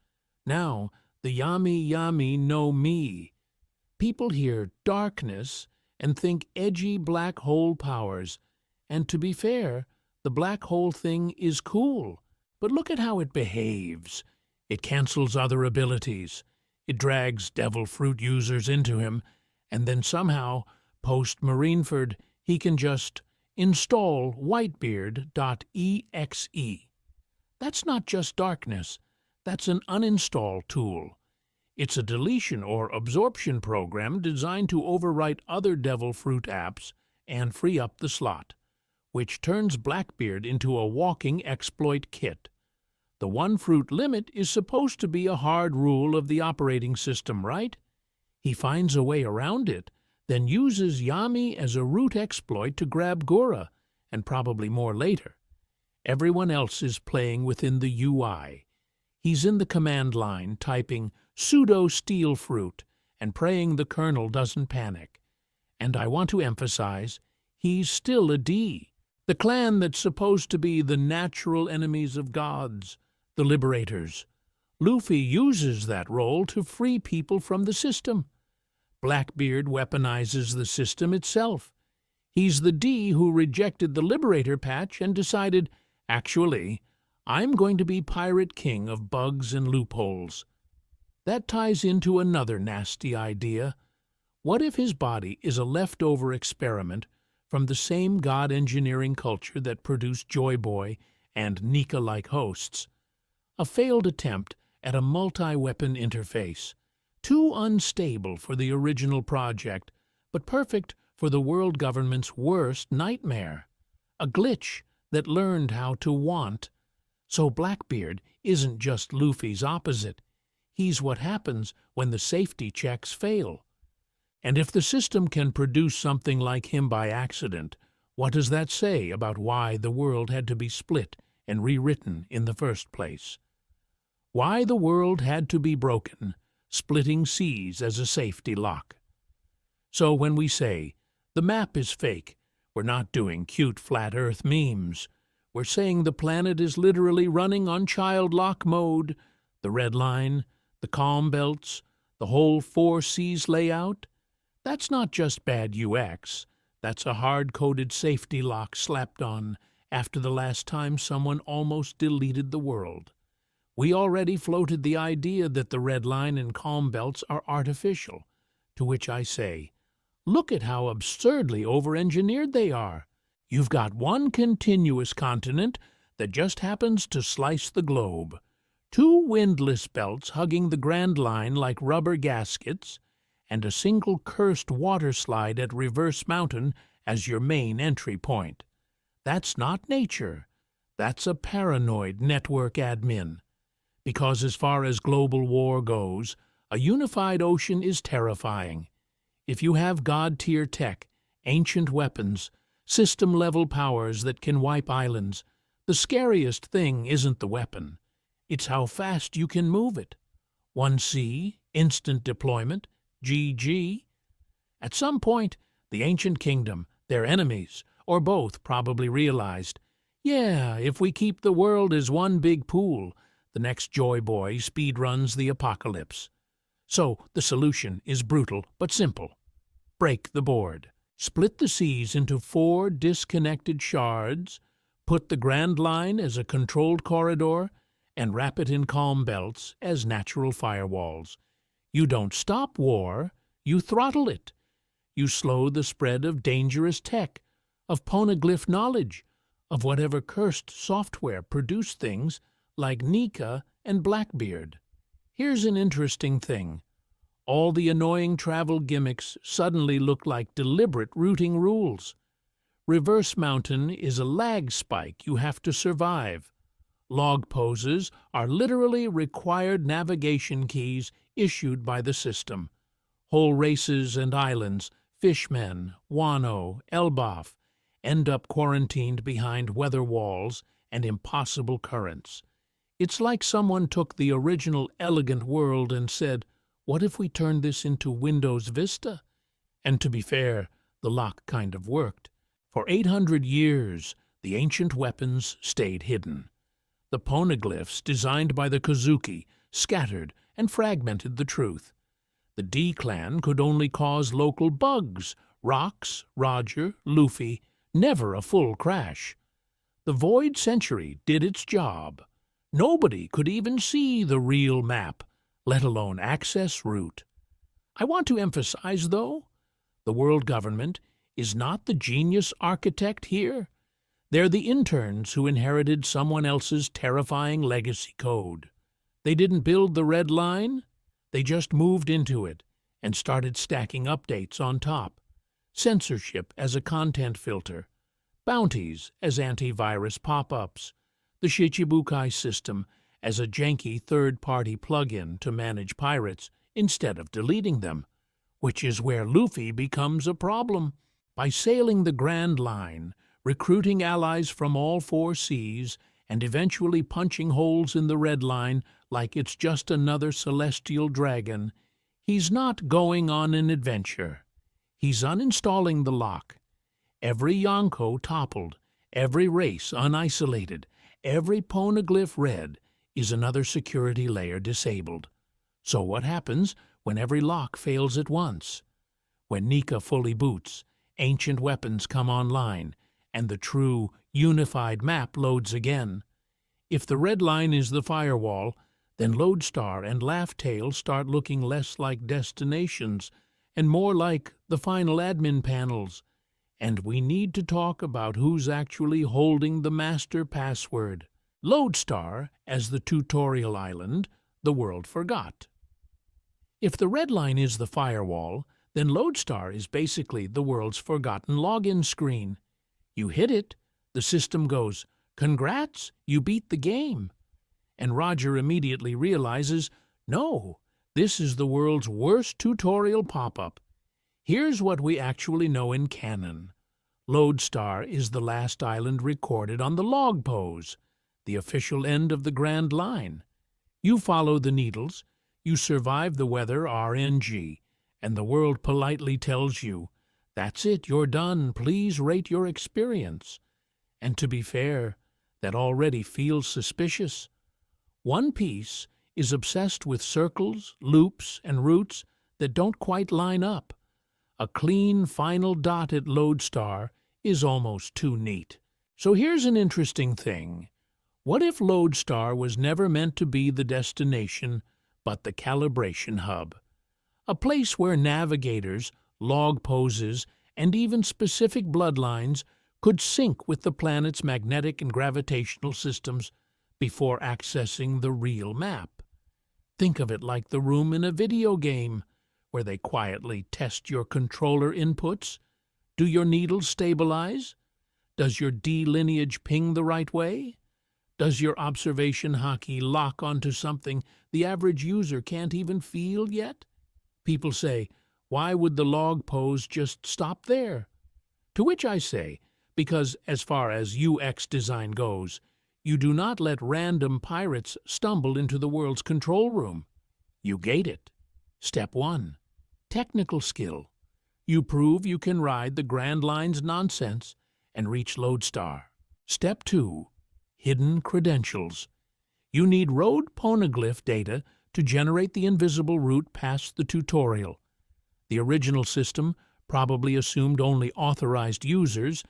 Now, the Yami Yami no Mi. People hear darkness and think edgy black hole powers, and to be fair, the black hole thing is cool, but look at how it behaves. It cancels other abilities. It drags devil fruit users into him, and then somehow, post-Marineford, he can just install whitebeard.exe. That's not just darkness. That's an uninstall tool. It's a deletion or absorption program designed to overwrite other devil fruit apps and free up the slot, which turns Blackbeard into a walking exploit kit. The 1 fruit limit is supposed to be a hard rule of the operating system, right? He finds a way around it, then uses Yami as a root exploit to grab Gura, and probably more later. Everyone else is playing within the UI. He's in the command line typing pseudo-steel fruit and praying the kernel doesn't panic. And I want to emphasize, he's still a D, the clan that's supposed to be the natural enemies of gods, the liberators. Luffy uses that role to free people from the system. Blackbeard weaponizes the system itself. He's the D who rejected the Liberator patch and decided, actually, I'm going to be Pirate King of bugs and loopholes. That ties into another nasty idea. What if his body is a leftover experiment from the same god-engineering culture that produced Joy Boy and Nika-like hosts? A failed attempt at a multi-weapon interface, too unstable for the original project, but perfect for the world government's worst nightmare. A glitch that learned how to want. So Blackbeard isn't just Luffy's opposite. He's what happens when the safety checks fail. And if the system can produce something like him by accident, what does that say about why the world had to be split and rewritten in the first place? Why the world had to be broken, splitting seas as a safety lock. So when we say, the map is fake, We're not doing cute flat Earth memes. We're saying the planet is literally running on child lock mode. The red line, the calm belts, the whole 4Cs layout. That's not just bad UX. That's a hard-coded safety lock slapped on after the last time someone almost deleted the world. We already floated the idea that the red line and calm belts are artificial, to which I say, look at how absurdly over-engineered they are. You've got one continuous continent that just happens to slice the globe, two windless belts hugging the Grand Line like rubber gaskets, and a single cursed water slide at Reverse Mountain as your main entry point. That's not nature. That's a paranoid network admin. Because as far as global war goes, a unified ocean is terrifying. If you have God-tier tech, ancient weapons, system-level powers that can wipe islands, the scariest thing isn't the weapon. It's how fast you can move it. 1C, instant deployment, GG. At some point, the ancient kingdom, their enemies, or both probably realized, yeah, if we keep the world as one big pool, the next Joy Boy speedruns the apocalypse. So the solution is brutal but simple. Break the board. Split the seas into 4 disconnected shards, put the Grand Line as a controlled corridor, and wrap it in calm belts as natural firewalls. You don't stop war, you throttle it. You slow the spread of dangerous tech, of poneglyph knowledge, of whatever cursed software produced things like Nika and Blackbeard. Here's an interesting thing. All the annoying travel gimmicks suddenly look like deliberate routing rules. Reverse Mountain is a lag spike you have to survive. Log poses are literally required navigation keys issued by the system. Whole races and islands, Fishmen, Wano, Elbaf, end up quarantined behind weather walls and impossible currents. It's like someone took the original Elegant World and said, what if we turned this into Windows Vista? And to be fair, the lock kind of worked. For 800 years, the ancient weapons stayed hidden. The poneglyphs designed by the Kozuki scattered and fragmented the truth. The D-clan could only cause local bugs, rocks, Roger, Luffy, never a full crash. The Void Century did its job. Nobody could even see the real map, let alone access route. I want to emphasize, though, the world government is not the genius architect here. They're the interns who inherited someone else's terrifying legacy code. They didn't build the red line, they just moved into it and started stacking updates on top. Censorship as a content filter, bounties as antivirus pop-ups, the Shichibukai system as a janky third-party plug-in to manage pirates instead of deleting them, which is where Luffy becomes a problem. By sailing the Grand Line, recruiting allies from all 4Cs, and eventually punching holes in the red line like it's just another celestial dragon, he's not going on an adventure. He's uninstalling the lock. Every Yonko toppled, every race unisolated, every poneglyph read is another security layer disabled. So what happens when every lock fails at once? When Nika fully boots, ancient weapons come online, and the true, unified map loads again. If the red line is the firewall, then Lodestar and Laughtail start looking less like destinations and more like the final admin panels. And we need to talk about who's actually holding the master password. Lodestar as the tutorial island the world forgot. If the red line is the firewall, then Lodestar is basically the world's forgotten login screen. You hit it, the system goes, "Congrats, you beat the game." And Roger immediately realizes, no, this is the world's worst tutorial pop-up. Here's what we actually know in canon. Lodestar is the last island recorded on the log pose, the official end of the Grand Line. You follow the needles, you survive the weather RNG, and the world politely tells you, That's it, you're done. Please rate your experience. And to be fair, that already feels suspicious. One Piece is obsessed with circles, loops, and routes that don't quite line up. A clean final dot at Lodestar is almost too neat. So here's an interesting thing. What if Lodestar was never meant to be the destination, but the calibration hub? A place where navigators, log poses, and even specific bloodlines could sync with the planet's magnetic and gravitational systems before accessing the real map. Think of it like the room in a video game, where they quietly test your controller inputs. Do your needles stabilize? Does your D lineage ping the right way? Does your observation hockey lock onto something the average user can't even feel yet? People say, why would the log pose just stop there? To which I say, because as far as UX design goes, you do not let random pirates stumble into the world's control room. You gate it. Step 1. Technical skill. You prove you can ride the Grand Line's nonsense and reach Lodestar. Step 2. Hidden credentials. You need road poneglyph data to generate the invisible route past the tutorial. The original system probably assumed only authorized users,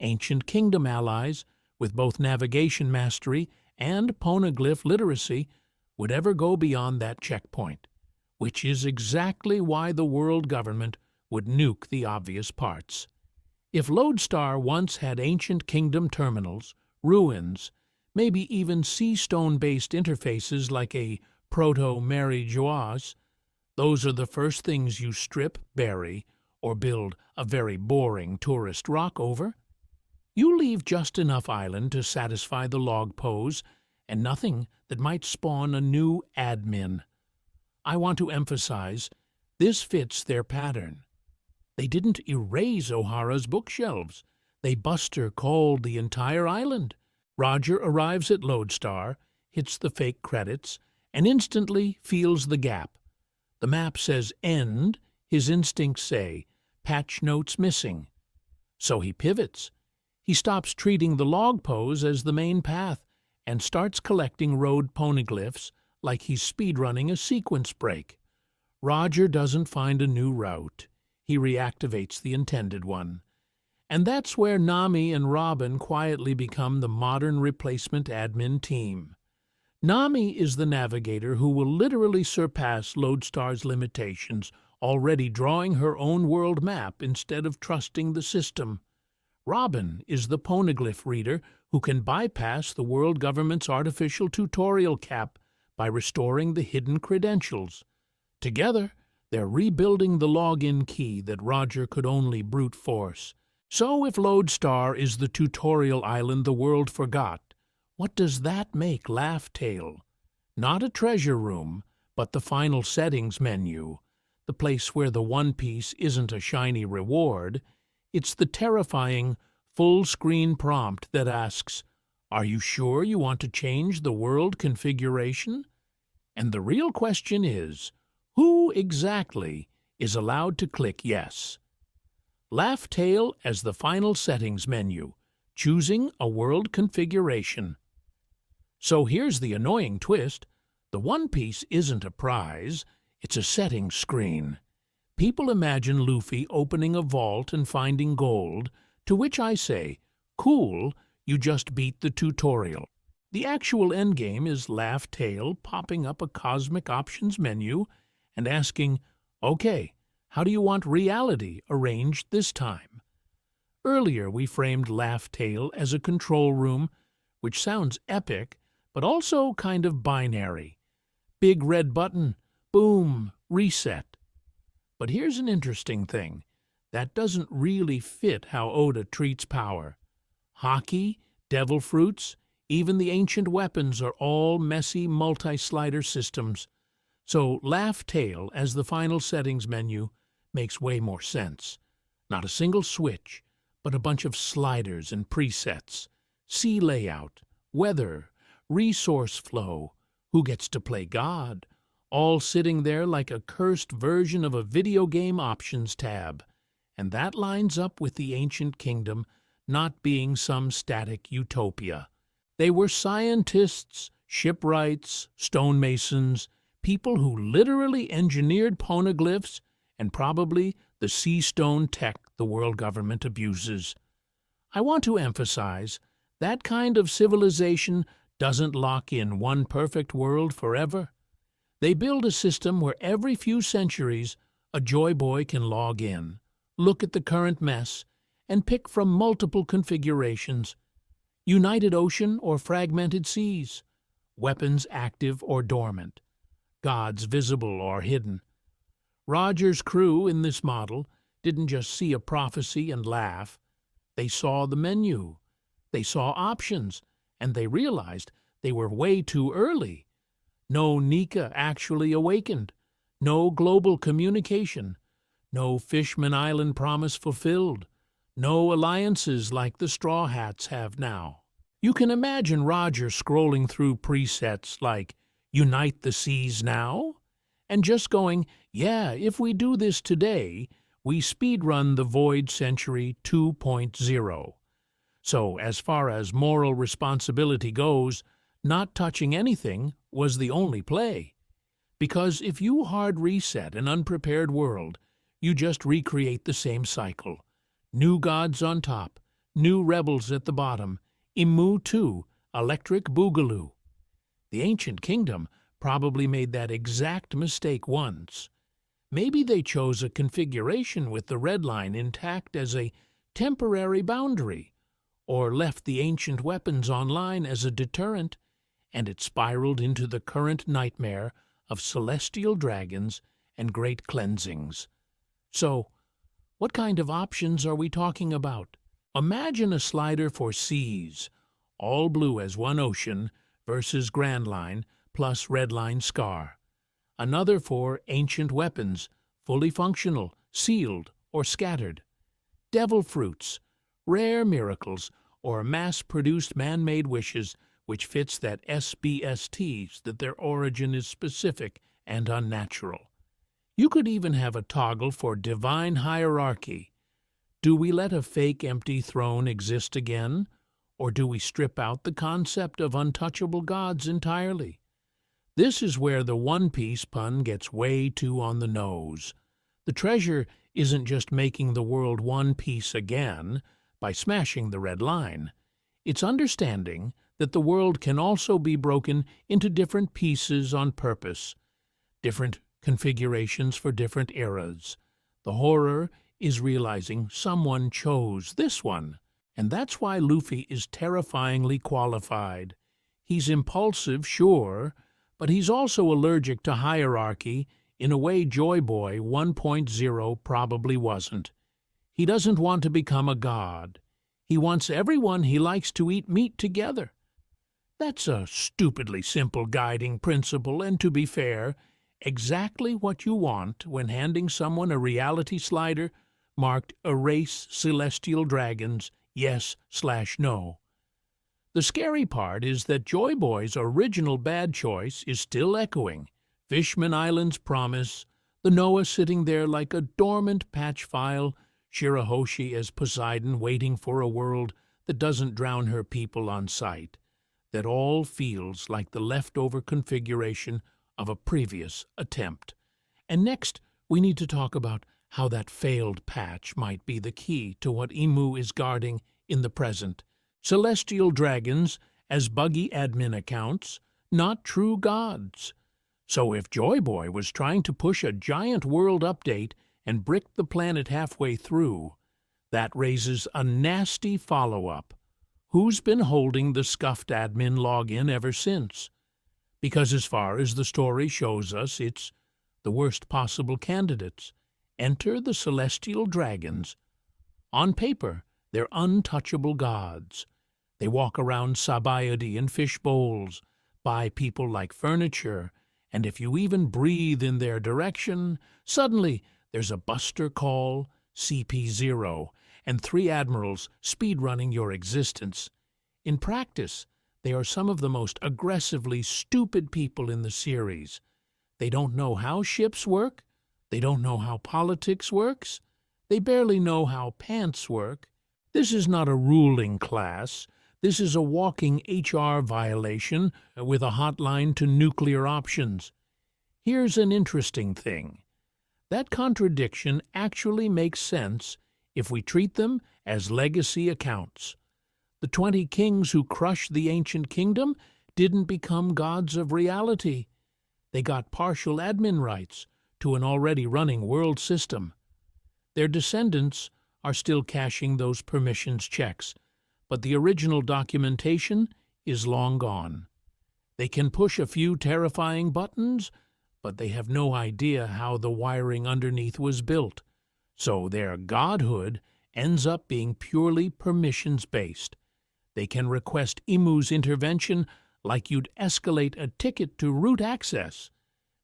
ancient kingdom allies, with both navigation mastery and poneglyph literacy, would ever go beyond that checkpoint, which is exactly why the world government would nuke the obvious parts. If Lodestar once had ancient kingdom terminals, ruins, maybe even sea stone-based interfaces like a proto-Mary Joas, those are the first things you strip, bury, or build a very boring tourist rock over. You leave just enough island to satisfy the log pose, and nothing that might spawn a new admin. I want to emphasize, this fits their pattern. They didn't erase O'Hara's bookshelves. They Buster called the entire island. Roger arrives at Lodestar, hits the fake credits, and instantly feels the gap. The map says end, his instincts say patch notes missing. So he pivots. He stops treating the log pose as the main path and starts collecting road poneglyphs like he's speedrunning a sequence break. Roger doesn't find a new route. He reactivates the intended one. And that's where Nami and Robin quietly become the modern replacement admin team. Nami is the navigator who will literally surpass Lodestar's limitations, already drawing her own world map instead of trusting the system. Robin is the poneglyph reader who can bypass the world government's artificial tutorial cap by restoring the hidden credentials. Together, they're rebuilding the login key that Roger could only brute force. So if Lodestar is the tutorial island the world forgot, what does that make Laugh Tale? Not a treasure room, but the final settings menu, the place where the One Piece isn't a shiny reward. It's the terrifying, full-screen prompt that asks, "Are you sure you want to change the world configuration?" And the real question is, who exactly is allowed to click yes? Laugh Tale as the final settings menu, choosing a world configuration. So here's the annoying twist. The One Piece isn't a prize, it's a settings screen. People imagine Luffy opening a vault and finding gold, to which I say, cool, you just beat the tutorial. The actual endgame is Laugh Tale popping up a cosmic options menu and asking, okay, how do you want reality arranged this time? Earlier we framed Laugh Tale as a control room, which sounds epic, but also kind of binary. Big red button, boom, reset. But here's an interesting thing. That doesn't really fit how Oda treats power. Hockey, devil fruits, even the ancient weapons are all messy multi-slider systems. So Laugh Tale as the final settings menu makes way more sense. Not a single switch, but a bunch of sliders and presets. Sea layout, weather, resource flow, who gets to play God, all sitting there like a cursed version of a video game options tab. And that lines up with the ancient kingdom not being some static utopia. They were scientists, shipwrights, stonemasons, people who literally engineered poneglyphs and probably the sea stone tech the world government abuses. I want to emphasize that kind of civilization doesn't lock in one perfect world forever. They build a system where every few centuries a joy boy can log in, look at the current mess, and pick from multiple configurations: united ocean or fragmented seas, weapons active or dormant, gods visible or hidden. Roger's crew in this model didn't just see a prophecy and laugh. They saw the menu, they saw options, and they realized they were way too early. No Nika actually awakened, no global communication, no Fishman Island promise fulfilled, no alliances like the Straw Hats have now. You can imagine Roger scrolling through presets like "Unite the Seas Now?" and just going, yeah, if we do this today, we speedrun the Void Century 2.0. So as far as moral responsibility goes, not touching anything was the only play. Because if you hard reset an unprepared world, you just recreate the same cycle. New gods on top, new rebels at the bottom, Imu 2, Electric Boogaloo. The ancient kingdom probably made that exact mistake once. Maybe they chose a configuration with the red line intact as a temporary boundary, or left the ancient weapons online as a deterrent, and it spiraled into the current nightmare of celestial dragons and great cleansings. So, what kind of options are we talking about? Imagine a slider for seas, all blue as one ocean, versus Grand Line plus Red Line Scar. Another for ancient weapons, fully functional, sealed, or scattered. Devil fruits, rare miracles, or mass-produced man-made wishes which fits that SBSTs that their origin is specific and unnatural. You could even have a toggle for divine hierarchy. Do we let a fake empty throne exist again, or do we strip out the concept of untouchable gods entirely? This is where the One Piece pun gets way too on the nose. The treasure isn't just making the world one piece again by smashing the red line. It's understanding that the world can also be broken into different pieces on purpose, different configurations for different eras. The horror is realizing someone chose this one, and that's why Luffy is terrifyingly qualified. He's impulsive, sure, but he's also allergic to hierarchy in a way Joy Boy 1.0 probably wasn't. He doesn't want to become a god. He wants everyone he likes to eat meat together. That's a stupidly simple guiding principle, and to be fair, exactly what you want when handing someone a reality slider marked "Erase Celestial Dragons, Yes/No." The scary part is that Joy Boy's original bad choice is still echoing. Fishman Island's promise, the Noah sitting there like a dormant patch file, Shirahoshi as Poseidon waiting for a world that doesn't drown her people on sight. That all feels like the leftover configuration of a previous attempt. And next, we need to talk about how that failed patch might be the key to what Imu is guarding in the present. Celestial dragons as buggy admin accounts, not true gods. So if Joy Boy was trying to push a giant world update and brick the planet halfway through, that raises a nasty follow-up. Who's been holding the scuffed admin login ever since? Because as far as the story shows us, it's the worst possible candidates. Enter the celestial dragons. On paper, they're untouchable gods. They walk around Sabayodi in fish bowls, buy people like furniture, and if you even breathe in their direction, suddenly there's a buster call, CP0, and 3 admirals speedrunning your existence. In practice, they are some of the most aggressively stupid people in the series. They don't know how ships work. They don't know how politics works. They barely know how pants work. This is not a ruling class. This is a walking HR violation with a hotline to nuclear options. Here's an interesting thing. That contradiction actually makes sense if we treat them as legacy accounts. The 20 kings who crushed the ancient kingdom didn't become gods of reality. They got partial admin rights to an already running world system. Their descendants are still cashing those permissions checks, but the original documentation is long gone. They can push a few terrifying buttons, but they have no idea how the wiring underneath was built, so their godhood ends up being purely permissions-based. They can request Imu's intervention like you'd escalate a ticket to root access.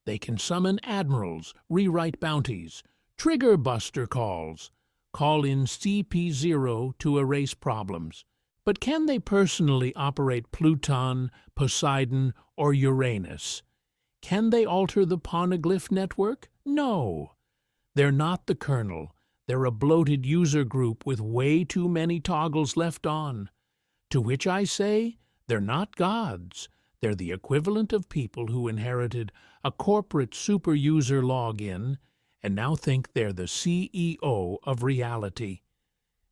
They can summon admirals, rewrite bounties, trigger buster calls, call in CP0 to erase problems. But can they personally operate Pluton, Poseidon, or Uranus? Can they alter the poneglyph network? No. They're not the kernel. They're a bloated user group with way too many toggles left on. To which I say, they're not gods. They're the equivalent of people who inherited a corporate super-user login and now think they're the CEO of reality.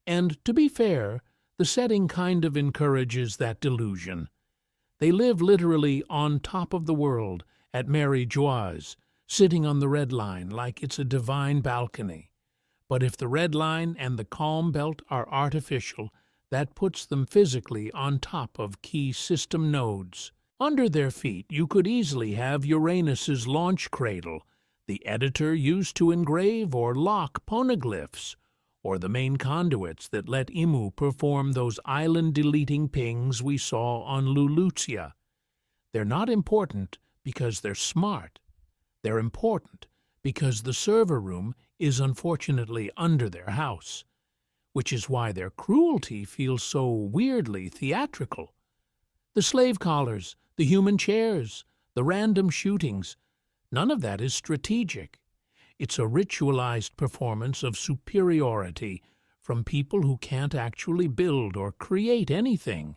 And, to be fair, the setting kind of encourages that delusion. They live literally on top of the world, at Mary Joie's, sitting on the red line like it's a divine balcony. But if the red line and the calm belt are artificial, that puts them physically on top of key system nodes. Under their feet, you could easily have Uranus's launch cradle, the editor used to engrave or lock poneglyphs, or the main conduits that let Imu perform those island-deleting pings we saw on Lulutia. They're not important because they're smart. They're important because the server room is unfortunately under their house, which is why their cruelty feels so weirdly theatrical. The slave collars, the human chairs, the random shootings, none of that is strategic. It's a ritualized performance of superiority from people who can't actually build or create anything.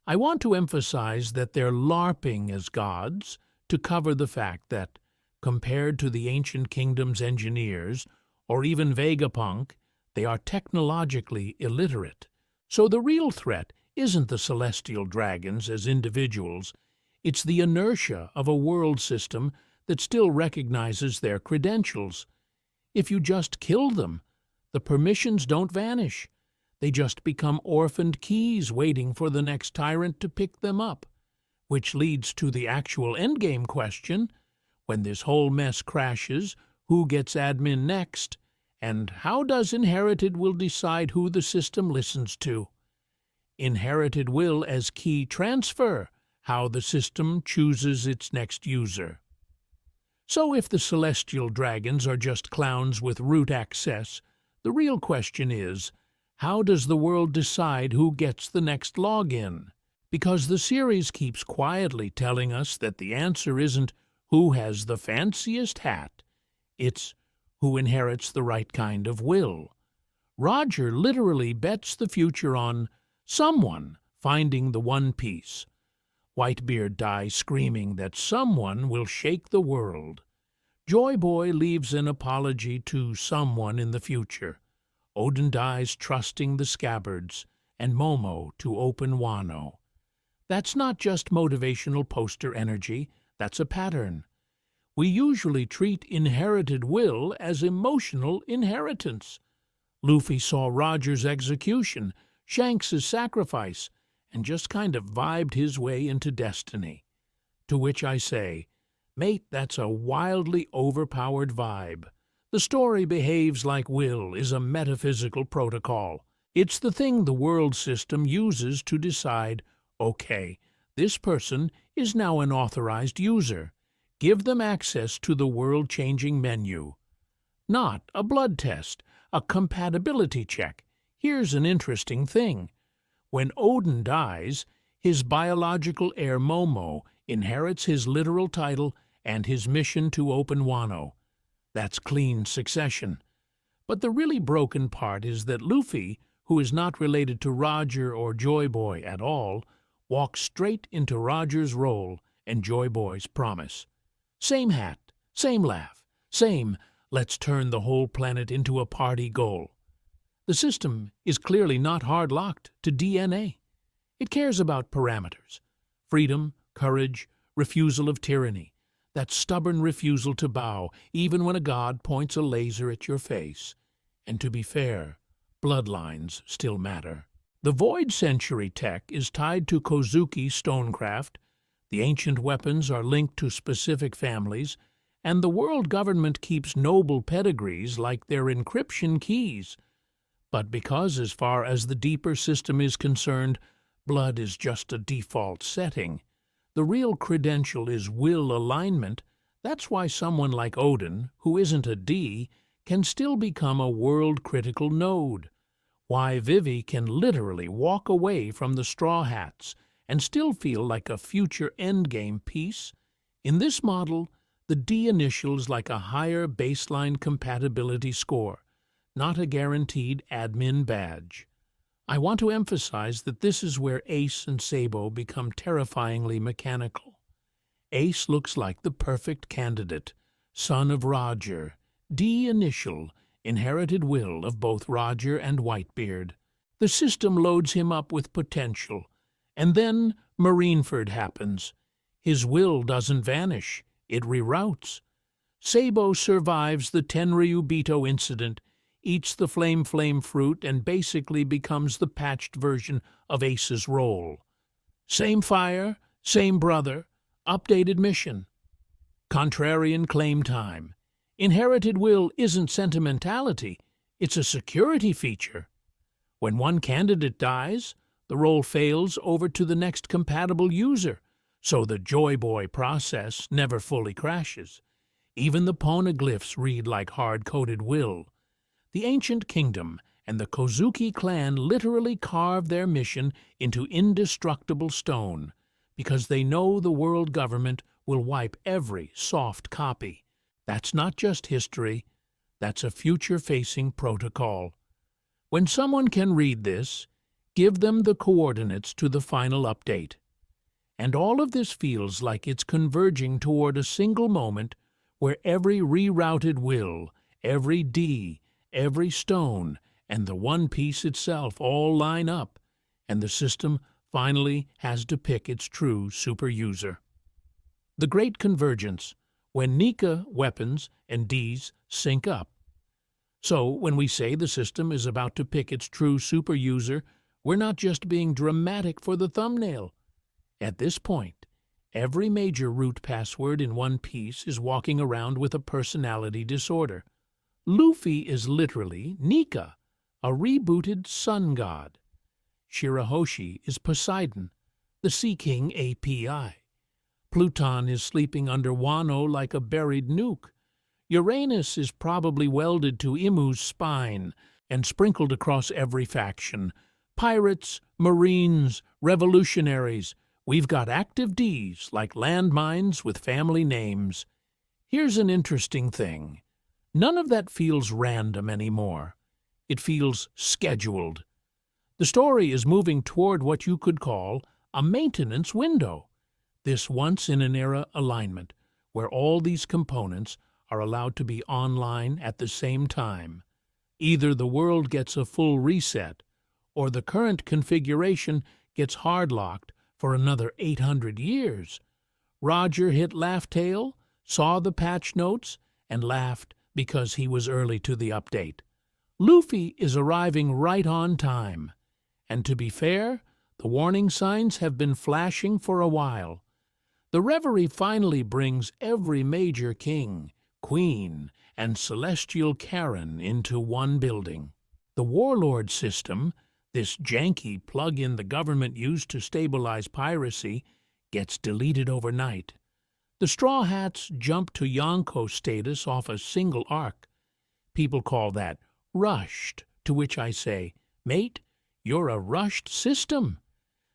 I want to emphasize that they're LARPing as gods to cover the fact that, compared to the ancient kingdom's engineers, or even Vegapunk, they are technologically illiterate. So the real threat isn't the celestial dragons as individuals, it's the inertia of a world system that still recognizes their credentials. If you just kill them, the permissions don't vanish. They just become orphaned keys waiting for the next tyrant to pick them up. Which leads to the actual endgame question: when this whole mess crashes, who gets admin next? And how does inherited will decide who the system listens to? Inherited will as key transfer, how the system chooses its next user. So if the celestial dragons are just clowns with root access, the real question is, how does the world decide who gets the next login? Because the series keeps quietly telling us that the answer isn't who has the fanciest hat, it's who inherits the right kind of will. Roger literally bets the future on someone finding the One Piece. Whitebeard dies screaming that someone will shake the world. Joy Boy leaves an apology to someone in the future. Odin dies trusting the scabbards, and Momo to open Wano. That's not just motivational poster energy, that's a pattern. We usually treat inherited will as emotional inheritance. Luffy saw Roger's execution, Shanks's sacrifice, and just kind of vibed his way into destiny. To which I say, mate, that's a wildly overpowered vibe. The story behaves like will is a metaphysical protocol. It's the thing the world system uses to decide, okay, this person is now an authorized user. Give them access to the world-changing menu. Not a blood test, a compatibility check. Here's an interesting thing. When Odin dies, his biological heir Momo inherits his literal title and his mission to open Wano. That's clean succession. But the really broken part is that Luffy, who is not related to Roger or Joy Boy at all, walks straight into Roger's role and Joy Boy's promise. Same hat, same laugh, same "let's turn the whole planet into a party" goal. The system is clearly not hard-locked to DNA. It cares about parameters: freedom, courage, refusal of tyranny, that stubborn refusal to bow even when a god points a laser at your face. And to be fair, bloodlines still matter. The Void Century tech is tied to Kozuki stonecraft, the ancient weapons are linked to specific families, and the world government keeps noble pedigrees like their encryption keys. But because, as far as the deeper system is concerned, blood is just a default setting, the real credential is will alignment. That's why someone like Odin, who isn't a D, can still become a world-critical node. Why Vivi can literally walk away from the Straw Hats and still feel like a future endgame piece. In this model, the D initials like a higher baseline compatibility score, not a guaranteed admin badge. I want to emphasize that this is where Ace and Sabo become terrifyingly mechanical. Ace looks like the perfect candidate, son of Roger, D initial, inherited will of both Roger and Whitebeard. The system loads him up with potential, and then Marineford happens. His will doesn't vanish, it reroutes. Sabo survives the Tenryubito incident, eats the flame fruit, and basically becomes the patched version of Ace's role. Same fire, same brother, updated mission. Contrarian claim time. Inherited will isn't sentimentality, it's a security feature. When one candidate dies, the role fails over to the next compatible user, so the Joy Boy process never fully crashes. Even the poneglyphs read like hard-coded will. The ancient kingdom and the Kozuki clan literally carve their mission into indestructible stone because they know the world government will wipe every soft copy. That's not just history, that's a future-facing protocol. When someone can read this, give them the coordinates to the final update. And all of this feels like it's converging toward a single moment where every rerouted will, every D, every stone, and the One Piece itself all line up, and the system finally has to pick its true super user. The Great Convergence, when Nika weapons and Ds sync up. So when we say the system is about to pick its true super user, we're not just being dramatic for the thumbnail. At this point, every major root password in One Piece is walking around with a personality disorder. Luffy is literally Nika, a rebooted sun god. Shirahoshi is Poseidon, the Sea King API. Pluton is sleeping under Wano like a buried nuke. Uranus is probably welded to Imu's spine and sprinkled across every faction. Pirates, Marines, revolutionaries. We've got active Ds like landmines with family names. Here's an interesting thing. None of that feels random anymore. It feels scheduled. The story is moving toward what you could call a maintenance window. This once-in-an-era alignment, where all these components are allowed to be online at the same time. Either the world gets a full reset, or the current configuration gets hard-locked for another 800 years. Roger hit laugh tail, saw the patch notes, and laughed because he was early to the update. Luffy is arriving right on time. And to be fair, the warning signs have been flashing for a while. The Reverie finally brings every major king, queen, and celestial Karen into one building. The Warlord system, this janky plug-in the government used to stabilize piracy, gets deleted overnight. The Straw Hats jump to Yonko status off a single arc. People call that rushed, to which I say, mate, you're a rushed system.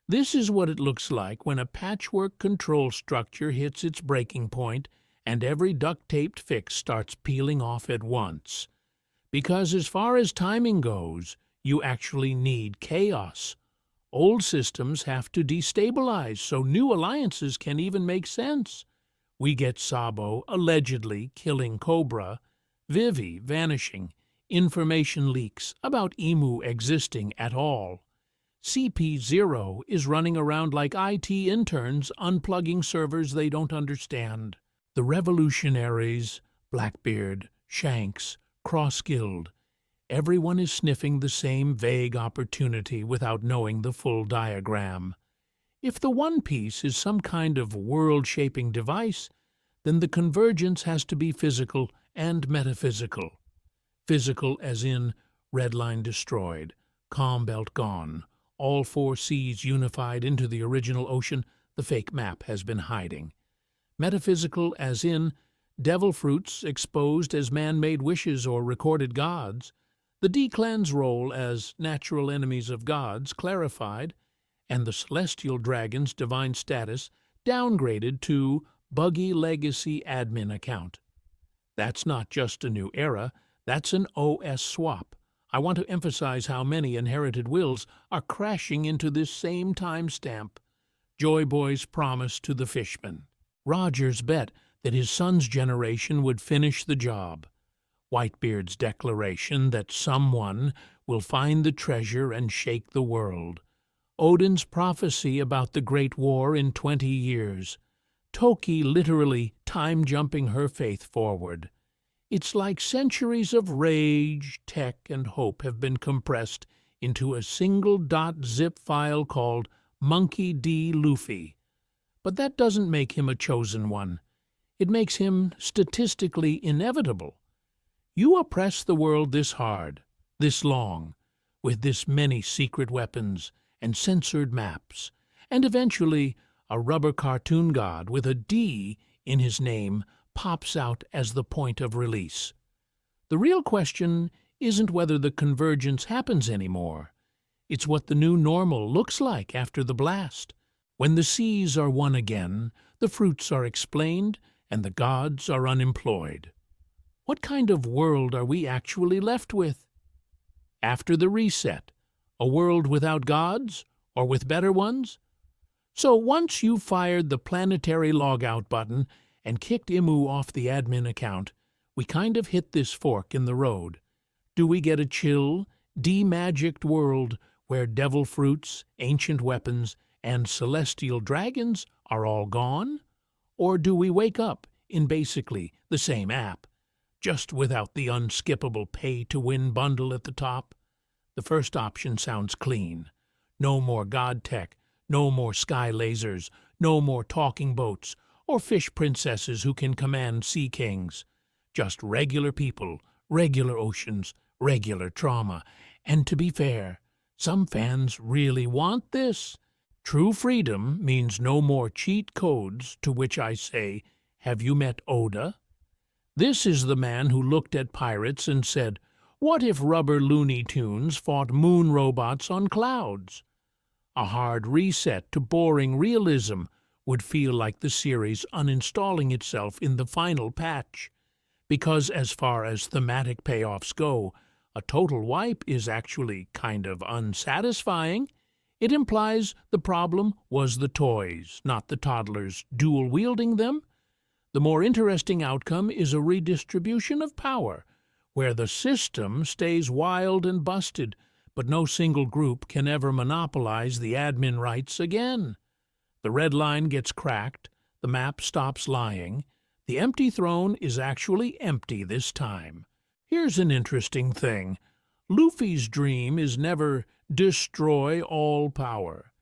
This is what it looks like when a patchwork control structure hits its breaking point and every duct-taped fix starts peeling off at once. Because as far as timing goes, you actually need chaos. Old systems have to destabilize so new alliances can even make sense. We get Sabo allegedly killing Cobra, Vivi vanishing, information leaks about Emu existing at all. CP0 is running around like IT interns unplugging servers they don't understand. The revolutionaries, Blackbeard, Shanks, Cross-Guild, everyone is sniffing the same vague opportunity without knowing the full diagram. If the One Piece is some kind of world-shaping device, then the convergence has to be physical and metaphysical. Physical as in red line destroyed, calm belt gone, all four seas unified into the original ocean the fake map has been hiding. Metaphysical as in devil fruits exposed as man-made wishes or recorded gods, the D-Clan's role as natural enemies of gods clarified, and the celestial dragon's divine status downgraded to buggy legacy admin account. That's not just a new era, that's an OS swap. I want to emphasize how many inherited wills are crashing into this same timestamp. Joy Boy's promise to the fishman. Roger's bet that his son's generation would finish the job. Whitebeard's declaration that someone will find the treasure and shake the world. Odin's prophecy about the Great War in 20 years. Toki literally time-jumping her faith forward. It's like centuries of rage, tech, and hope have been compressed into a single .zip file called Monkey D. Luffy. But that doesn't make him a chosen one. It makes him statistically inevitable. You oppress the world this hard, this long, with this many secret weapons and censored maps, and eventually a rubber cartoon god with a D in his name pops out as the point of release. The real question isn't whether the convergence happens anymore. It's what the new normal looks like after the blast. When the seas are one again, the fruits are explained, and the gods are unemployed. What kind of world are we actually left with? After the reset, a world without gods, or with better ones? So once you've fired the planetary logout button and kicked Imu off the admin account, we kind of hit this fork in the road. Do we get a chill, de-magicked world where devil fruits, ancient weapons, and celestial dragons are all gone? Or do we wake up in basically the same app, just without the unskippable pay-to-win bundle at the top? The first option sounds clean. No more god tech, no more sky lasers, no more talking boats, or fish princesses who can command sea kings. Just regular people, regular oceans, regular trauma. And to be fair, some fans really want this. True freedom means no more cheat codes, to which I say, have you met Oda? This is the man who looked at pirates and said, what if rubber Looney Tunes fought moon robots on clouds? A hard reset to boring realism would feel like the series uninstalling itself in the final patch. Because as far as thematic payoffs go, a total wipe is actually kind of unsatisfying. It implies the problem was the toys, not the toddlers dual-wielding them. The more interesting outcome is a redistribution of power, where the system stays wild and busted, but no single group can ever monopolize the admin rights again. The red line gets cracked, the map stops lying, the empty throne is actually empty this time. Here's an interesting thing. Luffy's dream is never destroy all power.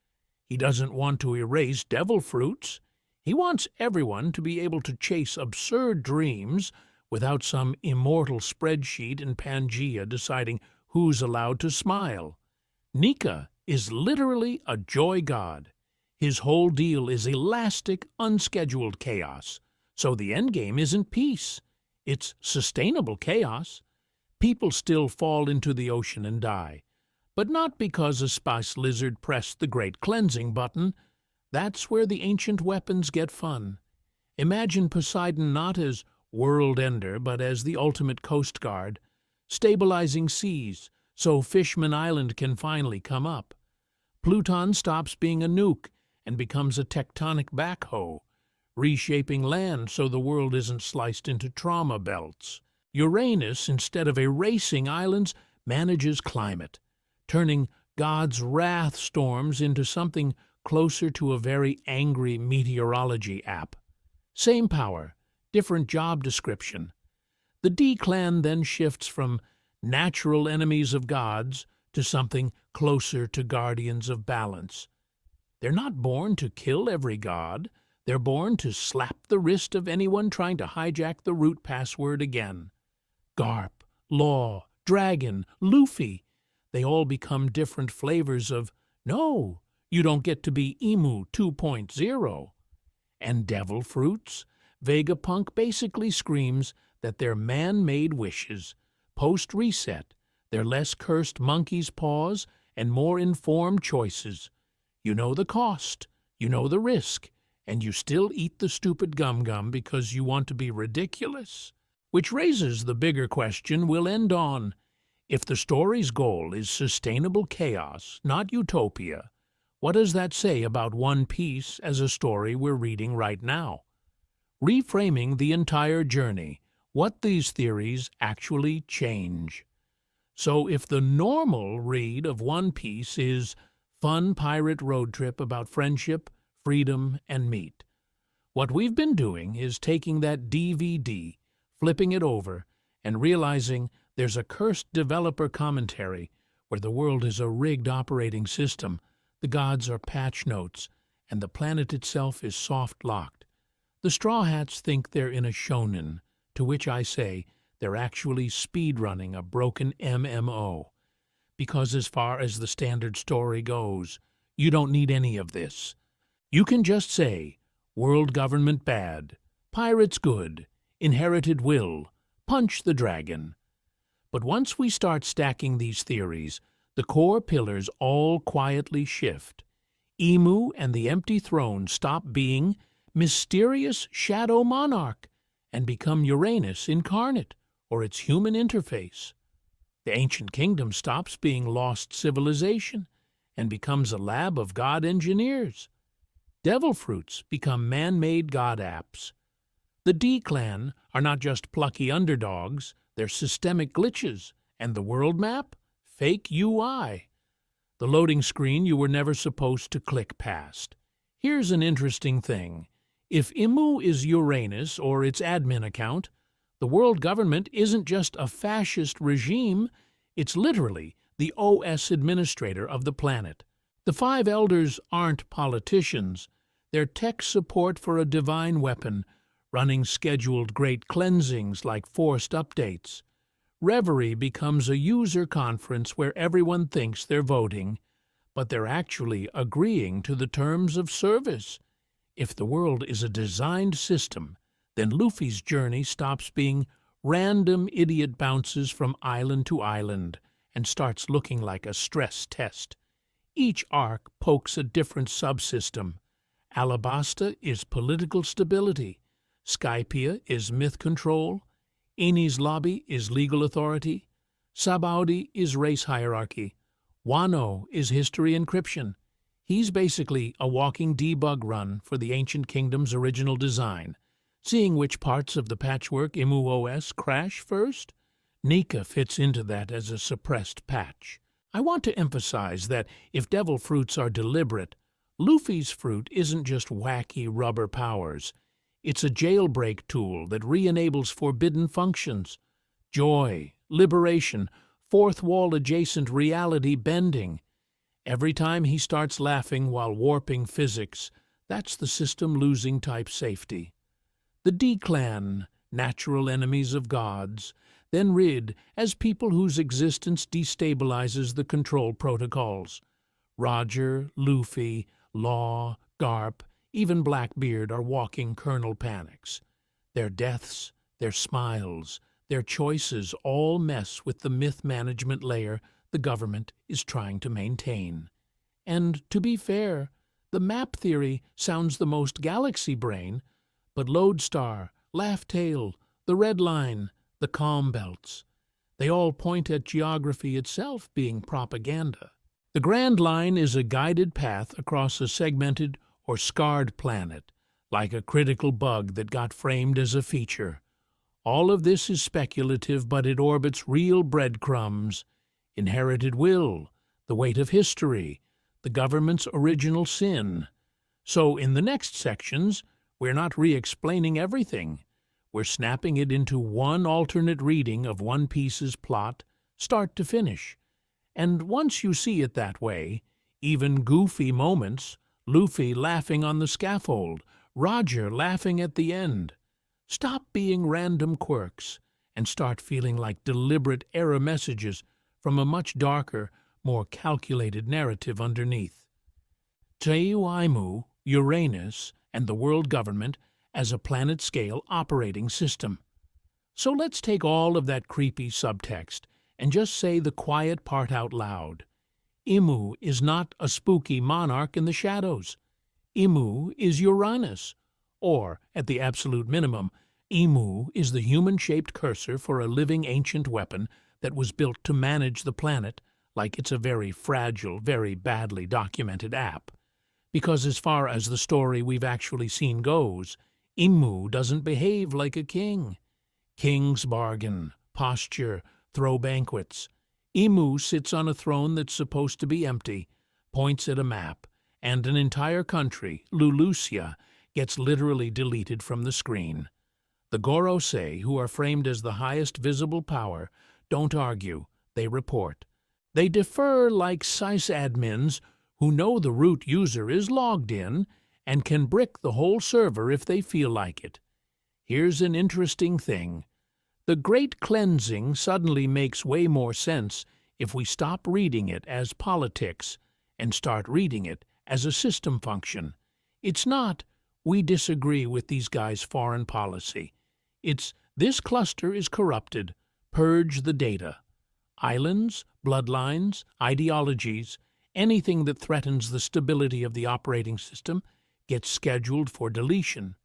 He doesn't want to erase devil fruits. He wants everyone to be able to chase absurd dreams without some immortal spreadsheet in Pangaea deciding who's allowed to smile. Nika is literally a joy god. His whole deal is elastic, unscheduled chaos. So the endgame isn't peace. It's sustainable chaos. People still fall into the ocean and die. But not because a spice lizard pressed the great cleansing button. That's where the ancient weapons get fun. Imagine Poseidon not as world ender, but as the ultimate coast guard. stabilizing seas so Fishman Island can finally come up. Pluton stops being a nuke and becomes a tectonic backhoe, reshaping land so the world isn't sliced into trauma belts. Uranus, instead of erasing islands, manages climate, turning God's wrath storms into something closer to a very angry meteorology app. Same power, different job description. The D-Clan then shifts from natural enemies of gods to something closer to guardians of balance. They're not born to kill every god. They're born to slap the wrist of anyone trying to hijack the root password again. Garp, Law, Dragon, Luffy, they all become different flavors of, no, you don't get to be Emu 2.0. And Devil Fruits, Vegapunk basically screams that they're man-made wishes, post-reset, they're less cursed monkey's paws and more informed choices. You know the cost, you know the risk, and you still eat the stupid gum-gum because you want to be ridiculous. Which raises the bigger question we'll end on. If the story's goal is sustainable chaos, not utopia, what does that say about One Piece as a story we're reading right now? Reframing the entire journey, what these theories actually change. So if the normal read of One Piece is fun pirate road trip about friendship, freedom, and meat, what we've been doing is taking that DVD, flipping it over, and realizing there's a cursed developer commentary where the world is a rigged operating system, the gods are patch notes, and the planet itself is soft-locked. The Straw Hats think they're in a shonen, to which I say they're actually speedrunning a broken MMO. Because as far as the standard story goes, you don't need any of this. You can just say, world government bad, pirates good, inherited will, punch the dragon. But once we start stacking these theories, the core pillars all quietly shift. Emu and the empty throne stop being mysterious shadow monarch and become Uranus incarnate, or its human interface. The ancient kingdom stops being lost civilization and becomes a lab of god engineers. Devil fruits become man-made god apps. The D-Clan are not just plucky underdogs, they're systemic glitches, and the world map? Fake UI. The loading screen you were never supposed to click past. Here's an interesting thing. If Imu is Uranus or its admin account, the world government isn't just a fascist regime, it's literally the OS administrator of the planet. The five elders aren't politicians. They're tech support for a divine weapon, running scheduled great cleansings like forced updates. Reverie becomes a user conference where everyone thinks they're voting, but they're actually agreeing to the terms of service. If the world is a designed system, then Luffy's journey stops being random idiot bounces from island to island and starts looking like a stress test. Each arc pokes a different subsystem. Alabasta is political stability. Skypia is myth control. Eni's lobby is legal authority. Sabaudi is race hierarchy. Wano is history encryption. He's basically a walking debug run for the ancient kingdom's original design, seeing which parts of the patchwork Imu OS crash first. Nika fits into that as a suppressed patch. I want to emphasize that if devil fruits are deliberate, Luffy's fruit isn't just wacky rubber powers. It's a jailbreak tool that re-enables forbidden functions. Joy, liberation, fourth wall adjacent reality bending. Every time he starts laughing while warping physics, that's the system losing type safety. The D-Clan, natural enemies of gods, then rid as people whose existence destabilizes the control protocols. Roger, Luffy, Law, Garp, even Blackbeard are walking kernel panics. Their deaths, their smiles, their choices all mess with the myth management layer the government is trying to maintain. And, to be fair, the map theory sounds the most galaxy brain, but Lodestar, Laugh Tale, the Red Line, the Calm Belts, They all point at geography itself being propaganda. The Grand Line is a guided path across a segmented or scarred planet, like a critical bug that got framed as a feature. All of this is speculative, but it orbits real breadcrumbs: inherited will, the weight of history, the government's original sin. So in the next sections, we're not re-explaining everything. We're snapping it into one alternate reading of One Piece's plot, start to finish. And once you see it that way, even goofy moments, Luffy laughing on the scaffold, Roger laughing at the end, stop being random quirks and start feeling like deliberate error messages from a much darker, more calculated narrative underneath. Teiuaimu, Uranus, and the world government as a planet-scale operating system. So let's take all of that creepy subtext and just say the quiet part out loud. Imu is not a spooky monarch in the shadows. Imu is Uranus, or, at the absolute minimum, Imu is the human-shaped cursor for a living ancient weapon that was built to manage the planet like it's a very fragile, very badly documented app. Because as far as the story we've actually seen goes, Imu doesn't behave like a king. Kings bargain, posture, throw banquets. Imu sits on a throne that's supposed to be empty, points at a map, and an entire country, Lulusia, gets literally deleted from the screen. The Gorosei, who are framed as the highest visible power, don't argue, they report. They defer like sysadmins who know the root user is logged in and can brick the whole server if they feel like it. Here's an interesting thing. The Great Cleansing suddenly makes way more sense if we stop reading it as politics and start reading it as a system function. It's not, we disagree with these guys' foreign policy. It's, this cluster is corrupted, purge the data. Islands, bloodlines, ideologies, anything that threatens the stability of the operating system gets scheduled for deletion.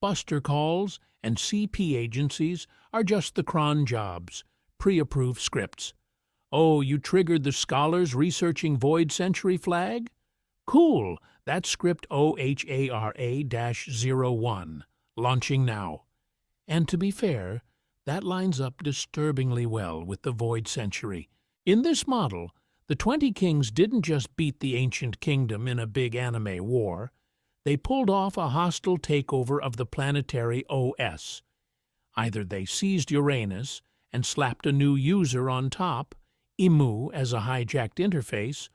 Buster calls and CP agencies are just the cron jobs, pre-approved scripts. Oh, you triggered the scholars researching Void Century flag? Cool, that's script OHARA-01, launching now. And to be fair, that lines up disturbingly well with the Void Century. In this model, the 20 Kings didn't just beat the ancient kingdom in a big anime war. They pulled off a hostile takeover of the planetary OS. Either they seized Uranus and slapped a new user on top, Imu as a hijacked interface,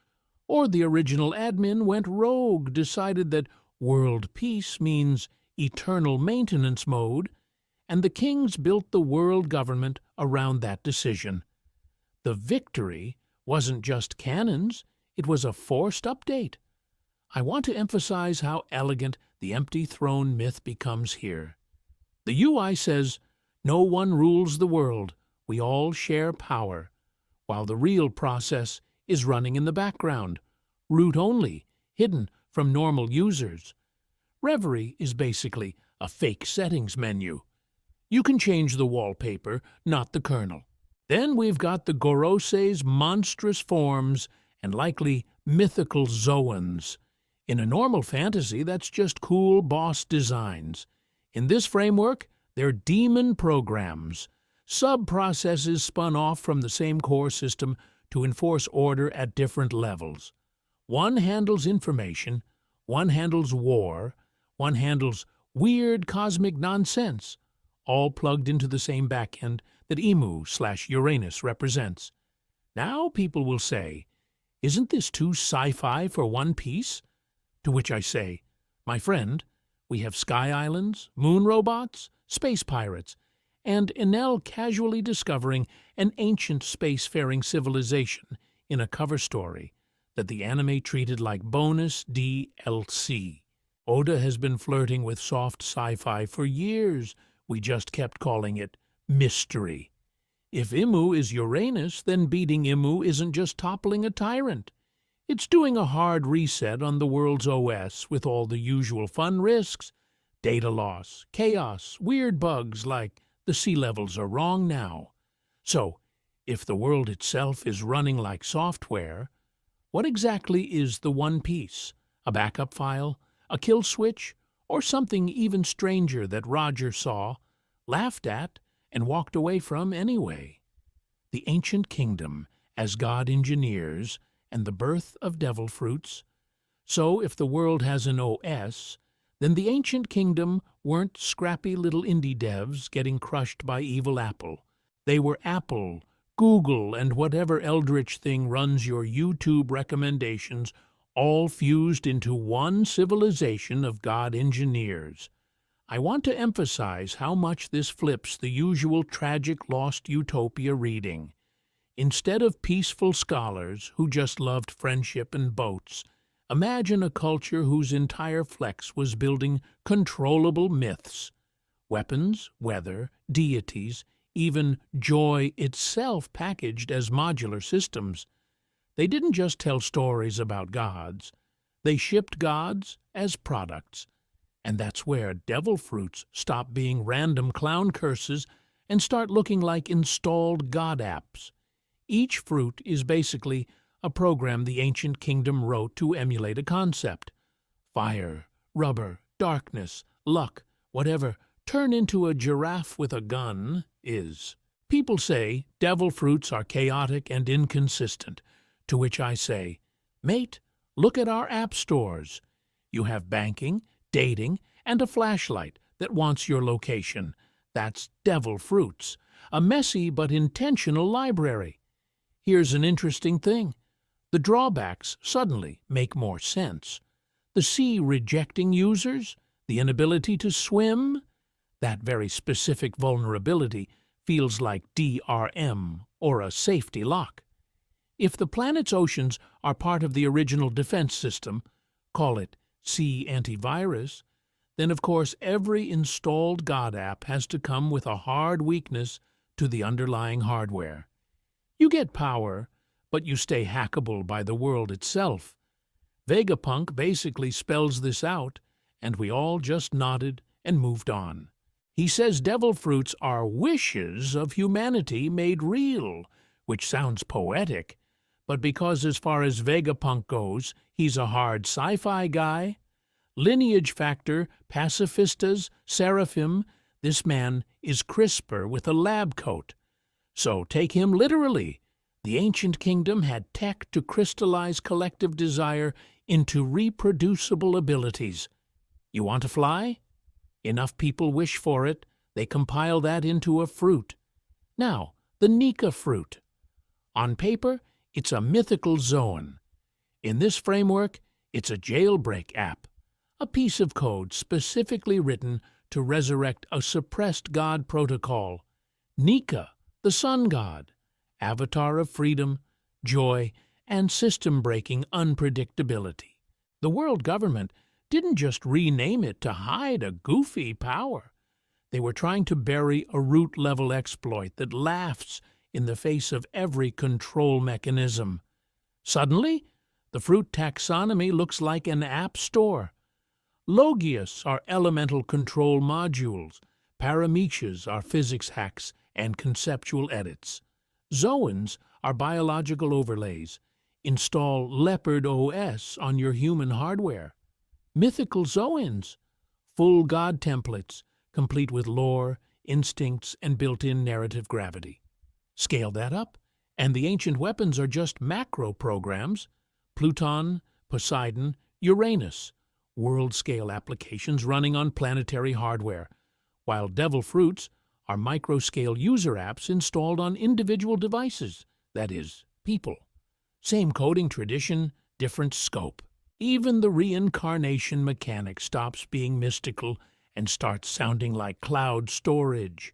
or the original admin went rogue, decided that world peace means eternal maintenance mode, and the kings built the world government around that decision. The victory wasn't just cannons, it was a forced update. I want to emphasize how elegant the empty throne myth becomes here. The UI says, no one rules the world, we all share power, while the real process is running in the background, root only, hidden from normal users. Reverie is basically a fake settings menu. You can change the wallpaper, not the kernel. Then we've got the Gorosei's monstrous forms and likely mythical Zoans. In a normal fantasy, that's just cool boss designs. In this framework, they're demon programs, sub-processes spun off from the same core system to enforce order at different levels. One handles information, one handles war, one handles weird cosmic nonsense, all plugged into the same backend that Imu/Uranus represents. Now people will say, isn't this too sci-fi for One Piece? To which I say, my friend, we have sky islands, moon robots, space pirates, and Enel casually discovering an ancient spacefaring civilization in a cover story that the anime treated like bonus DLC. Oda has been flirting with soft sci-fi for years. We just kept calling it mystery. If Imu is Uranus, then beating Imu isn't just toppling a tyrant. It's doing a hard reset on the world's OS with all the usual fun risks, data loss, chaos, weird bugs like the sea levels are wrong now. So, If the world itself is running like software, what exactly is the One Piece? A backup file? A kill switch? Or something even stranger that Roger saw, laughed at, and walked away from anyway? The ancient kingdom, as God engineers, and the birth of devil fruits. So if the world has an OS, then the ancient kingdom weren't scrappy little indie devs getting crushed by evil Apple. They were Apple, Google, and whatever eldritch thing runs your YouTube recommendations, all fused into one civilization of God engineers. I want to emphasize how much this flips the usual tragic lost utopia reading. Instead of peaceful scholars who just loved friendship and boats, imagine a culture whose entire flex was building controllable myths. Weapons, weather, deities, even joy itself packaged as modular systems. They didn't just tell stories about gods. They shipped gods as products. And that's where devil fruits stop being random clown curses and start looking like installed god apps. Each fruit is basically a program the ancient kingdom wrote to emulate a concept. Fire, rubber, darkness, luck, whatever turn into a giraffe with a gun is. People say devil fruits are chaotic and inconsistent, to which I say, mate, look at our app stores. You have banking, dating, and a flashlight that wants your location. That's devil fruits, a messy but intentional library. Here's an interesting thing. The drawbacks suddenly make more sense. The sea rejecting users, the inability to swim, that very specific vulnerability feels like DRM or a safety lock. If the planet's oceans are part of the original defense system, call it sea antivirus, then of course every installed God app has to come with a hard weakness to the underlying hardware. You get power, but you stay hackable by the world itself. Vegapunk basically spells this out, and we all just nodded and moved on. He says devil fruits are wishes of humanity made real, which sounds poetic, but because as far as Vegapunk goes, he's a hard sci-fi guy. Lineage factor, pacifistas, seraphim, this man is CRISPR with a lab coat. So take him literally. The ancient kingdom had tech to crystallize collective desire into reproducible abilities. You want to fly? Enough people wish for it, they compile that into a fruit. Now, the Nika fruit. On paper, it's a mythical zoan. In this framework, it's a jailbreak app, a piece of code specifically written to resurrect a suppressed god protocol. Nika, the sun god, avatar of freedom, joy, and system-breaking unpredictability. The world government didn't just rename it to hide a goofy power. They were trying to bury a root-level exploit that laughs in the face of every control mechanism. Suddenly, the fruit taxonomy looks like an app store. Logias are elemental control modules. Paramecias are physics hacks and conceptual edits. Zoans are biological overlays. Install Leopard OS on your human hardware. Mythical Zoans, full god templates, complete with lore, instincts, and built-in narrative gravity. Scale that up, and the ancient weapons are just macro programs. Pluton, Poseidon, Uranus, world-scale applications running on planetary hardware, while devil fruits are micro-scale user apps installed on individual devices, that is, people. Same coding tradition, different scope. Even the reincarnation mechanic stops being mystical and starts sounding like cloud storage.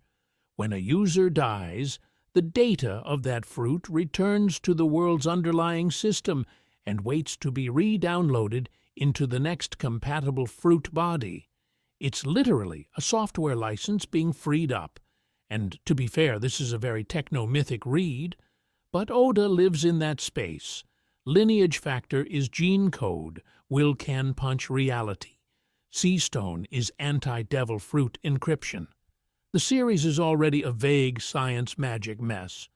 When a user dies, the data of that fruit returns to the world's underlying system and waits to be re-downloaded into the next compatible fruit body. It's literally a software license being freed up. And to be fair, this is a very techno-mythic read, but Oda lives in that space. Lineage factor is gene code, will can punch reality. Seastone is anti-devil fruit encryption. The series is already a vague science magic mess,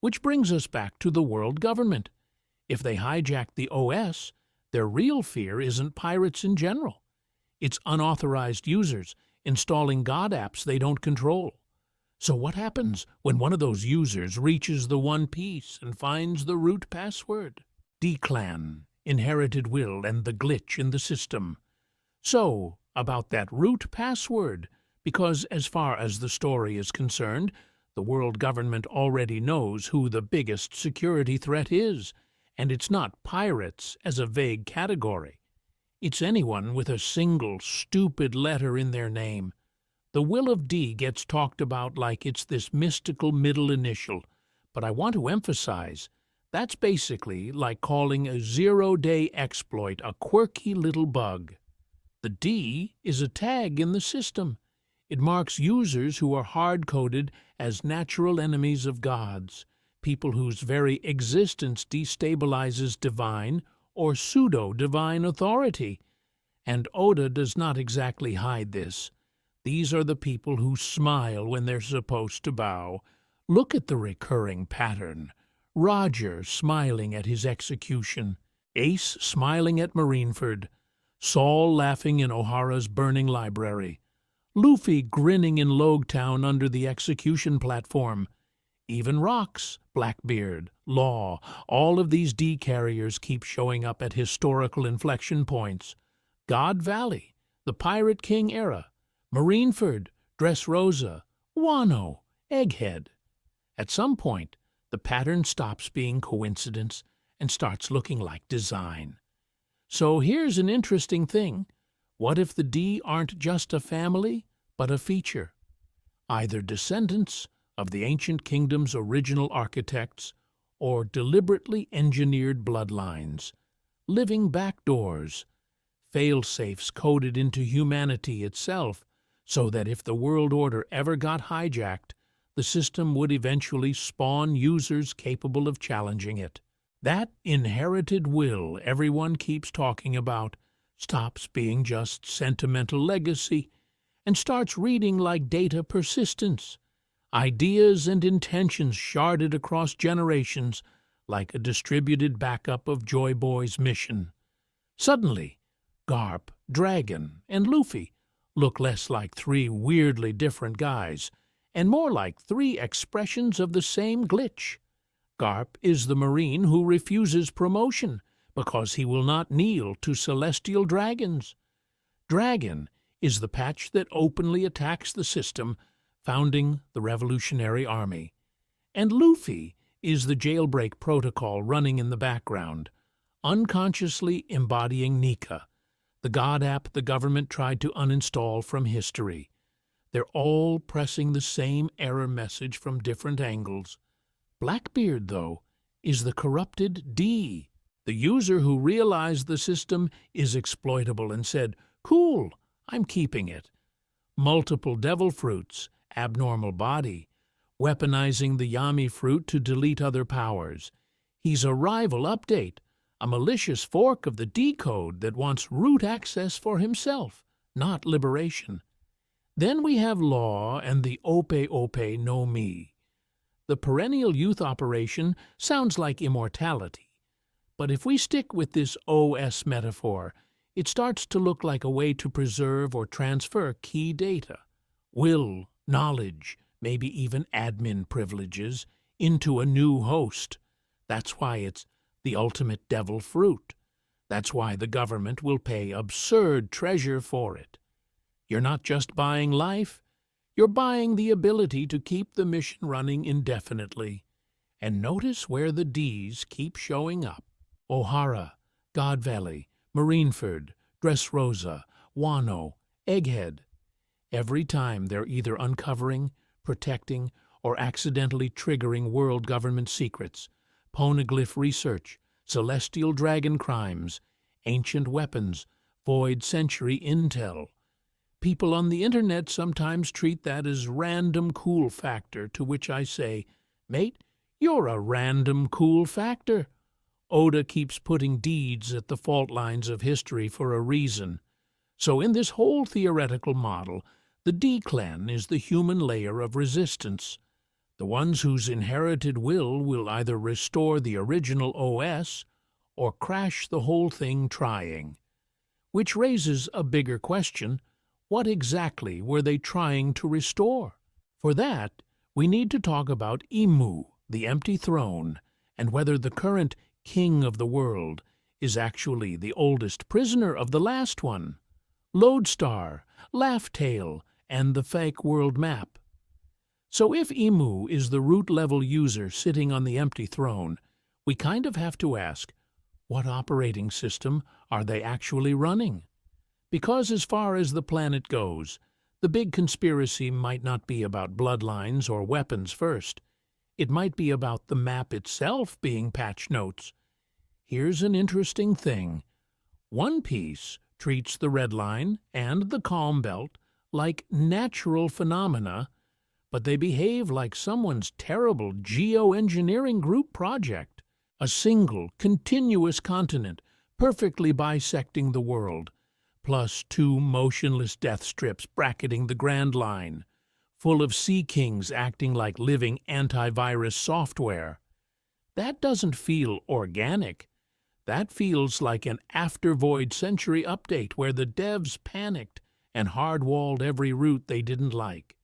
Which brings us back to the world government. If they hijack the OS, their real fear isn't pirates in general. It's unauthorized users installing God apps they don't control. So what happens when one of those users reaches the One Piece and finds the root password? D-Clan, inherited will, and the glitch in the system. So, about that root password, because as far as the story is concerned, the world government already knows who the biggest security threat is, and it's not pirates as a vague category. It's anyone with a single stupid letter in their name. The will of D gets talked about like it's this mystical middle initial, but I want to emphasize that's basically like calling a zero-day exploit a quirky little bug. The D is a tag in the system. It marks users who are hard-coded as natural enemies of gods, people whose very existence destabilizes divine or pseudo-divine authority. And Oda does not exactly hide this. These are the people who smile when they're supposed to bow. Look at the recurring pattern. Roger smiling at his execution, Ace smiling at Marineford, Saul laughing in O'Hara's burning library, Luffy grinning in Logtown under the execution platform. Even Rocks, Blackbeard, Law, all of these D-carriers keep showing up at historical inflection points. God Valley, the Pirate King era, Marineford, Dressrosa, Wano, Egghead. At some point, the pattern stops being coincidence and starts looking like design. So here's an interesting thing. What if the D aren't just a family, but a feature? Either descendants of the ancient kingdom's original architects or deliberately engineered bloodlines, living backdoors, fail-safes coded into humanity itself so that if the world order ever got hijacked, the system would eventually spawn users capable of challenging it. That inherited will everyone keeps talking about stops being just sentimental legacy and starts reading like data persistence, ideas and intentions sharded across generations like a distributed backup of Joy Boy's mission. Suddenly, Garp, Dragon, and Luffy look less like three weirdly different guys and more like three expressions of the same glitch. Garp is the Marine who refuses promotion because he will not kneel to celestial dragons. Dragon is the patch that openly attacks the system, founding the Revolutionary Army. And Luffy is the jailbreak protocol running in the background, unconsciously embodying Nika, the God app the government tried to uninstall from history. They're all pressing the same error message from different angles. Blackbeard, though, is the corrupted D, the user who realized the system is exploitable and said, "Cool, I'm keeping it." Multiple devil fruits, abnormal body, weaponizing the Yami fruit to delete other powers. He's a rival update, a malicious fork of the D code that wants root access for himself, not liberation. Then we have Law and the Ope Ope no Mi. The perennial youth operation sounds like immortality, but if we stick with this OS metaphor, it starts to look like a way to preserve or transfer key data, will, knowledge, maybe even admin privileges, into a new host. That's why it's the ultimate devil fruit. That's why the government will pay absurd treasure for it. You're not just buying life, you're buying the ability to keep the mission running indefinitely. And notice where the Ds keep showing up. O'Hara, God Valley, Marineford, Dressrosa, Wano, Egghead. Every time they're either uncovering, protecting, or accidentally triggering world government secrets, poneglyph research, celestial dragon crimes, ancient weapons, void century intel. People on the internet sometimes treat that as random cool factor, to which I say, mate, you're a random cool factor. Oda keeps putting deeds at the fault lines of history for a reason. So in this whole theoretical model, the D-Clan is the human layer of resistance. The ones whose inherited will either restore the original OS or crash the whole thing trying. Which raises a bigger question: what exactly were they trying to restore? For that, we need to talk about Imu, the empty throne, and whether the current king of the world is actually the oldest prisoner of the last one, Lodestar, Laughtail, and the fake world map. So if Imu is the root-level user sitting on the empty throne, we kind of have to ask, what operating system are they actually running? Because as far as the planet goes, the big conspiracy might not be about bloodlines or weapons first. It might be about the map itself being patch notes. Here's an interesting thing. One Piece treats the Red Line and the Calm Belt like natural phenomena, but they behave like someone's terrible geoengineering group project. A single, continuous continent, perfectly bisecting the world, plus 2 motionless death strips bracketing the Grand Line, full of sea kings acting like living antivirus software. That doesn't feel organic. That feels like an after-Void Century update where the devs panicked and hard-walled every route they didn't like.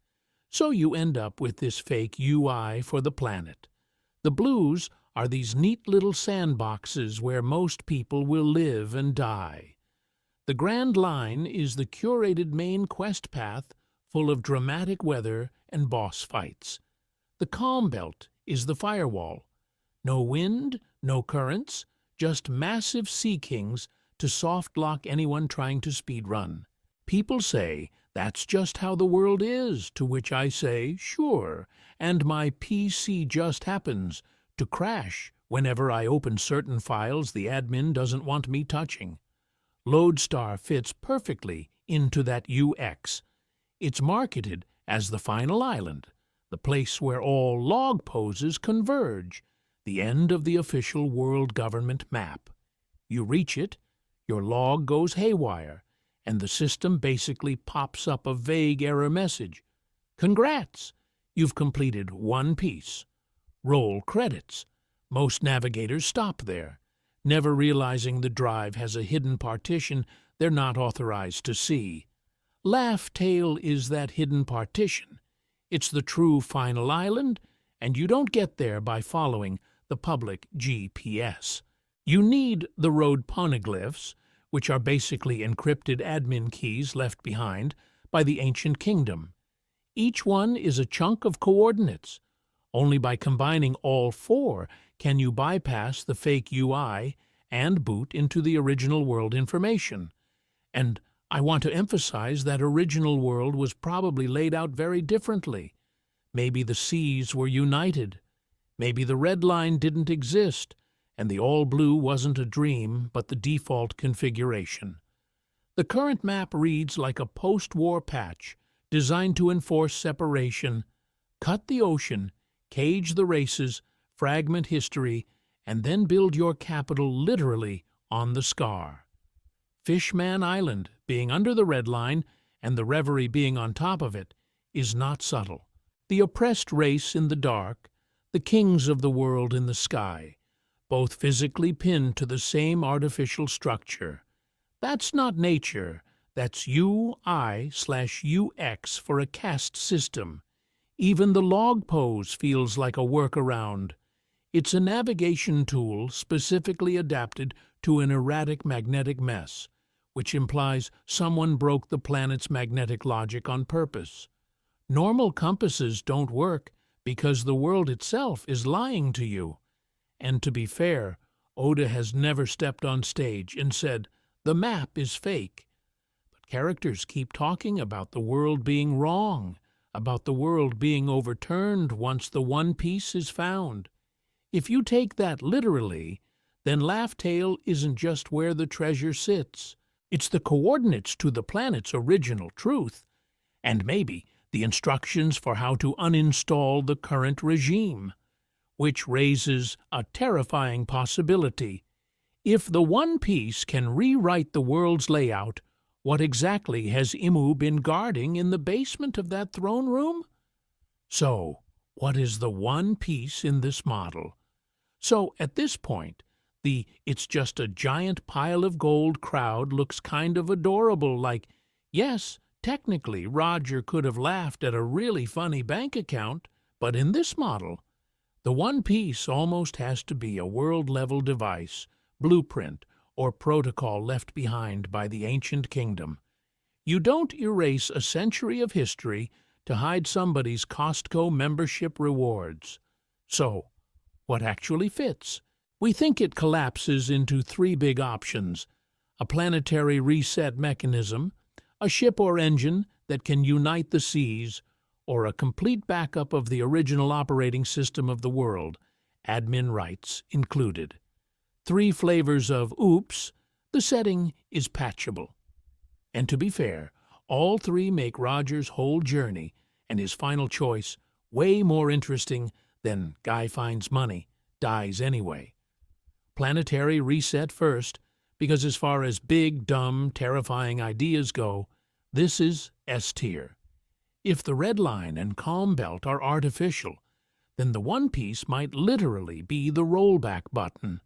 So you end up with this fake UI for the planet. The blues are these neat little sandboxes where most people will live and die. The Grand Line is the curated main quest path full of dramatic weather and boss fights. The Calm Belt is the firewall. No wind, no currents, just massive sea kings to soft-lock anyone trying to speedrun. People say that's just how the world is, to which I say, sure, and my PC just happens to crash whenever I open certain files the admin doesn't want me touching. Lodestar fits perfectly into that UX. It's marketed as the final island, the place where all log poses converge, the end of the official world government map. You reach it, your log goes haywire, and the system basically pops up a vague error message. Congrats! You've completed One Piece. Roll credits. Most navigators stop there, never realizing the drive has a hidden partition they're not authorized to see. Laughtail is that hidden partition. It's the true final island, and you don't get there by following the public GPS. You need the road poneglyphs, which are basically encrypted admin keys left behind by the ancient kingdom. Each one is a chunk of coordinates. Only by combining all 4 can you bypass the fake UI and boot into the original world information. And I want to emphasize that original world was probably laid out very differently. Maybe the seas were united. Maybe the Red Line didn't exist, and the all-blue wasn't a dream but the default configuration. The current map reads like a post-war patch designed to enforce separation, cut the ocean, cage the races, fragment history, and then build your capital literally on the scar. Fishman Island, being under the Red Line and the Reverie being on top of it, is not subtle. The oppressed race in the dark, the kings of the world in the sky, both physically pinned to the same artificial structure. That's not nature, that's UI/UX for a caste system. Even the log pose feels like a workaround. It's a navigation tool specifically adapted to an erratic magnetic mess, which implies someone broke the planet's magnetic logic on purpose. Normal compasses don't work because the world itself is lying to you. And to be fair, Oda has never stepped on stage and said, "The map is fake." But characters keep talking about the world being wrong, about the world being overturned once the One Piece is found. If you take that literally, then Laughtail isn't just where the treasure sits. It's the coordinates to the planet's original truth, and maybe the instructions for how to uninstall the current regime. Which raises a terrifying possibility. If the One Piece can rewrite the world's layout, what exactly has Imu been guarding in the basement of that throne room? So, What is the one piece in this model? So, at this point, the "it's just a giant pile of gold" crowd looks kind of adorable, like, yes, technically Roger could have laughed at a really funny bank account, but in this model, the one piece almost has to be a world-level device, blueprint, or protocol left behind by the ancient kingdom. You don't erase a century of history to hide somebody's Costco membership rewards. So, what actually fits? We think it collapses into three big options: a planetary reset mechanism, a ship or engine that can unite the seas, or a complete backup of the original operating system of the world, admin rights included. Three flavors of oops, the setting is patchable. And to be fair, all three make Roger's whole journey and his final choice way more interesting than guy finds money, dies anyway. Planetary reset first, because as far as big, dumb, terrifying ideas go, this is S tier. If the red line and calm belt are artificial, then the One Piece might literally be the rollback button,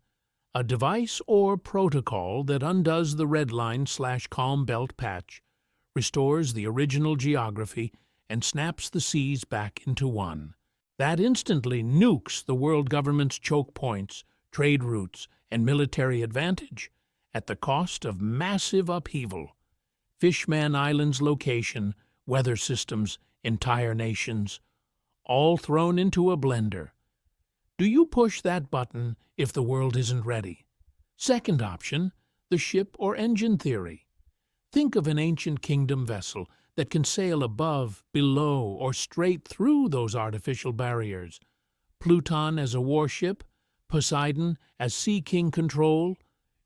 a device or protocol that undoes the red line/calm belt patch, restores the original geography, and snaps the seas back into one. That instantly nukes the world government's choke points, trade routes, and military advantage, at the cost of massive upheaval. Fishman Island's location, weather systems, entire nations, all thrown into a blender. Do you push that button if the world isn't ready? Second option, the ship or engine theory. Think of an ancient kingdom vessel that can sail above, below, or straight through those artificial barriers. Pluton as a warship, Poseidon as Sea King control,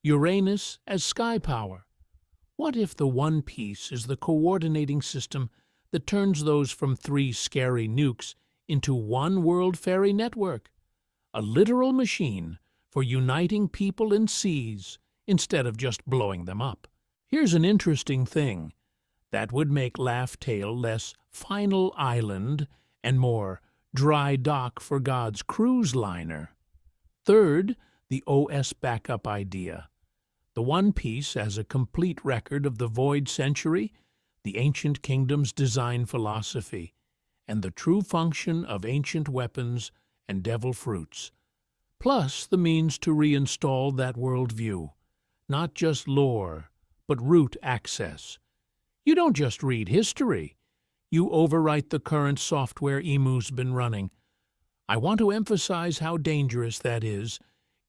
Uranus as sky power. What if the One Piece is the coordinating system that turns those from three scary nukes into one world ferry network? A literal machine for uniting people and seas instead of just blowing them up. Here's an interesting thing. That would make Laugh Tale less Final Island and more Dry Dock for God's cruise liner. Third, the OS backup idea. The One Piece as a complete record of the Void Century, the ancient kingdom's design philosophy, and the true function of ancient weapons and devil fruits, plus the means to reinstall that worldview. Not just lore, but root access. You don't just read history. You overwrite the current software Emu's been running. I want to emphasize how dangerous that is.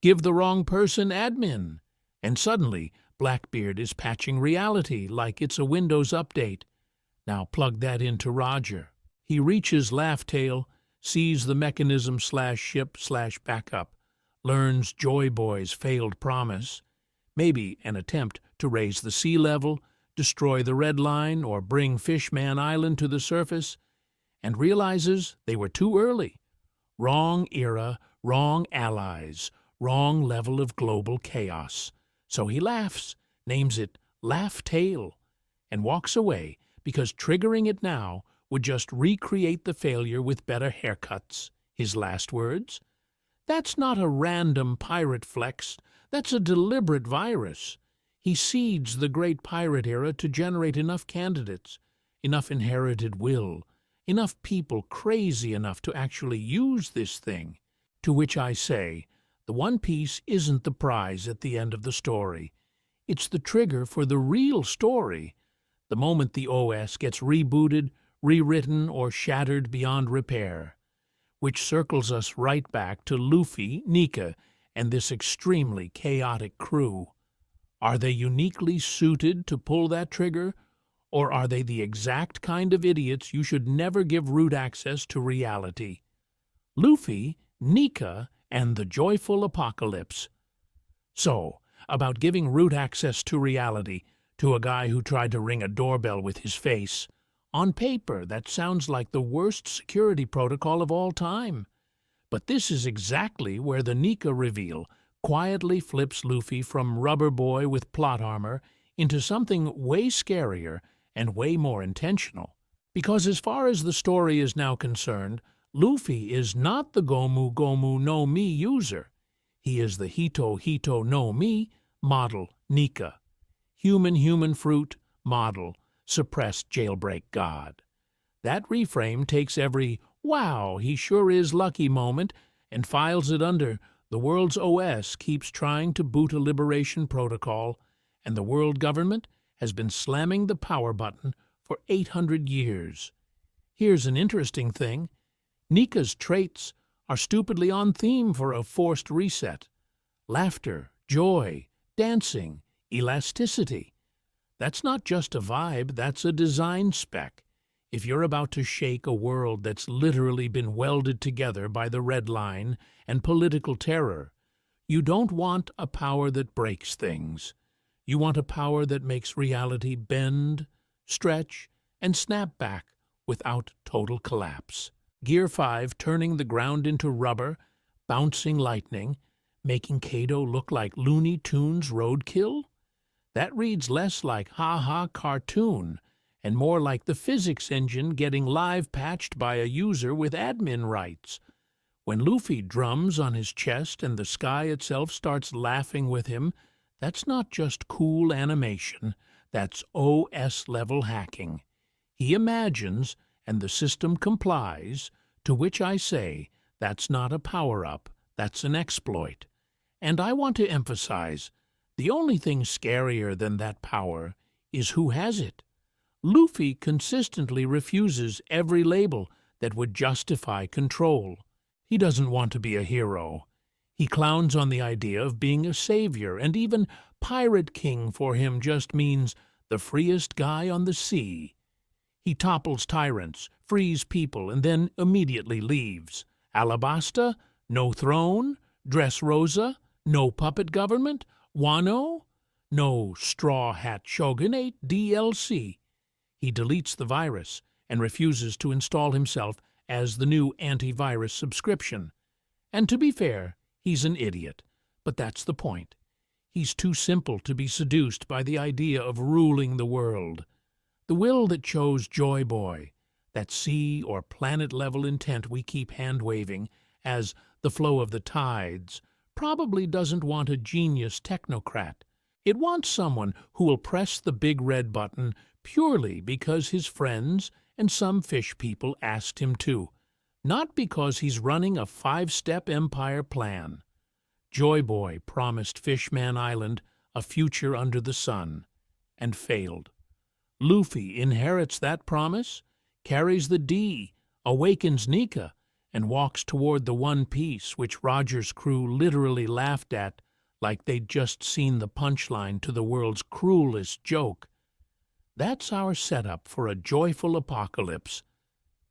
Give the wrong person admin, and suddenly Blackbeard is patching reality like it's a Windows update. Now plug that into Roger. He reaches Laugh Tale, sees the mechanism/ship/backup, learns Joy Boy's failed promise, maybe an attempt to raise the sea level, destroy the Red Line, or bring Fishman Island to the surface, and realizes they were too early. Wrong era, wrong allies, wrong level of global chaos. So he laughs, names it Laugh Tale, and walks away because triggering it now would just recreate the failure with better haircuts. His last words? That's not a random pirate flex, that's a deliberate virus. He seeds the great pirate era to generate enough candidates, enough inherited will, enough people crazy enough to actually use this thing. To which I say, the One Piece isn't the prize at the end of the story. It's the trigger for the real story. The moment the OS gets rebooted, rewritten, or shattered beyond repair. Which circles us right back to Luffy, Nika, and this extremely chaotic crew. Are they uniquely suited to pull that trigger, or are they the exact kind of idiots you should never give root access to reality? Luffy, Nika, and the joyful apocalypse. So, about giving root access to reality to a guy who tried to ring a doorbell with his face. On paper, that sounds like the worst security protocol of all time. But this is exactly where the Nika reveal quietly flips Luffy from rubber boy with plot armor into something way scarier and way more intentional. Because as far as the story is now concerned, Luffy is not the Gomu Gomu no Mi user. He is the Hito Hito no Mi model Nika. Human fruit model suppressed jailbreak god. That reframe takes every "wow, he sure is lucky" moment and files it under the world's OS keeps trying to boot a liberation protocol, and the world government has been slamming the power button for 800 years. Here's an interesting thing. Nika's traits are stupidly on theme for a forced reset. Laughter, joy, dancing, elasticity. That's not just a vibe, that's a design spec. If you're about to shake a world that's literally been welded together by the red line and political terror, you don't want a power that breaks things. You want a power that makes reality bend, stretch, and snap back without total collapse. Gear 5 turning the ground into rubber, bouncing lightning, making Kaido look like Looney Tunes roadkill? That reads less like ha-ha cartoon and more like the physics engine getting live patched by a user with admin rights. When Luffy drums on his chest and the sky itself starts laughing with him, that's not just cool animation, that's OS-level hacking. He imagines, and the system complies, to which I say, that's not a power-up, that's an exploit. And I want to emphasize, the only thing scarier than that power is who has it. Luffy consistently refuses every label that would justify control. He doesn't want to be a hero. He clowns on the idea of being a savior, and even Pirate King for him just means the freest guy on the sea. He topples tyrants, frees people, and then immediately leaves. Alabasta? No throne? Dressrosa? No puppet government? Wano? No straw hat shogunate DLC. He deletes the virus and refuses to install himself as the new antivirus subscription. And to be fair, he's an idiot, but that's the point. He's too simple to be seduced by the idea of ruling the world. The will that chose Joy Boy, that sea or planet-level intent we keep hand-waving as the flow of the tides, probably doesn't want a genius technocrat. It wants someone who will press the big red button purely because his friends and some fish people asked him to, not because he's running a 5-step empire plan. Joy Boy promised Fishman Island a future under the sun, and failed. Luffy inherits that promise, carries the D, awakens Nika, and walks toward the One Piece which Roger's crew literally laughed at like they'd just seen the punchline to the world's cruelest joke. That's our setup for a joyful apocalypse.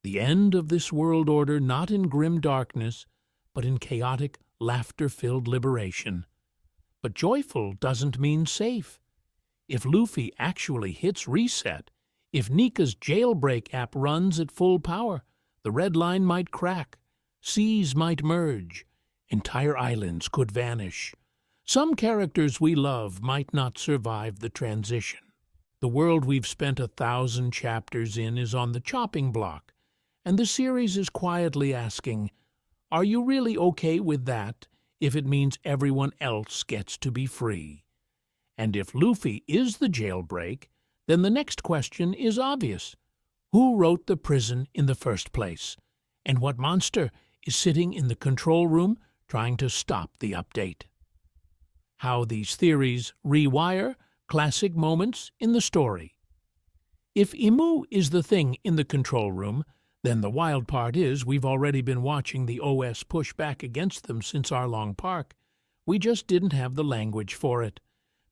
The end of this world order not in grim darkness, but in chaotic, laughter-filled liberation. But joyful doesn't mean safe. If Luffy actually hits reset, if Nika's jailbreak app runs at full power, the red line might crack, seas might merge, entire islands could vanish. Some characters we love might not survive the transition. The world we've spent 1,000 chapters in is on the chopping block, and the series is quietly asking, are you really okay with that if it means everyone else gets to be free? And if Luffy is the jailbreak, then the next question is obvious. Who wrote the prison in the first place? And what monster is sitting in the control room trying to stop the update? How these theories rewire classic moments in the story. If Imu is the thing in the control room, then the wild part is we've already been watching the OS push back against them since Arlong Park. We just didn't have the language for it.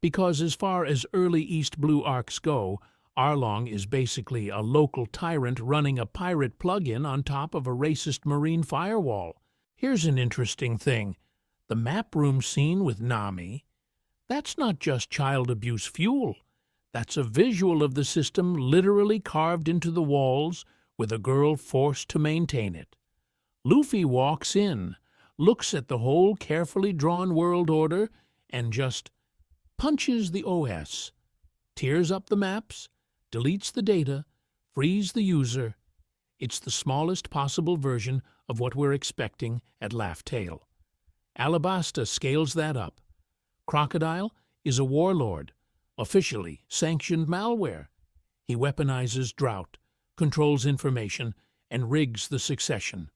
Because as far as early East Blue arcs go, Arlong is basically a local tyrant running a pirate plug-in on top of a racist marine firewall. Here's an interesting thing. The map room scene with Nami, that's not just child abuse fuel. That's a visual of the system literally carved into the walls with a girl forced to maintain it. Luffy walks in, looks at the whole carefully drawn world order, and just punches the OS, tears up the maps, deletes the data, frees the user, It's the smallest possible version of what we're expecting at Laugh Tale. Alabasta scales that up. Crocodile is a warlord, officially sanctioned malware. He weaponizes drought, controls information, and rigs the succession.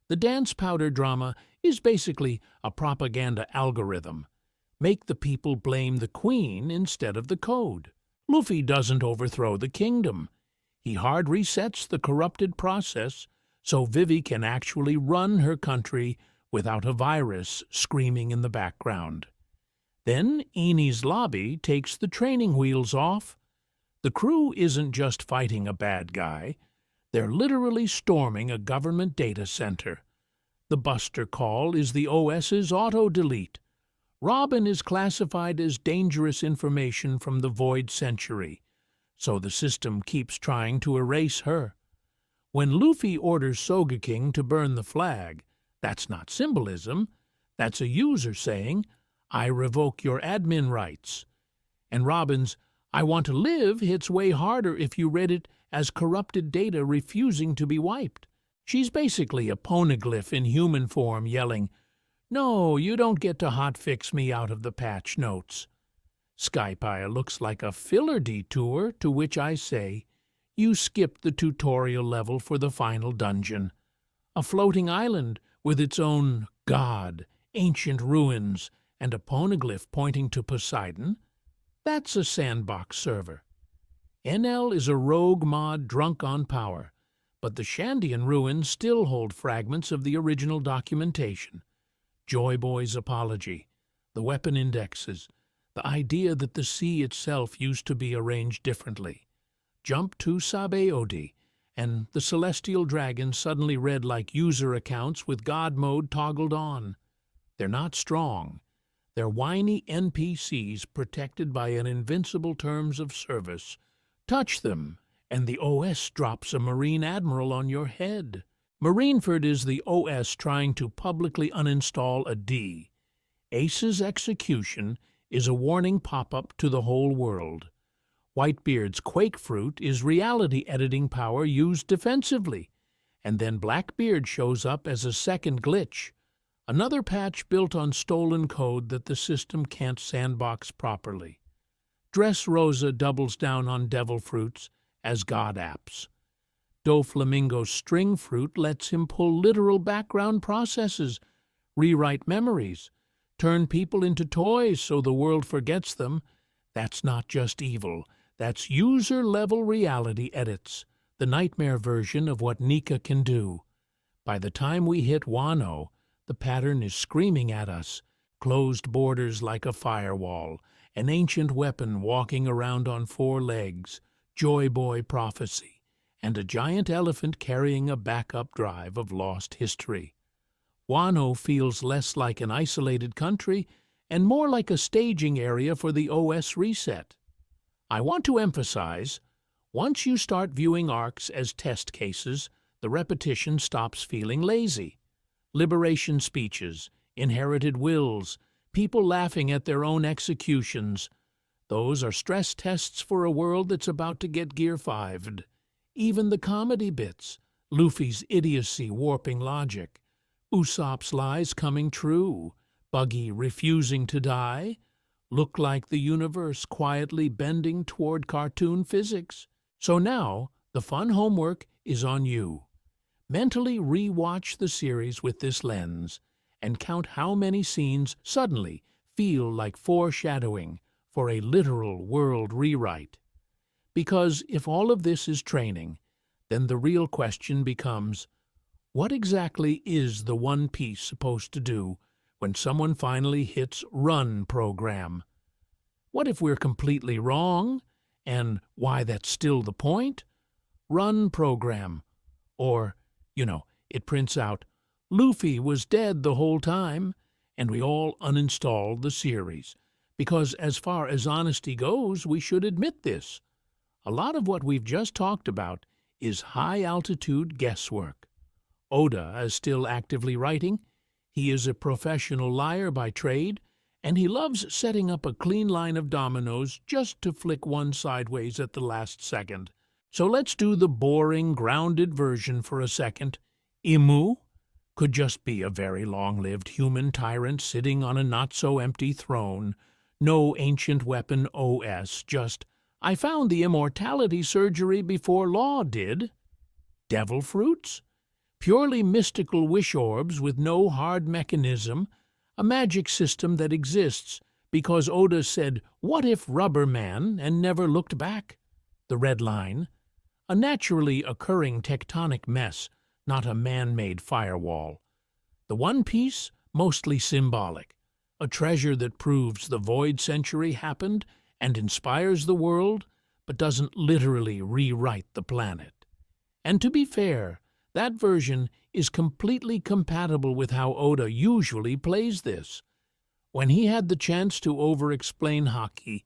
The dance powder drama is basically a propaganda algorithm. Make the people blame the queen instead of the code. Luffy doesn't overthrow the kingdom. He hard resets the corrupted process so Vivi can actually run her country without a virus screaming in the background. Then Eni's lobby takes the training wheels off. The crew isn't just fighting a bad guy. They're literally storming a government data center. The Buster Call is the OS's auto-delete. Robin is classified as dangerous information from the Void Century, so the system keeps trying to erase her. When Luffy orders Sogeking to burn the flag, that's not symbolism. That's a user saying, "I revoke your admin rights." And Robin's "I want to live" hits way harder if you read it as corrupted data refusing to be wiped. She's basically a poneglyph in human form yelling, "No, you don't get to hotfix me out of the patch notes." Skypire looks like a filler detour, to which I say, you skipped the tutorial level for the final dungeon. A floating island with its own god, ancient ruins, and a poneglyph pointing to Poseidon? That's a sandbox server. NL is a rogue mod drunk on power, but the Shandian ruins still hold fragments of the original documentation. Joy Boy's apology, the weapon indexes, the idea that the sea itself used to be arranged differently. Jump to Sabaody, and the celestial dragons suddenly read like user accounts with God mode toggled on. They're not strong. They're whiny NPCs protected by an invincible terms of service. Touch them, and the OS drops a Marine Admiral on your head. Marineford is the OS trying to publicly uninstall a D. Ace's execution is a warning pop-up to the whole world. Whitebeard's Quake Fruit is reality editing power used defensively, and then Blackbeard shows up as a second glitch, another patch built on stolen code that the system can't sandbox properly. Dressrosa doubles down on Devil Fruits as God apps. Doflamingo's String Fruit lets him pull literal background processes, rewrite memories, turn people into toys so the world forgets them. That's not just evil. That's user-level reality edits, the nightmare version of what Nika can do. By the time we hit Wano, the pattern is screaming at us, closed borders like a firewall, an ancient weapon walking around on 4 legs, Joy Boy prophecy, and a giant elephant carrying a backup drive of lost history. Wano feels less like an isolated country and more like a staging area for the OS reset. I want to emphasize, once you start viewing arcs as test cases, the repetition stops feeling lazy. Liberation speeches, inherited wills, people laughing at their own executions, those are stress tests for a world that's about to get Gear 5'd. Even the comedy bits, Luffy's idiocy warping logic, Usopp's lies coming true, Buggy refusing to die, look like the universe quietly bending toward cartoon physics. So now, the fun homework is on you. Mentally re-watch the series with this lens and count how many scenes suddenly feel like foreshadowing for a literal world rewrite. Because if all of this is training, then the real question becomes, what exactly is the One Piece supposed to do when someone finally hits Run Program? What if we're completely wrong? And why that's still the point? Run Program. Or, it prints out, Luffy was dead the whole time, and we all uninstalled the series. Because as far as honesty goes, we should admit this. A lot of what we've just talked about is high-altitude guesswork. Oda is still actively writing. He is a professional liar by trade, and he loves setting up a clean line of dominoes just to flick one sideways at the last second. So let's do the boring, grounded version for a second. Imu could just be a very long-lived human tyrant sitting on a not-so-empty throne. No ancient weapon OS, just, I found the immortality surgery before law did. Devil fruits? Purely mystical wish orbs with no hard mechanism, a magic system that exists because Oda said, "What if Rubber Man?" and never looked back. The red line. A naturally occurring tectonic mess, not a man-made firewall. The One Piece, mostly symbolic. A treasure that proves the Void Century happened and inspires the world, but doesn't literally rewrite the planet. And to be fair, that version is completely compatible with how Oda usually plays this. When he had the chance to over-explain Haki,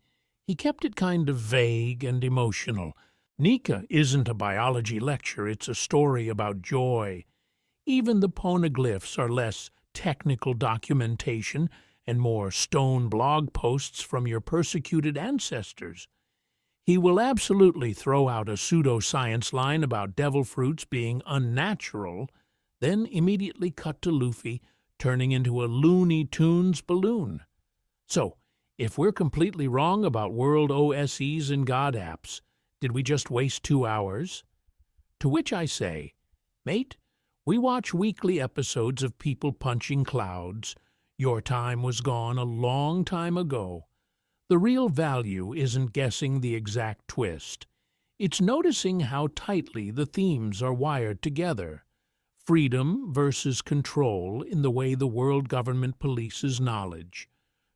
he kept it kind of vague and emotional. Nika isn't a biology lecture, it's a story about joy. Even the poneglyphs are less technical documentation and more stone blog posts from your persecuted ancestors. He will absolutely throw out a pseudoscience line about devil fruits being unnatural, then immediately cut to Luffy turning into a Looney Tunes balloon. So, if we're completely wrong about world OSEs and God apps, did we just waste 2 hours? To which I say, mate, we watch weekly episodes of people punching clouds. Your time was gone a long time ago. The real value isn't guessing the exact twist. It's noticing how tightly the themes are wired together. Freedom versus control in the way the world government polices knowledge.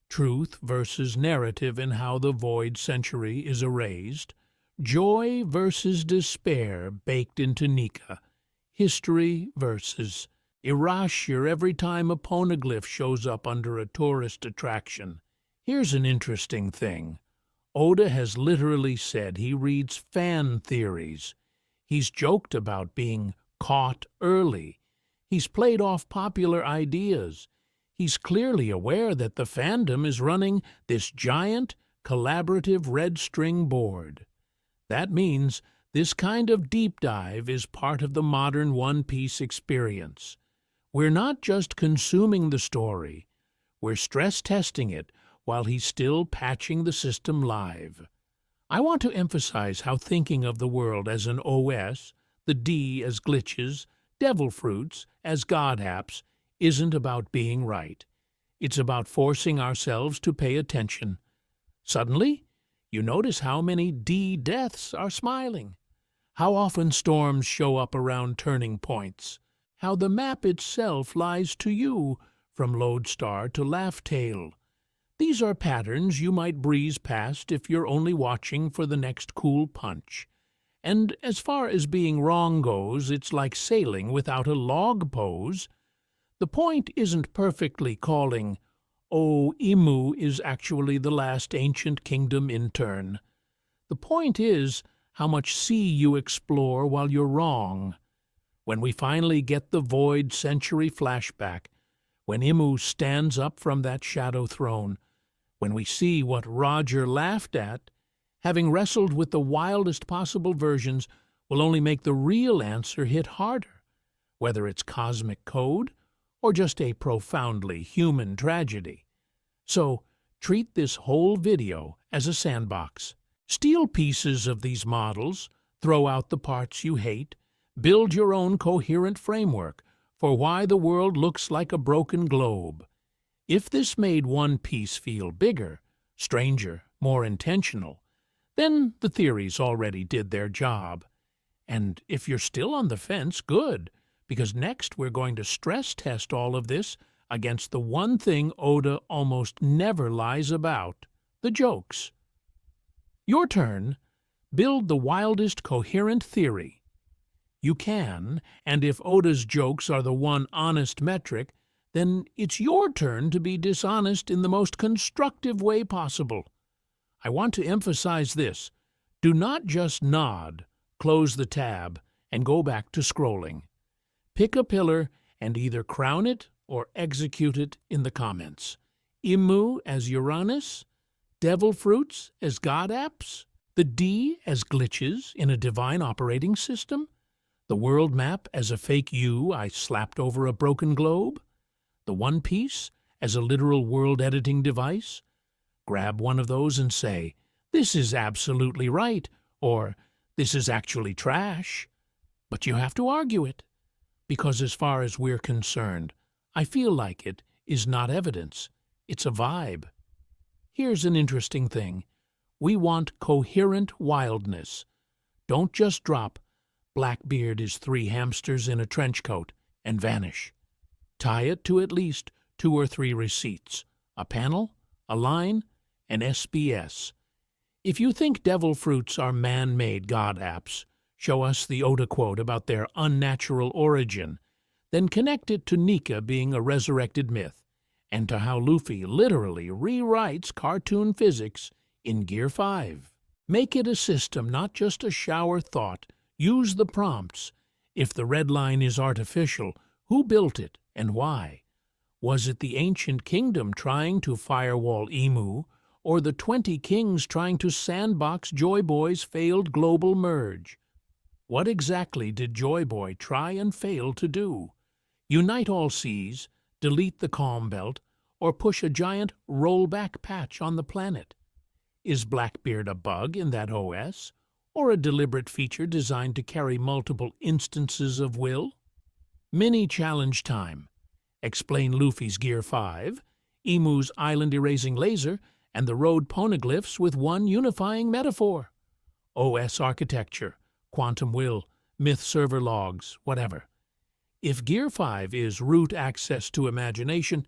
Truth versus narrative in how the Void Century is erased. Joy versus despair baked into Nika. History versus erasure every time a poneglyph shows up under a tourist attraction. Here's an interesting thing. Oda has literally said he reads fan theories. He's joked about being caught early. He's played off popular ideas. He's clearly aware that the fandom is running this giant, collaborative red string board. That means this kind of deep dive is part of the modern One Piece experience. We're not just consuming the story, we're stress testing it while he's still patching the system live. I want to emphasize how thinking of the world as an OS, the D as glitches, devil fruits as God apps, isn't about being right. It's about forcing ourselves to pay attention. Suddenly, you notice how many D deaths are smiling, how often storms show up around turning points, how the map itself lies to you from Lodestar to Laugh-Tale. These are patterns you might breeze past if you're only watching for the next cool punch. And as far as being wrong goes, it's like sailing without a log pose. The point isn't perfectly calling, "Oh, Imu is actually the last ancient kingdom in turn." The point is how much sea you explore while you're wrong. When we finally get the Void Century flashback, when Imu stands up from that shadow throne, when we see what Roger laughed at, having wrestled with the wildest possible versions will only make the real answer hit harder, whether it's cosmic code or just a profoundly human tragedy. So, treat this whole video as a sandbox. Steal pieces of these models, throw out the parts you hate, build your own coherent framework for why the world looks like a broken globe. If this made One Piece feel bigger, stranger, more intentional, then the theories already did their job. And if you're still on the fence, good, because next we're going to stress test all of this against the one thing Oda almost never lies about, the jokes. Your turn. Build the wildest coherent theory. You can, and if Oda's jokes are the one honest metric, then it's your turn to be dishonest in the most constructive way possible. I want to emphasize this. Do not just nod, close the tab, and go back to scrolling. Pick a pillar and either crown it or execute it in the comments. Imu as Uranus? Devil fruits as God apps? The D as glitches in a divine operating system? The world map as a fake U I slapped over a broken globe? The One Piece as a literal world editing device? Grab one of those and say, "This is absolutely right," or "This is actually trash." But you have to argue it, because as far as we're concerned, I feel like it is not evidence, it's a vibe. Here's an interesting thing. We want coherent wildness. Don't just drop "Blackbeard is 3 hamsters in a trench coat" and vanish. Tie it to at least 2 or 3 receipts, a panel, a line, an SBS. If you think devil fruits are man-made god apps, show us the Oda quote about their unnatural origin, then connect it to Nika being a resurrected myth, and to how Luffy literally rewrites cartoon physics in Gear 5. Make it a system, not just a shower thought. Use the prompts. If the red line is artificial, who built it and why? Was it the ancient kingdom trying to firewall Emu, or the 20 kings trying to sandbox Joy Boy's failed global merge? What exactly did Joy Boy try and fail to do? Unite all seas, delete the calm belt, or push a giant rollback patch on the planet? Is Blackbeard a bug in that OS, or a deliberate feature designed to carry multiple instances of will? Mini challenge time. Explain Luffy's Gear 5, Emu's island-erasing laser, and the road poneglyphs with one unifying metaphor. OS architecture, quantum will, myth server logs, whatever. If Gear 5 is root access to imagination,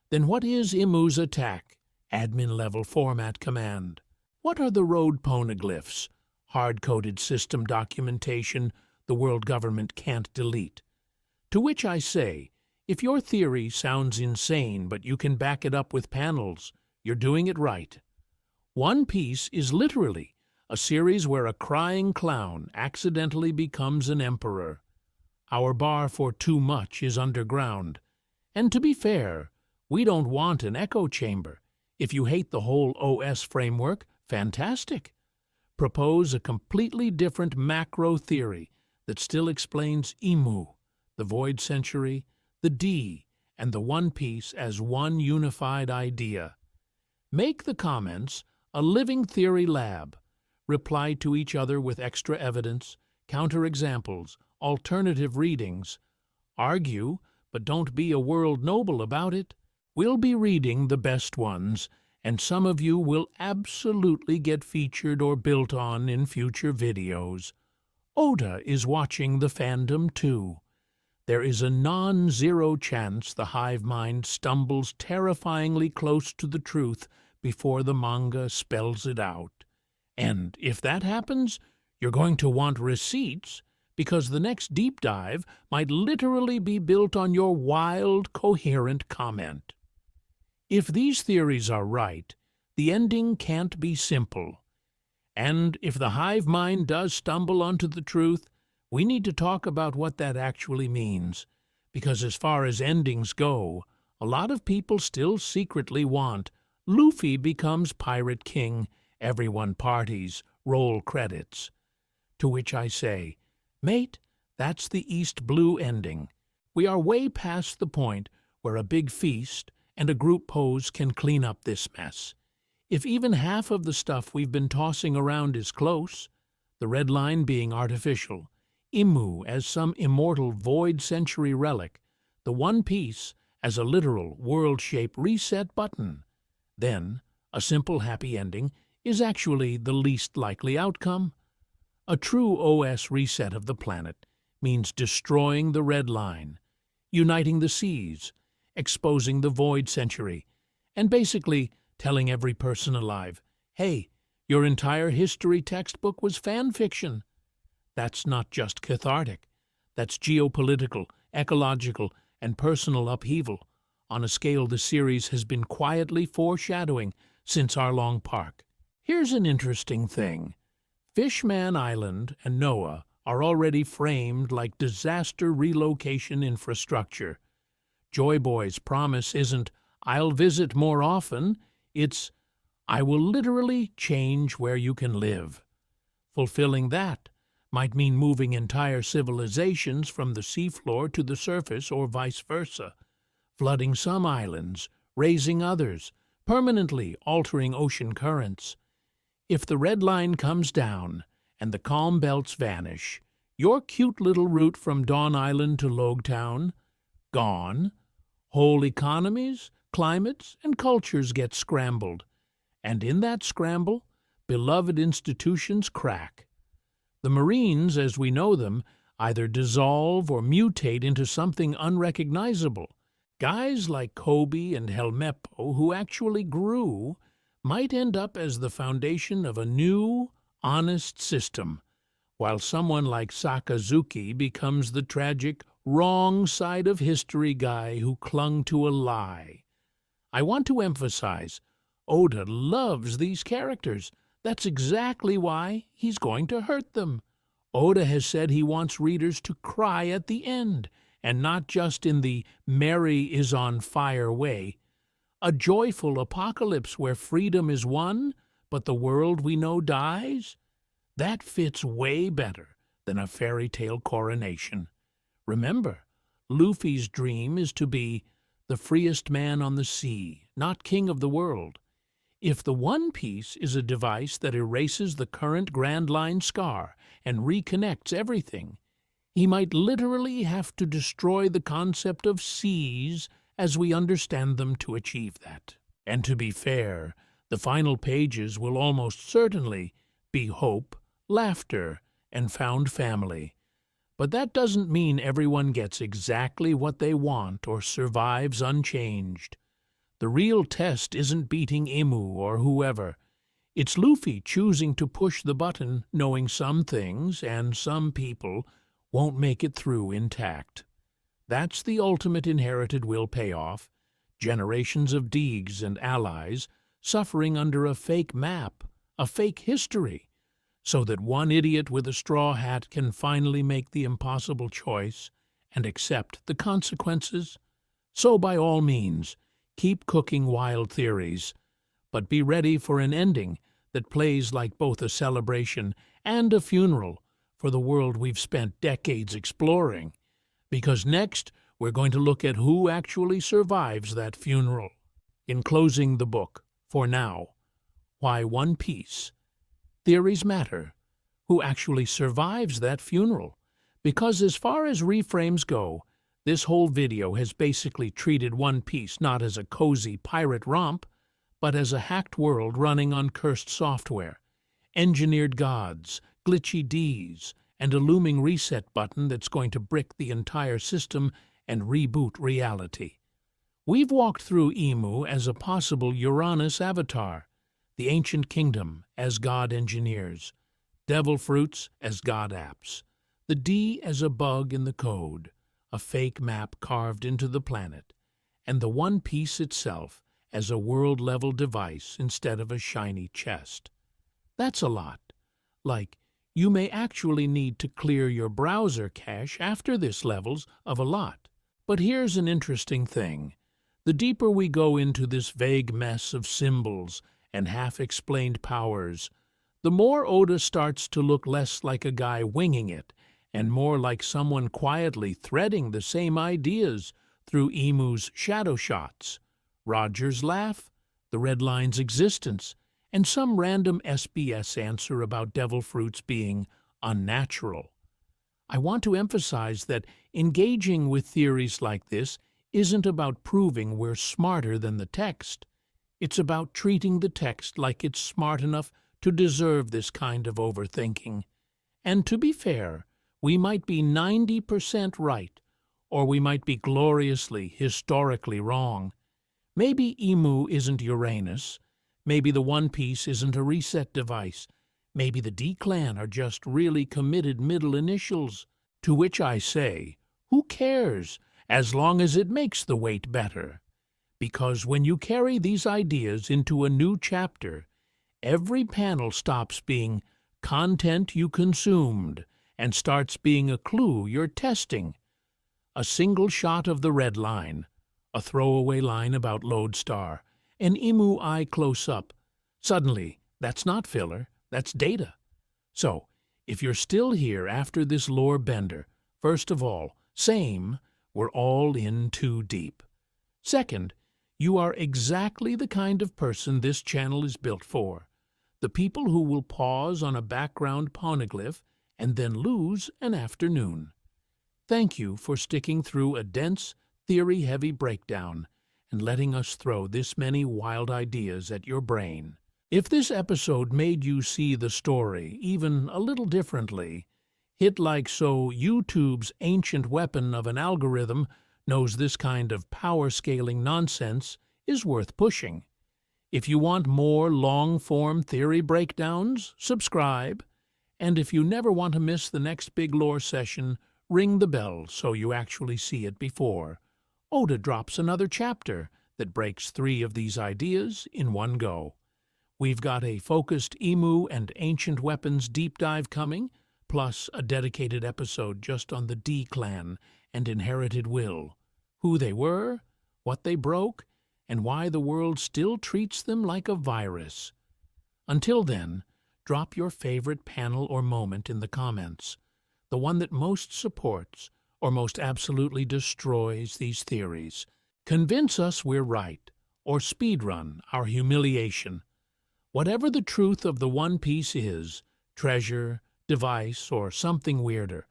then what is Emu's attack, admin-level format command? What are the road poneglyphs, hard-coded system documentation the world government can't delete? To which I say, if your theory sounds insane but you can back it up with panels, you're doing it right. One Piece is literally a series where a crying clown accidentally becomes an emperor. Our bar for too much is underground. And to be fair, we don't want an echo chamber. If you hate the whole OS framework, fantastic. Propose a completely different macro theory that still explains Emu, the Void Century, the D, and the One Piece as one unified idea. Make the comments a living theory lab. Reply to each other with extra evidence, counterexamples, alternative readings. Argue, but don't be a world noble about it. We'll be reading the best ones, and some of you will absolutely get featured or built on in future videos. Oda is watching the fandom too. There is a non-zero chance the hive mind stumbles terrifyingly close to the truth before the manga spells it out. And if that happens, you're going to want receipts, because the next deep dive might literally be built on your wild, coherent comment. If these theories are right, the ending can't be simple. And if the hive mind does stumble onto the truth, we need to talk about what that actually means, because as far as endings go, a lot of people still secretly want Luffy becomes Pirate King, everyone parties, roll credits. To which I say, mate, that's the East Blue ending. We are way past the point where a big feast and a group pose can clean up this mess. If even half of the stuff we've been tossing around is close, the red line being artificial, Emu as some immortal Void Century relic, the One Piece as a literal world-shape reset button, then a simple happy ending is actually the least likely outcome. A true OS reset of the planet means destroying the red line, uniting the seas, exposing the Void Century, and basically telling every person alive, hey, your entire history textbook was fan fiction. That's not just cathartic. That's geopolitical, ecological, and personal upheaval on a scale the series has been quietly foreshadowing since Arlong Park. Here's an interesting thing. Fishman Island and Noah are already framed like disaster relocation infrastructure. Joy Boy's promise isn't, "I'll visit more often," it's, "I will literally change where you can live." Fulfilling that might mean moving entire civilizations from the seafloor to the surface or vice versa, flooding some islands, raising others, permanently altering ocean currents. If the red line comes down and the calm belts vanish, your cute little route from Dawn Island to Logtown, gone. Whole economies, climates, and cultures get scrambled. And in that scramble, beloved institutions crack. The Marines, as we know them, either dissolve or mutate into something unrecognizable. Guys like Kobe and Helmeppo, who actually grew, might end up as the foundation of a new, honest system, while someone like Sakazuki becomes the tragic, wrong side of history guy who clung to a lie. I want to emphasize, Oda loves these characters. That's exactly why he's going to hurt them. Oda has said he wants readers to cry at the end, and not just in the Mary is on fire way. A joyful apocalypse where freedom is won, but the world we know dies? That fits way better than a fairy tale coronation. Remember, Luffy's dream is to be the freest man on the sea, not king of the world. If the One Piece is a device that erases the current Grand Line scar and reconnects everything, he might literally have to destroy the concept of seas as we understand them to achieve that. And to be fair, the final pages will almost certainly be hope, laughter, and found family. But that doesn't mean everyone gets exactly what they want or survives unchanged. The real test isn't beating Imu or whoever. It's Luffy choosing to push the button, knowing some things and some people won't make it through intact. That's the ultimate inherited will payoff. Generations of Deegs and allies suffering under a fake map, a fake history, so that one idiot with a straw hat can finally make the impossible choice and accept the consequences. So by all means, keep cooking wild theories, but be ready for an ending that plays like both a celebration and a funeral for the world we've spent decades exploring. Because next, we're going to look at who actually survives that funeral. In closing the book, for now, why One Piece? Theories matter. Who actually survives that funeral? Because as far as reframes go, this whole video has basically treated One Piece not as a cozy pirate romp, but as a hacked world running on cursed software, engineered gods, glitchy Ds, and a looming reset button that's going to brick the entire system and reboot reality. We've walked through Imu as a possible Uranus avatar, the ancient kingdom as god engineers, devil fruits as god apps, the D as a bug in the code, a fake map carved into the planet, and the One Piece itself as a world-level device instead of a shiny chest. That's a lot. Like, you may actually need to clear your browser cache after this levels of a lot. But here's an interesting thing. The deeper we go into this vague mess of symbols and half-explained powers, the more Oda starts to look less like a guy winging it and more like someone quietly threading the same ideas through Imu's shadow shots, Roger's laugh, the Red Line's existence, and some random SBS answer about devil fruits being unnatural. I want to emphasize that engaging with theories like this isn't about proving we're smarter than the text. It's about treating the text like it's smart enough to deserve this kind of overthinking. And to be fair, we might be 90% right, or we might be gloriously, historically wrong. Maybe Imu isn't Uranus. Maybe the One Piece isn't a reset device. Maybe the D-Clan are just really committed middle initials. To which I say, who cares, as long as it makes the weight better? Because when you carry these ideas into a new chapter, every panel stops being content you consumed and starts being a clue you're testing. A single shot of the red line, a throwaway line about Lodestar, an Imu eye close-up. Suddenly, that's not filler, that's data. So, if you're still here after this lore bender, first of all, same, we're all in too deep. Second, you are exactly the kind of person this channel is built for. The people who will pause on a background poneglyph and then lose an afternoon. Thank you for sticking through a dense, theory-heavy breakdown and letting us throw this many wild ideas at your brain. If this episode made you see the story even a little differently, hit like so YouTube's ancient weapon of an algorithm knows this kind of power-scaling nonsense is worth pushing. If you want more long-form theory breakdowns, subscribe. And if you never want to miss the next big lore session, ring the bell so you actually see it before Oda drops another chapter that breaks 3 of these ideas in one go. We've got a focused Emu and ancient weapons deep dive coming, plus a dedicated episode just on the D-Clan and inherited will, who they were, what they broke, and why the world still treats them like a virus. Until then, drop your favorite panel or moment in the comments, the one that most supports or most absolutely destroys these theories. Convince us we're right, or speedrun our humiliation. Whatever the truth of the One Piece is, treasure, device, or something weirder,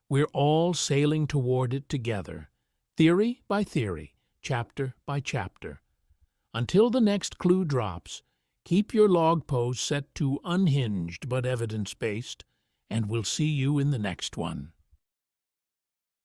we're all sailing toward it together, theory by theory, chapter by chapter. Until the next clue drops, keep your log posts set to unhinged but evidence-based, and we'll see you in the next one.